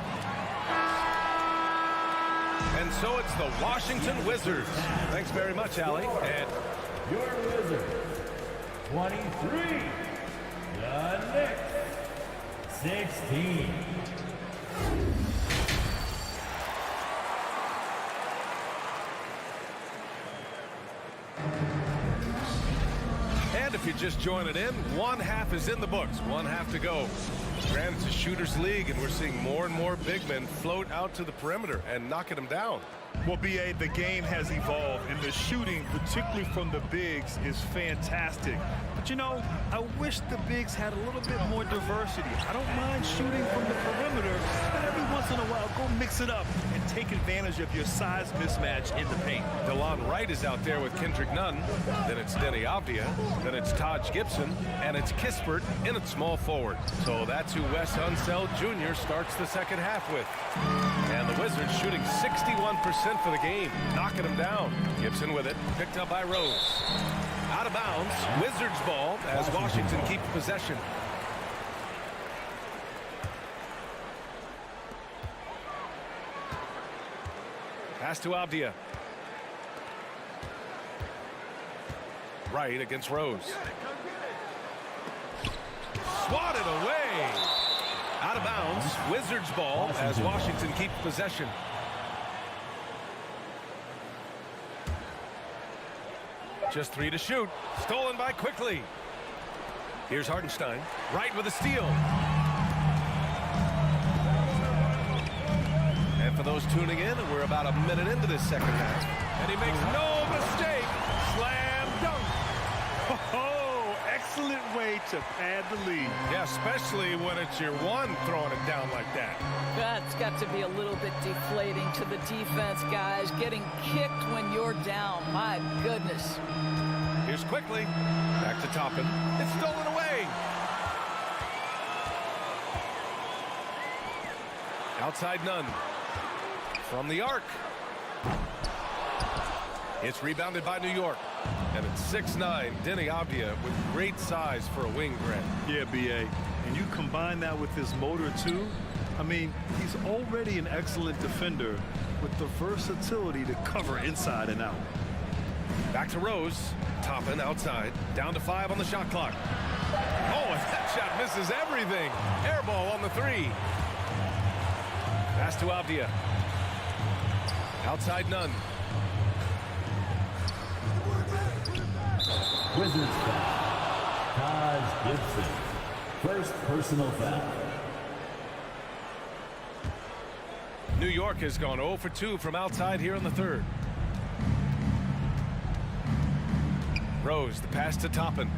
And so it's the Washington Wizards. Thanks very much, Allie. And your Wizards, 23. The Knicks, 16. And if you're just joining in, one half is in the books, one half to go. Granted, it's a shooter's league, and we're seeing more and more big men float out to the perimeter and knocking them down. Well, B.A., the game has evolved, and the shooting, particularly from the bigs, is fantastic. But, you know, I wish the bigs had a little bit more diversity. I don't mind shooting from the perimeter, but every once in a while, go mix it up and take advantage of your size mismatch in the paint. DeLon Wright is out there with Kendrick Nunn. Then it's Denny Avdia. Then it's Taj Gibson. And it's Kispert in at small forward. So that's who Wes Unseld Jr. starts the second half with. And the Wizards shooting 61% for the game, knocking them down. Gibson with it, picked up by Rose. Out of bounds, Wizards ball as Washington keeps possession. Pass to Avdia. Right against Rose. Swatted away. Out of bounds, Wizards ball as Washington keeps possession. Just 3 to shoot. Stolen by Quickly. Here's Hartenstein. Right with a steal. And for those tuning in, we're about a minute into this second half. And he makes no mistake. Slam dunk. Oh, excellent way to pad the lead. Yeah, especially when it's your one throwing it down like that. That's got to be a little bit deflating to the defense, guys. Getting kicked when you're down. My goodness. Here's Quickly. Back to Toppin. It's stolen away. Outside Nunn. From the arc. It's rebounded by New York. And it's 6'9", Denny Avdia with great size for a wing grab. Yeah, B.A. And you combine that with his motor, too. I mean, he's already an excellent defender with the versatility to cover inside and out. Back to Rose. Toppin outside. Down to 5 on the shot clock. Oh, and that shot misses everything. Air ball on the 3. Pass to Avdia. Outside Nunn. Wizards foul. Taj Gibson. First personal foul. New York has gone 0 for 2 from outside here in the third. Rose, the pass to Toppin.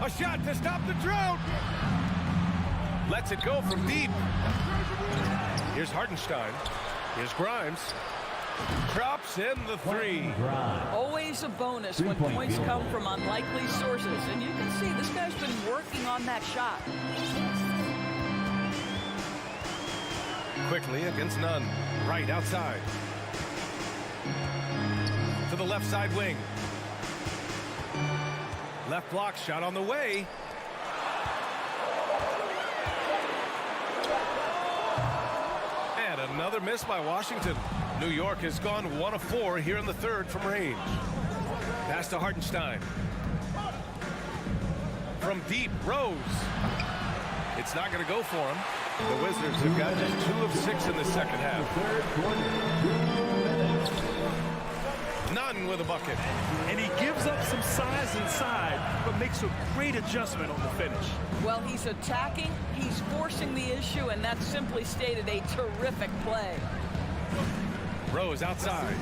A shot to stop the drought. Lets it go from deep. Here's Hartenstein. Here's Grimes. Drops in the 3. Always a bonus when points come from unlikely sources. And you can see this guy's been working on that shot. Quickly against Nunn. Right outside. To the left side wing. Left block shot on the way. And another miss by Washington. New York has gone 1 of 4 here in the third from range. Pass to Hartenstein. From deep, Rose. It's not going to go for him. The Wizards have got just 2 of 6 in the second half. Nunn with a bucket. And he gives up some size inside, but makes a great adjustment on the finish. Well, he's attacking, he's forcing the issue, and that's simply stated a terrific play. Rose outside.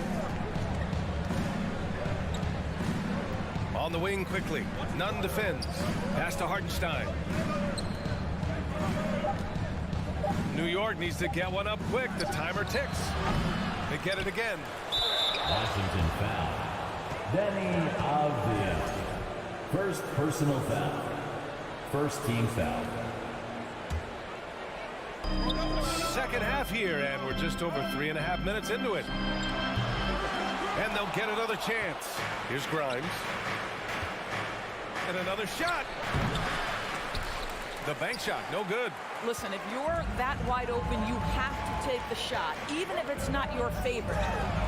On the wing quickly. Nunn defends. Pass to Hartenstein. New York needs to get one up quick. The timer ticks. They get it again. Washington foul. Danny Avdia. First personal foul. First team foul. Second half here, and we're just over 3.5 minutes into it. And they'll get another chance. Here's Grimes. And another shot. The bank shot, no good. Listen, if you're that wide open, you have to take the shot, even if it's not your favorite.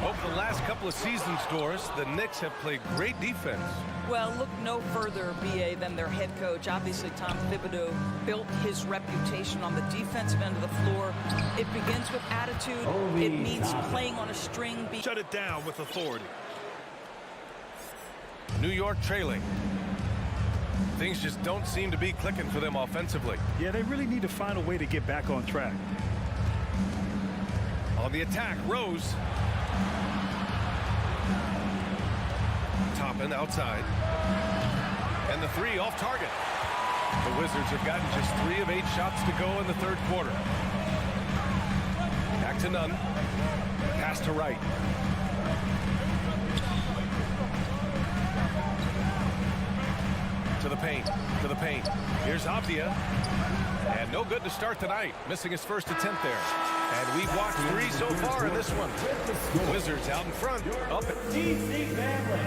Over the last couple of seasons, Doris, the Knicks have played great defense. Well, look no further, BA, than their head coach. Obviously, Tom Thibodeau built his reputation on the defensive end of the floor. It begins with attitude. It means playing on a string. Shut it down with authority. New York trailing. Things just don't seem to be clicking for them offensively. Yeah, they really need to find a way to get back on track. On the attack, Rose. Toppin outside. And the 3 off target. The Wizards have gotten just 3 of 8 shots to go in the third quarter. Back to Nunn. Pass to Wright. To the paint. Here's Avdia. And no good to start tonight, missing his first attempt there. And we've watched 3 so far in this one. Wizards out in front, up at DC family.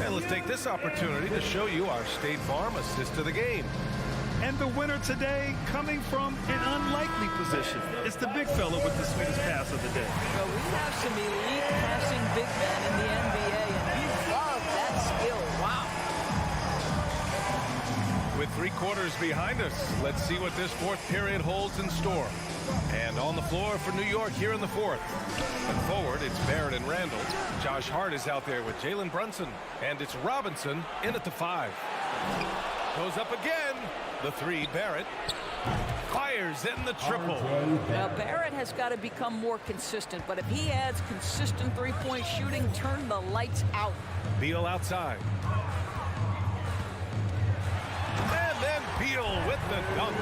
And let's take this opportunity to show you our State Farm assist to the game. And the winner today coming from an unlikely position. It's the big fella with the sweetest pass of the day. Well, we have some elite passing big men in the NBA, and we love that skill. Wow. With 3 quarters behind us, let's see what this fourth period holds in store. And on the floor for New York here in the fourth. And forward, it's Barrett and Randall. Josh Hart is out there with Jalen Brunson. And it's Robinson in at the 5. Goes up again. The 3, Barrett. Fires in the triple. Now, Barrett has got to become more consistent. But if he adds consistent three-point shooting, turn the lights out. Beal outside. And then Beal with the dunk.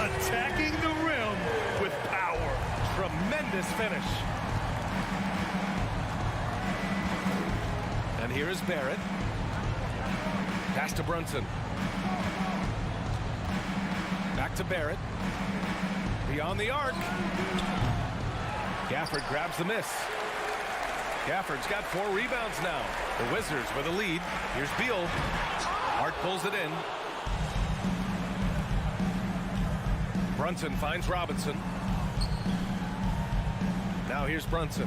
Attacking the rim with power. Tremendous finish. And here is Barrett. Pass to Brunson. Back to Barrett. Beyond the arc. Gafford grabs the miss. Gafford's got 4 rebounds now. The Wizards with a lead. Here's Beal. Hart pulls it in. Brunson finds Robinson. Now here's Brunson.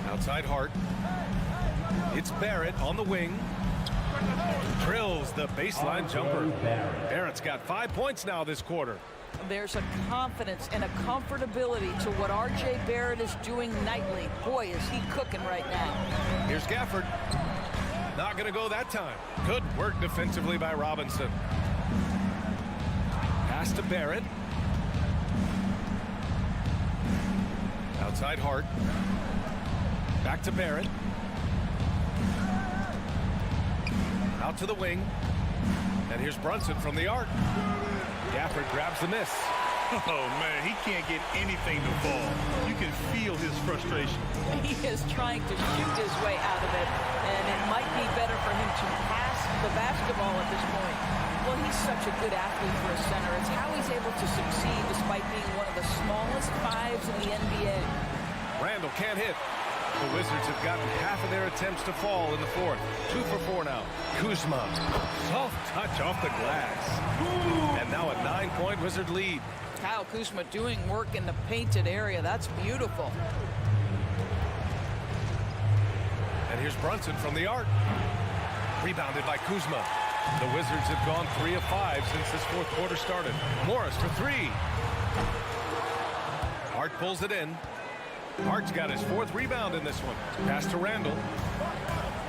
Outside Hart. It's Barrett on the wing. Drills the baseline jumper. Barrett's got 5 points now this quarter. There's a confidence and a comfortability to what R.J. Barrett is doing nightly. Boy, is he cooking right now. Here's Gafford. Not going to go that time. Good work defensively by Robinson. Pass to Barrett. Outside Hart. Back to Barrett. Out to the wing. And here's Brunson from the arc. Gafford grabs the miss. Oh, man, he can't get anything to fall. You can feel his frustration. He is trying to shoot his way out of it, and it might be better for him to pass the basketball at this point. Well, he's such a good athlete for a center. It's how he's able to succeed despite being one of the smallest 5s in the NBA. Randall can't hit. The Wizards have gotten half of their attempts to fall in the fourth. 2 for 4 now. Kuzma, soft touch off the glass. And now a 9-point Wizard lead. Kyle Kuzma doing work in the painted area. That's beautiful. And here's Brunson from the arc. Rebounded by Kuzma. The Wizards have gone 3 of 5 since this fourth quarter started. Morris for 3. Hart pulls it in. Hart's got his 4th rebound in this one. Pass to Randall.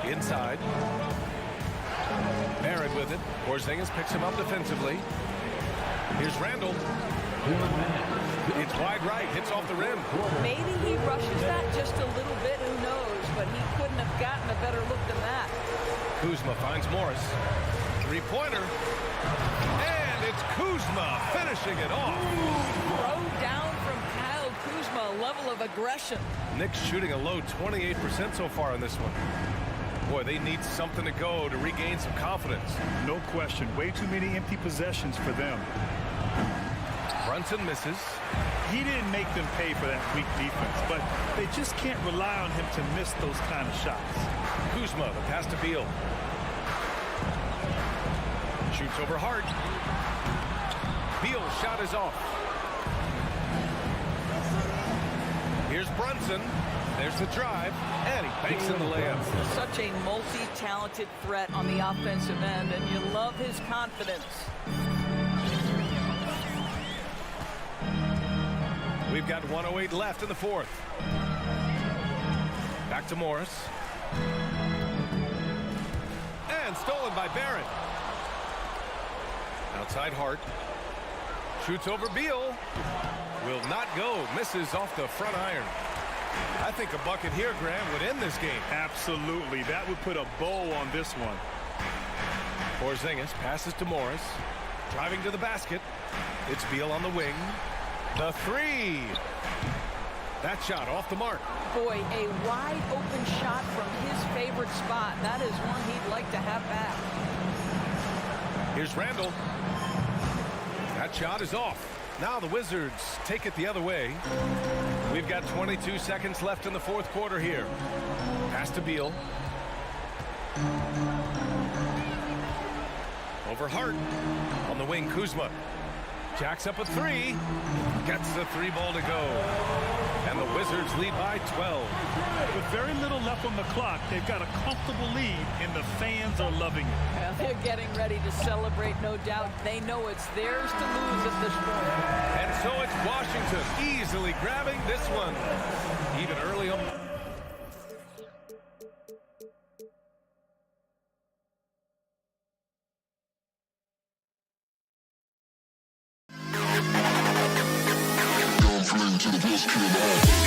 Inside. Barrett with it. Porzingis picks him up defensively. Here's Randall. It's wide right. Hits off the rim. Maybe he rushes that just a little bit. Who knows? But he couldn't have gotten a better look than that. Kuzma finds Morris. 3-pointer. And it's Kuzma finishing it off. Throw down from Kyle Kuzma. A level of aggression. Knicks shooting a low 28% so far in this one. Boy, they need something to go to regain some confidence. No question. Way too many empty possessions for them. Brunson misses. He didn't make them pay for that weak defense, but they just can't rely on him to miss those kind of shots. Kuzma, the pass to Beal. Shoots over Hart. Beal's shot is off. Here's Brunson. There's the drive, and he banks in the layup. Such a multi-talented threat on the offensive end, and you love his confidence. We've got 1:08 left in the fourth. Back to Morris. And stolen by Barrett. Outside Hart. Shoots over Beal. Will not go. Misses off the front iron. I think a bucket here, Graham, would end this game. Absolutely. That would put a bow on this one. Porzingis passes to Morris. Driving to the basket. It's Beal on the wing. The 3. That shot off the mark. Boy, a wide open shot from his favorite spot. That is one he'd like to have back. Here's Randall. That shot is off. Now the Wizards take it the other way. We've got 22 seconds left in the fourth quarter here. Pass to Beal. Over Hart. On the wing, Kuzma. Jacks up a 3. Gets the 3 ball to go. And the Wizards lead by 12. With very little left on the clock, they've got a comfortable lead, and the fans are loving it. Well, they're getting ready to celebrate, no doubt. They know it's theirs to lose at this point. And so it's Washington easily grabbing this one. Even early on. To the best kid in the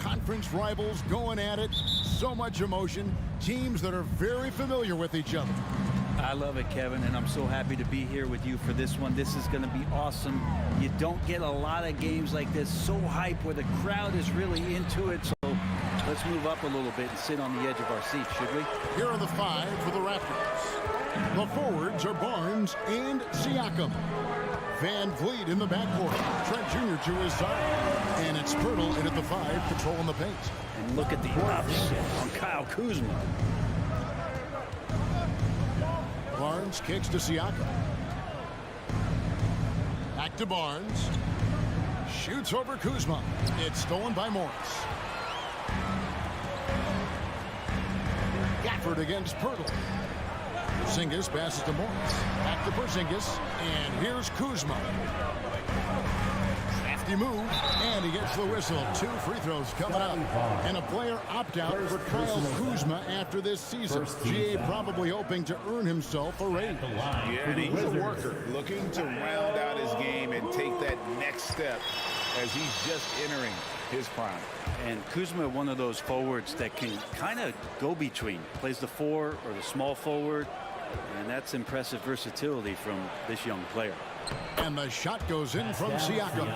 Conference rivals going at it. So much emotion. Teams that are very familiar with each other. I love it, Kevin, and I'm so happy to be here with you for this one. This is going to be awesome. You don't get a lot of games like this, so hype, where the crowd is really into it. So let's move up a little bit and sit on the edge of our seats, should we? Here are the five for the Raptors. The forwards are Barnes and Siakam. Van Vliet in the backcourt. Trent Jr. to his side. And it's Pirtle in at the 5, patrolling the paint. And look at the upset on Kyle Kuzma. Barnes kicks to Siakam. Back to Barnes. Shoots over Kuzma. It's stolen by Morris. Gafford against Pirtle. Porzingis passes to Morris. Back to Porzingis. And here's Kuzma. Crafty move. And he gets the whistle. 2 free throws coming up. And a player opt-out for Kyle Kuzma after this season. GA probably hoping to earn himself a raise. Yeah, he's a worker. Looking to round out his game and take that next step as he's just entering his prime. And Kuzma, one of those forwards that can kind of go between. Plays the 4 or the small forward. And that's impressive versatility from this young player. And the shot goes in from Siakam.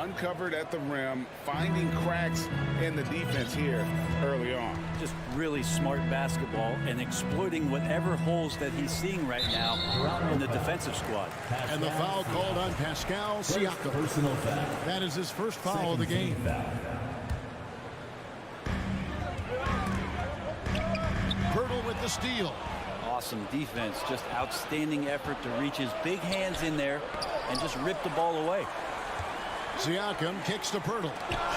Uncovered at the rim, finding cracks in the defense here early on. Just really smart basketball and exploiting whatever holes that he's seeing right now in the defensive squad. And the foul called on Pascal Siakam. That is his first foul of the game. Pirtle with the steal. Awesome defense, just outstanding effort to reach his big hands in there and just rip the ball away. Siakam kicks to Pirtle.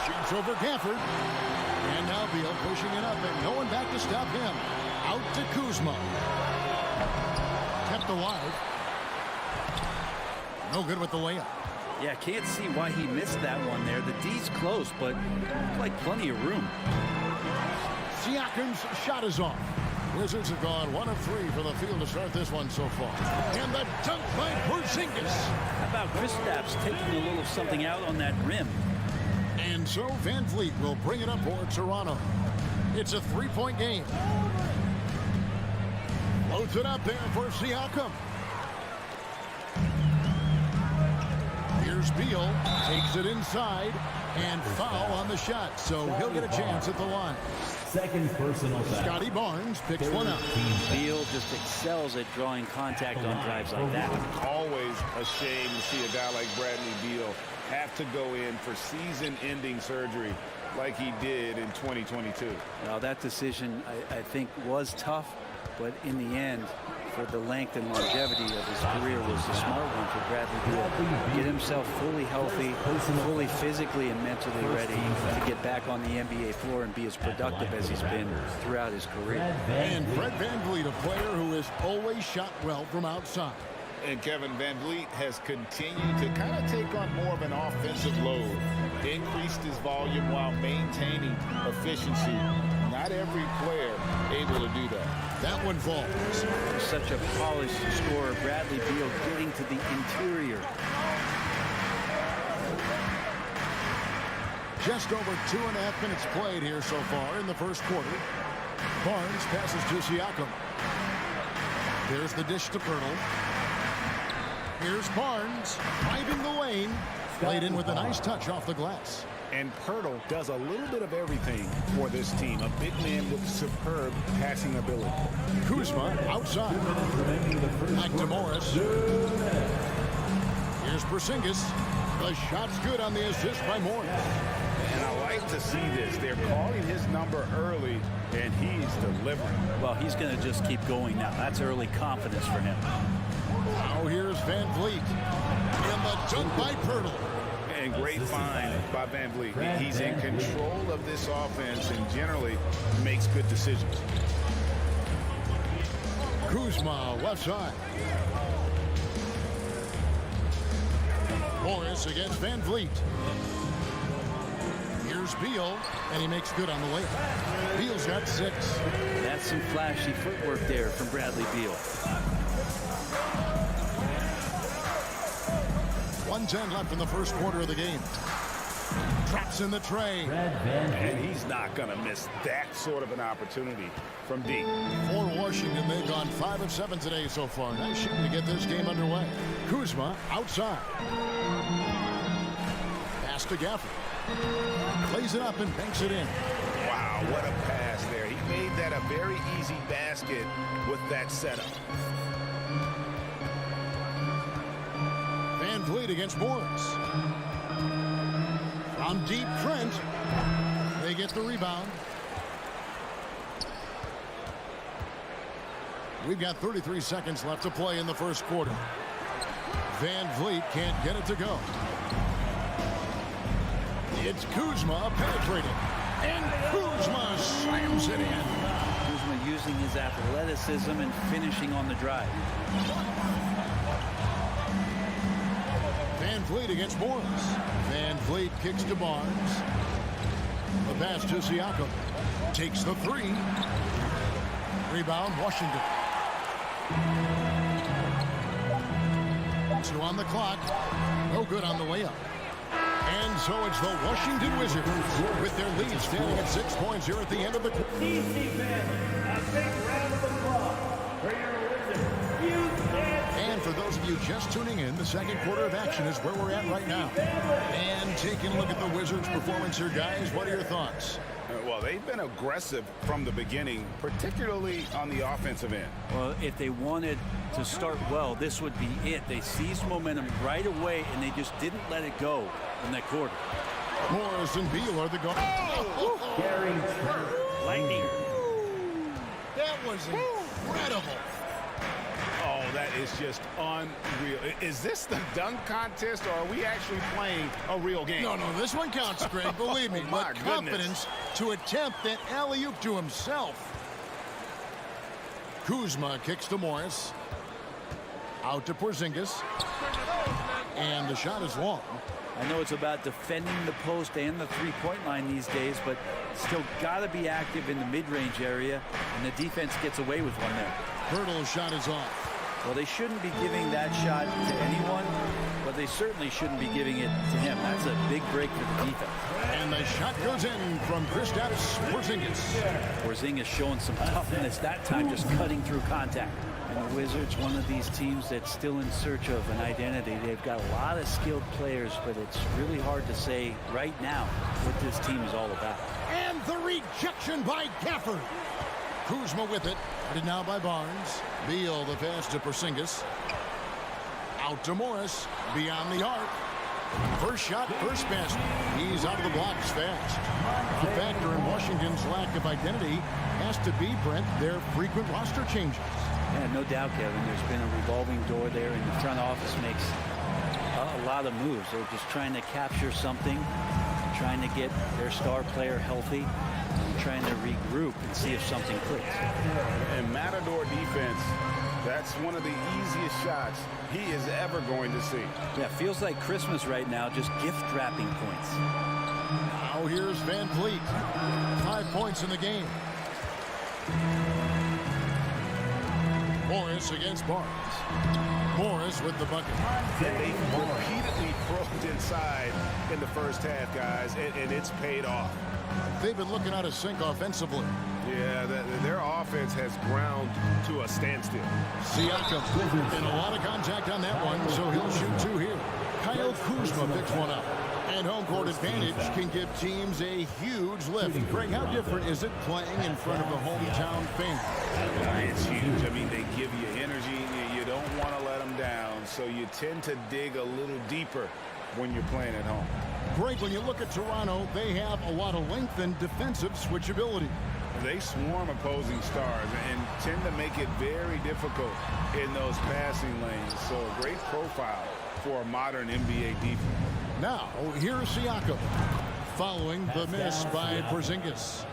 Shoots over Gafford. And now Beal pushing it up and no one back to stop him. Out to Kuzma. Kept alive. No good with the layup. Yeah, can't see why he missed that one there. The D's close, but like plenty of room. Siakam's shot is off. Wizards have gone 1 of 3 from the field to start this one so far. And the dunk by Porzingis. How about Kristaps taking a little something out on that rim? And so Van Vliet will bring it up for Toronto. It's a 3-point game. Loads it up there for Siakam. Here's Beal. Takes it inside. And foul on the shot. So he'll get a chance at the line. Second personal foul. Scotty Barnes picks one up. Beal just excels at drawing contact on drives like that. Always a shame to see a guy like Bradley Beal have to go in for season-ending surgery like he did in 2022. Now, that decision, I think, was tough, but in the end, for the length and longevity of his career, was the smart one for Bradley Beal. Get himself fully healthy, fully physically and mentally ready to get back on the NBA floor and be as productive as he's been throughout his career. And Fred VanVleet, a player who has always shot well from outside. And Kevin VanVleet has continued to kind of take on more of an offensive load. Increased his volume while maintaining efficiency. Not every player able to do that. That one falls. Such a polished scorer, Bradley Beal getting to the interior. Just over 2.5 minutes played here so far in the first quarter. Barnes passes to Siakam. There's the dish to Pirtle. Here's Barnes driving the lane. Played in with a nice touch off the glass. And Pirtle does a little bit of everything for this team. A big man with superb passing ability. Kuzma outside. Back to Morris. Here's Porzingis. The shot's good on the assist by Morris. And I like to see this. They're calling his number early, and he's delivering. Well, he's going to just keep going now. That's early confidence for him. Now here's Van Vliet. And the dunk by Pirtle. And great find by Van Vliet. He's in control of this offense and generally makes good decisions. Kuzma left side. Morris against Van Vliet. Here's Beal, and he makes good on the layup. Beal's got 6. That's some flashy footwork there from Bradley Beal. 1:10 left in the first quarter of the game. Drops in the tray. And he's not going to miss that sort of an opportunity from deep. For Washington, they've gone 5 of 7 today so far. Nice shooting to get this game underway. Kuzma outside. Pass to Gafford. Plays it up and banks it in. Wow, what a pass there. He made that a very easy basket with that setup. Van Vliet against Morris. From deep, Trent. They get the rebound. We've got 33 seconds left to play in the first quarter. Van Vliet can't get it to go. It's Kuzma penetrating. And Kuzma slams it in. Kuzma using his athleticism and finishing on the drive. Van Vliet against Morris. Van Vliet kicks to Barnes. The pass to Siakam. Takes the 3. Rebound, Washington. 2 on the clock. No good on the way up. And so it's the Washington Wizards with their lead standing at 6 points here at the end of the quarter. DC fans, a big round of applause for your Wizards. And for those of you just tuning in, the second quarter of action is where we're at right now. And taking a look at the Wizards' performance here, guys, what are your thoughts? Well, they've been aggressive from the beginning, particularly on the offensive end. Well, if they wanted to start well, this would be it. They seized momentum right away, and they just didn't let it go in that quarter. Morris and Beal are the guards. Oh! Gary Lightning. That was incredible. Oh, that is just unreal. Is this the dunk contest, or are we actually playing a real game? No, this one counts, Greg. Believe me. My With confidence to attempt that alley-oop to himself. Kuzma kicks to Morris. Out to Porzingis. And the shot is long. I know it's about defending the post and the three-point line these days, but still got to be active in the mid-range area, and the defense gets away with one there. Hurdle's shot is off. Well, they shouldn't be giving that shot to anyone, but they certainly shouldn't be giving it to him. That's a big break for the defense. And the shot goes in from Kristaps Porzingis. Porzingis showing some toughness that time, just cutting through contact. And the Wizards, one of these teams that's still in search of an identity. They've got a lot of skilled players, but it's really hard to say right now what this team is all about. And the rejection by Gafford. Kuzma with it. Headed now by Barnes. Beal the pass to Porzingis. Out to Morris. Beyond the arc. First shot, first basket. He's out of the blocks fast. The factor in Washington's lack of identity has to be, Brent, their frequent roster changes. Yeah, no doubt, Kevin. There's been a revolving door there, and the front office makes a lot of moves. They're just trying to capture something, trying to get their star player healthy, and trying to regroup and see if something clicks. And Matador defense, that's one of the easiest shots he is ever going to see. Yeah, feels like Christmas right now, just gift wrapping points. Now here's Van Vliet. 5 points in the game. Morris against Barnes. Morris with the bucket. And they repeatedly probed inside in the first half, guys, and it's paid off. They've been looking out of sync offensively. Yeah, their offense has ground to a standstill. Siakam, and a lot of contact on that one, so he'll shoot two here. Kyle Kuzma picks one up. And home court advantage can give teams a huge lift. Greg, how different is it playing in front of the hometown fans? It's huge. I mean, they give you energy. You don't want to let them down, so you tend to dig a little deeper when you're playing at home. Greg, when you look at Toronto, they have a lot of length and defensive switchability. They swarm opposing stars and tend to make it very difficult in those passing lanes. So a great profile for a modern NBA defense. Now, here's Siakam following the miss by Porzingis.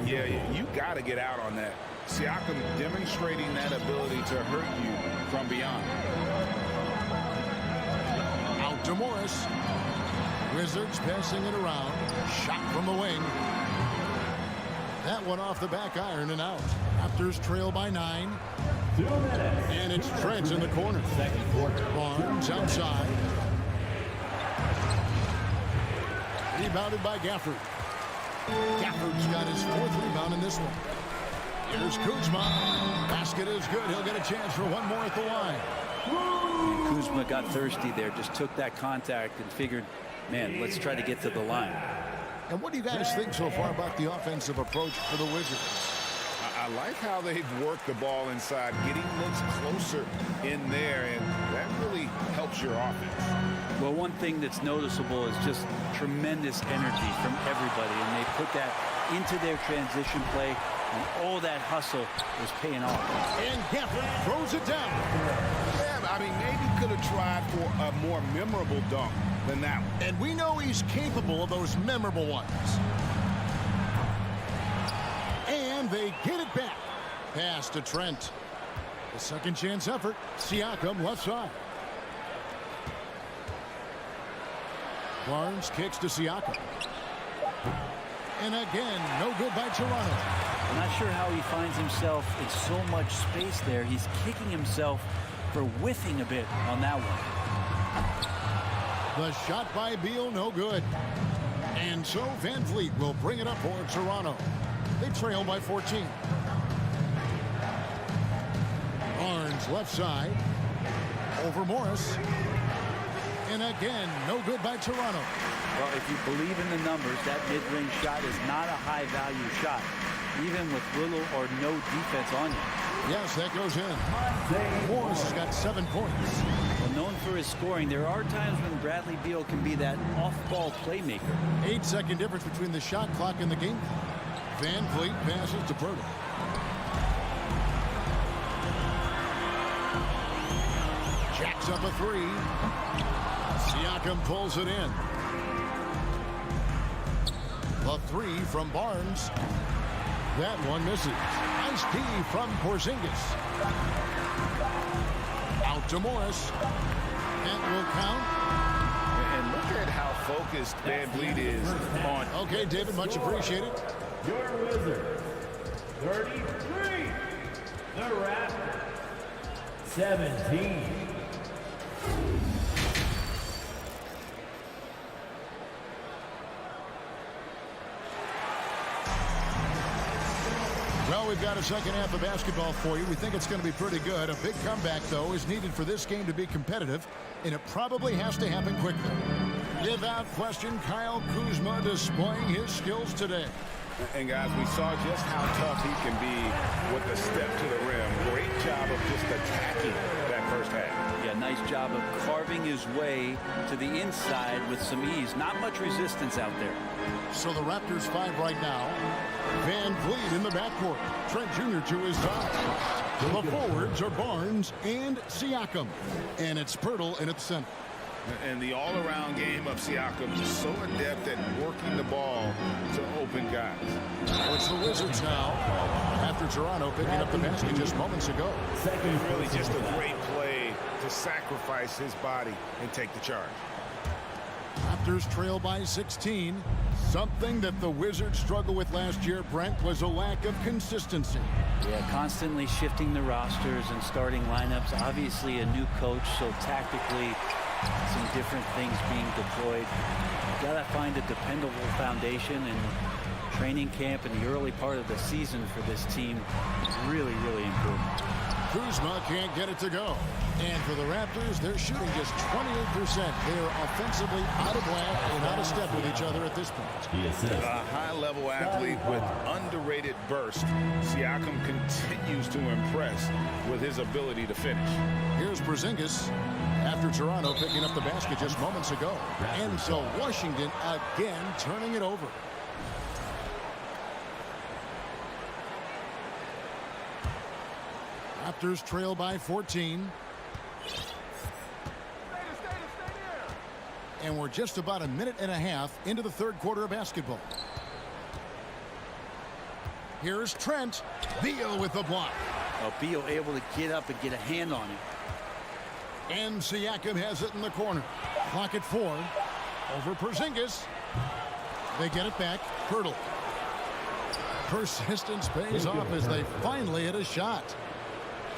Yeah, you got to get out on that. Siakam demonstrating that ability to hurt you from beyond. Out to Morris. Wizards passing it around. Shot from the wing. That one off the back iron and out. Raptors trail by 9. And it's Trent in the corner. Barnes outside. Rebounded by Gafford. Gafford's got his 4th rebound in this one. Here's Kuzma. Basket is good. He'll get a chance for one more at the line. And Kuzma got thirsty there. Just took that contact and figured, man, let's try to get to the line. And what do you guys think so far about the offensive approach for the Wizards? I like how they've worked the ball inside, getting looks closer in there, and that really helps your offense. Well, one thing that's noticeable is just tremendous energy from everybody, and they put that into their transition play, and all that hustle is paying off. And Gafford throws it down. Yeah, I mean, maybe could have tried for a more memorable dunk than that one. And we know he's capable of those memorable ones. And they get it back. Pass to Trent. The second chance effort. Siakam left side. Barnes kicks to Siakam. And again, no good by Toronto. I'm not sure how he finds himself in so much space there. He's kicking himself for whiffing a bit on that one. The shot by Beal, no good. And so Van Vliet will bring it up for Toronto. They trail by 14. Barnes left side. Over Morris. And again, no good by Toronto. Well, if you believe in the numbers, that mid-range shot is not a high-value shot, even with little or no defense on you. Yes, that goes in. Morris has got 7 points. Well, known for his scoring, there are times when Bradley Beal can be that off-ball playmaker. 8-second difference between the shot clock and the game clock. Van Vliet passes to Purtle. Jacks up a 3. Siakam pulls it in. The 3 from Barnes. That one misses. Nice D from Porzingis. Out to Morris. That will count. And look at how focused Van Vliet is on. Okay, David, much appreciated. Your Wizards, 33. The Raptors, 17. Well, we've got a second half of basketball for you. We think it's going to be pretty good. A big comeback, though, is needed for this game to be competitive, and it probably has to happen quickly. Without question, Kyle Kuzma displaying his skills today. And guys, we saw just how tough he can be with the step to the rim. Great job of just attacking that first half. Yeah, nice job of carving his way to the inside with some ease. Not much resistance out there. So the Raptors 5 right now. Van Vliet in the backcourt. Trent Jr. to his side. The forwards are Barnes and Siakam. And it's Pirtle in at the center. And the all-around game of Siakam is so adept at working the ball to open guys. It's the Wizards now, after Toronto picking up the basket just moments ago. Really just a great play to sacrifice his body and take the charge. Raptors trail by 16. Something that the Wizards struggled with last year, Brent, was a lack of consistency. Yeah, constantly shifting the rosters and starting lineups. Obviously a new coach, so tactically some different things being deployed. You gotta find a dependable foundation, and training camp in the early part of the season for this team is really, really important. Kuzma can't get it to go. And for the Raptors, they're shooting just 28%. They're offensively out of whack and out of step with each other at this point. A high-level athlete with underrated burst. Siakam continues to impress with his ability to finish. Here's Porzingis after Toronto picking up the basket just moments ago. And so Washington again turning it over. Raptors trail by 14. And we're just about a minute and a half into the third quarter of basketball. Here's Trent. Beal with the block. Beal able to get up and get a hand on it. And Siakam has it in the corner. Clock at 4. Over Porzingis. They get it back. Pirtle. Persistence pays off as they finally hit a shot.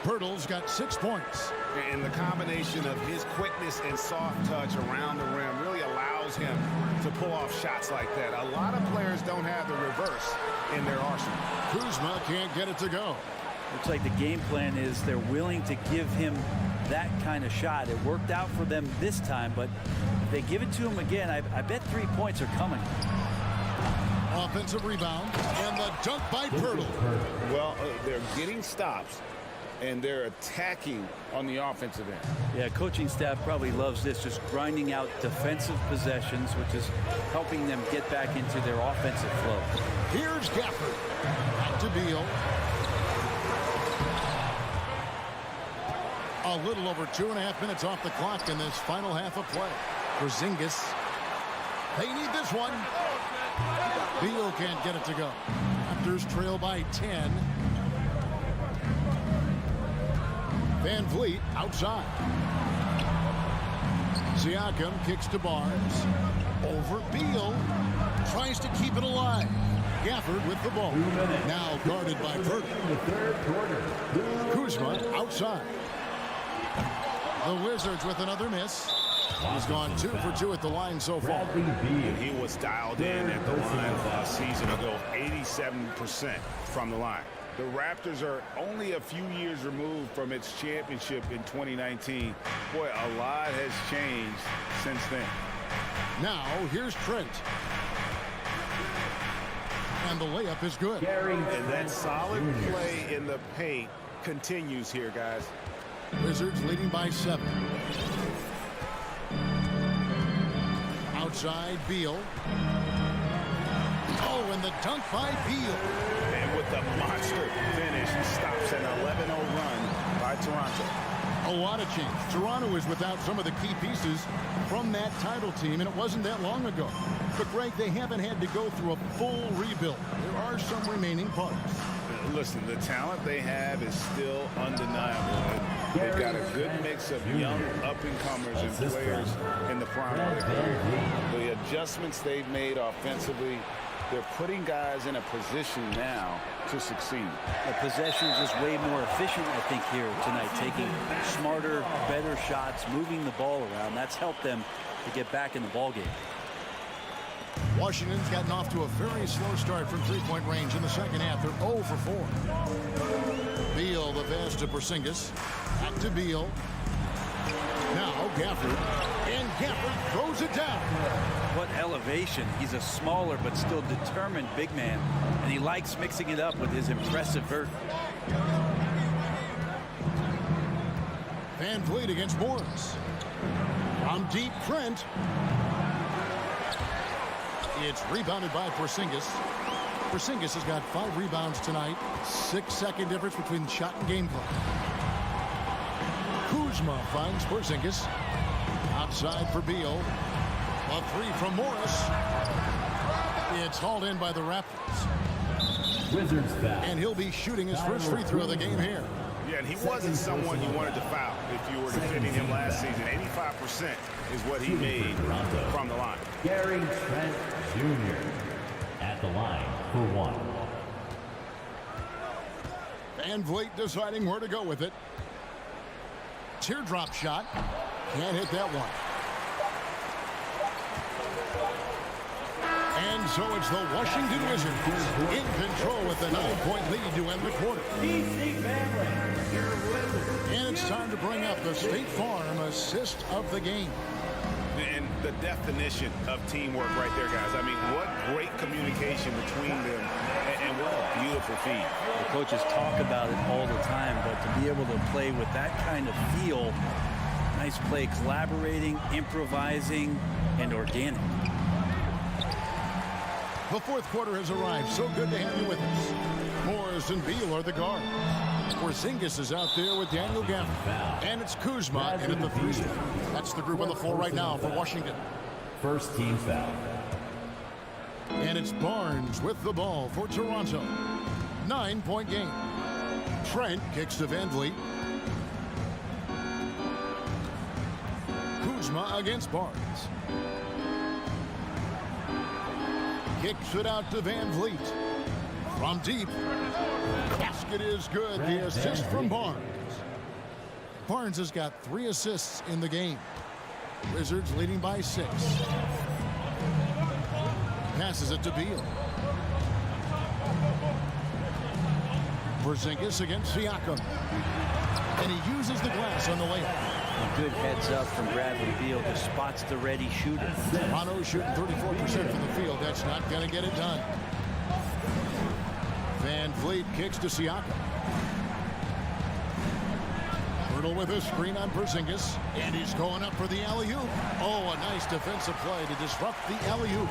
Pirtle's got 6 points. And the combination of his quickness and soft touch around the rim really allows him to pull off shots like that. A lot of players don't have the reverse in their arsenal. Kuzma can't get it to go. Looks like the game plan is they're willing to give him that kind of shot. It worked out for them this time, but if they give it to him again, I bet 3 points are coming. Offensive rebound, and the dunk by Pirtle. Well, they're getting stops, and they're attacking on the offensive end. Yeah, coaching staff probably loves this, just grinding out defensive possessions, which is helping them get back into their offensive flow. Here's Gafford. Back to Beal. A little over 2.5 minutes off the clock in this final half of play. Porzingis. They need this one. Beal can't get it to go. Raptors trail by 10. Van Vliet outside. Siakam kicks to Barnes. Over Beal. Tries to keep it alive. Gafford with the ball. Now guarded by Pirtle. Kuzma outside. The Wizards with another miss. He's gone 2 for 2 at the line so far. And he was dialed in at the line a season ago, 87% from the line. The Raptors are only a few years removed from its championship in 2019. Boy, a lot has changed since then. Now, here's Trent. And the layup is good. And that solid play in the paint continues here, guys. Wizards leading by 7. Outside, Beal. Oh, and the dunk by Beal. And with the monster finish, he stops an 11-0 run by Toronto. A lot of change. Toronto is without some of the key pieces from that title team, and it wasn't that long ago. But, Greg, they haven't had to go through a full rebuild. There are some remaining parts. Listen, the talent they have is still undeniable. And they've got a good mix of young up-and-comers and players in the prime of their career. The adjustments they've made offensively, they're putting guys in a position now to succeed. The possession is just way more efficient, I think, here tonight, taking smarter, better shots, moving the ball around. That's helped them to get back in the ball game. Washington's gotten off to a very slow start from three-point range in the second half. They're 0 for 4. Beal, the pass to Porzingis. Back to Beal. Now Gafford. And Gafford throws it down. What elevation. He's a smaller but still determined big man. And he likes mixing it up with his impressive vert. Van Vliet against Morris. From deep, Trent. It's rebounded by Porzingis. Porzingis has got 5 rebounds tonight. 6-second difference between shot and game clock. Kuzma finds Porzingis. Outside for Beal. A 3 from Morris. It's hauled in by the Raptors. Wizards foul. And he'll be shooting his first free throw of the game here. Yeah, and he wasn't someone you wanted to foul if you were defending him last season. 85% is what he made from the line. Gary Trent Jr. at the line for 1. Van Vliet deciding where to go with it. Teardrop shot. Can't hit that one. And so it's the Washington Wizards in control with the 9-point lead to end the quarter. And it's time to bring up the State Farm assist of the game. And the definition of teamwork right there, guys. I mean, what great communication between them, and what a beautiful feed. The coaches talk about it all the time, but to be able to play with that kind of feel, nice play, collaborating, improvising, and organic. The fourth quarter has arrived. So good to have you with us. Morris and Beal are the guards. Porzingis is out there with Daniel Gafford. And it's Kuzma in at the 3 spot. That's the group on the floor right now for Washington. First team foul. And it's Barnes with the ball for Toronto. 9-point game. Trent kicks to Van Vliet. Kuzma against Barnes. Kicks it out to Van Vliet. From deep. Basket is good. The assist from Barnes. Barnes has got 3 assists in the game. Wizards leading by 6. Passes it to Beal. Porzingis against Siakam. And he uses the glass on the layup. A good heads up from Bradley Beal. Just spots the ready shooter. Toronto shooting 34% from the field. That's not going to get it done. Van Vliet kicks to Siakam. Hurdle with a screen on Porzingis. And he's going up for the alley-oop. Oh, a nice defensive play to disrupt the alley-oop.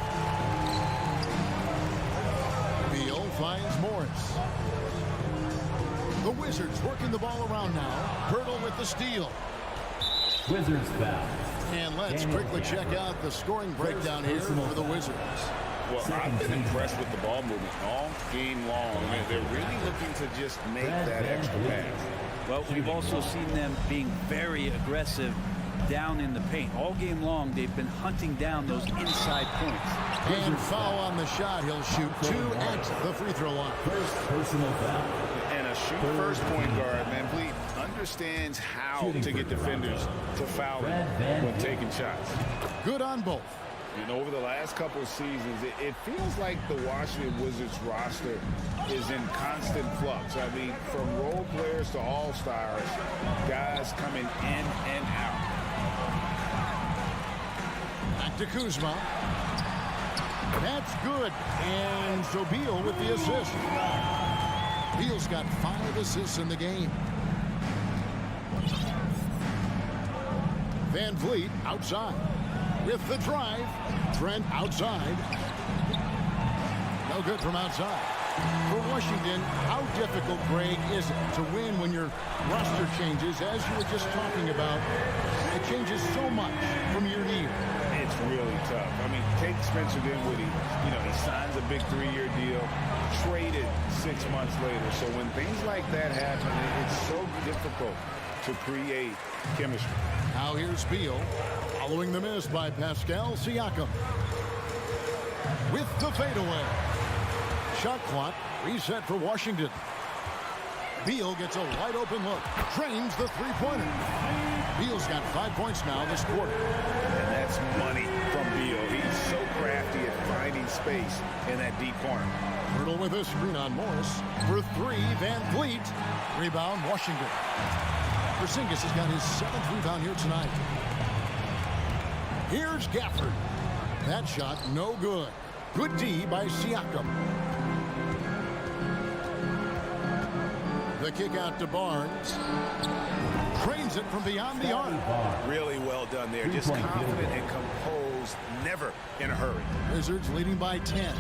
Beal finds Morris. The Wizards working the ball around now. Hurdle with the steal. Wizards foul. And let's quickly check out the scoring breakdown here for the Wizards. Well, I've been impressed with the ball movement all game long. I mean, they're really looking to just make that extra pass. Well, we've also seen them being very aggressive down in the paint. All game long, they've been hunting down those inside points. And foul on the shot. He'll shoot 2 at the free throw line. First personal foul. And a shoot-first point guard, Van Vliet, understands how to get defenders to foul him when taking shots. Good on both. And over the last couple of seasons, it feels like the Washington Wizards roster is in constant flux. I mean, from role players to all-stars, guys coming in and out. Back to Kuzma. That's good. And so Beal with the assist. Beal's got 5 assists in the game. Van Vliet outside. With the drive. Trent outside. No good from outside. For Washington, how difficult, Greg, is it to win when your roster changes, as you were just talking about? It changes so much from year to year. It's really tough. I mean, take Spencer Dinwiddie. You know, he signs a big 3-year deal, traded 6 months later. So when things like that happen, it's so difficult to create chemistry. Now here's Beal, following the miss by Pascal Siakam. With the fadeaway. Shot clock reset for Washington. Beal gets a wide open look. Drains the three-pointer. Beal's got 5 points now this quarter. And that's money from Beal. He's so crafty at finding space in that deep corner. Hurdle with a screen on Morris. For 3, Van Vliet. Rebound, Washington. Porzingis has got his 7th rebound here tonight. Here's Gafford. That shot no good. Good D by Siakam. The kick out to Barnes. Trains it from beyond the arc. Really well done there. Just confident and composed. Never in a hurry. Wizards leading by 10.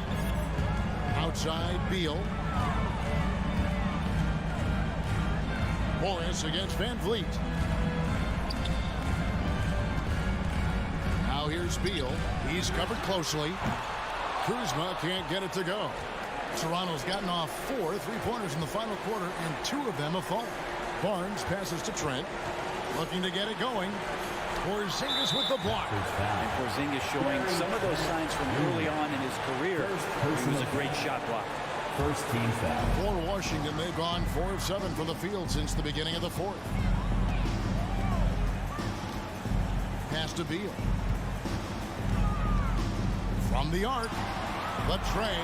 Outside, Beal. Morris against Van Vliet. Now here's Beal. He's covered closely. Kuzma can't get it to go. Toronto's gotten off 4 3-pointers in the final quarter, and 2 of them have fallen. Barnes passes to Trent. Looking to get it going. Porzingis with the block. And Porzingis showing some of those signs from early on in his career. He was a great shot blocker. First team foul. For Washington, they've gone 4 of 7 from the field since the beginning of the fourth. Pass to Beal. From the arc, the tray.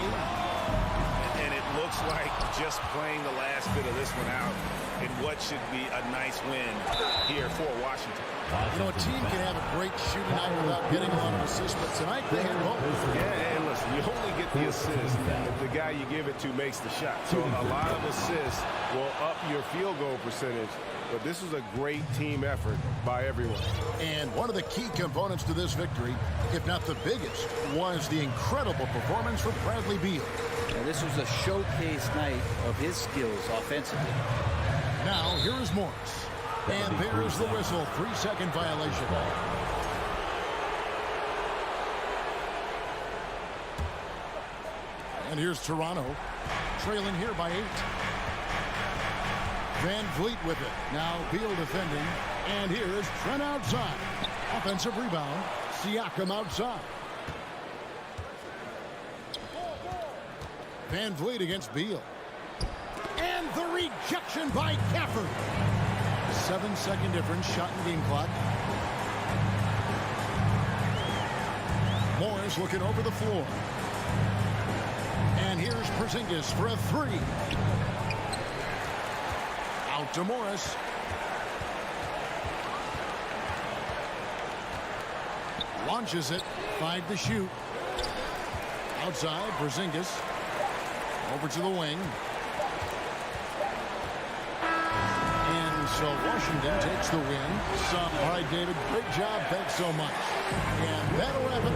And it looks like just playing the last bit of this one out in what should be a nice win here for Washington. You know, a team can have a great shooting night without getting a lot of assists, but tonight they had both. Yeah, and listen, you only get the assist if the guy you give it to makes the shot. So a lot of assists will up your field goal percentage, but this was a great team effort by everyone. And one of the key components to this victory, if not the biggest, was the incredible performance from Bradley Beal. Now, this was a showcase night of his skills offensively. Now, here is Morris. And there's the whistle. 3-second violation. And here's Toronto, trailing here by 8. Van Vliet with it. Now Beal defending. And here's Trent outside. Offensive rebound. Siakam outside. Van Vliet against Beal. And the rejection by Gafford. 7-second difference, shot in the game clock. Morris looking over the floor. And here's Porzingis for a 3. Out to Morris. Launches it. 5 to shoot. Outside, Porzingis. Over to the wing. So Washington takes the win. All right, David, great job. Thanks so much. And that'll wrap it.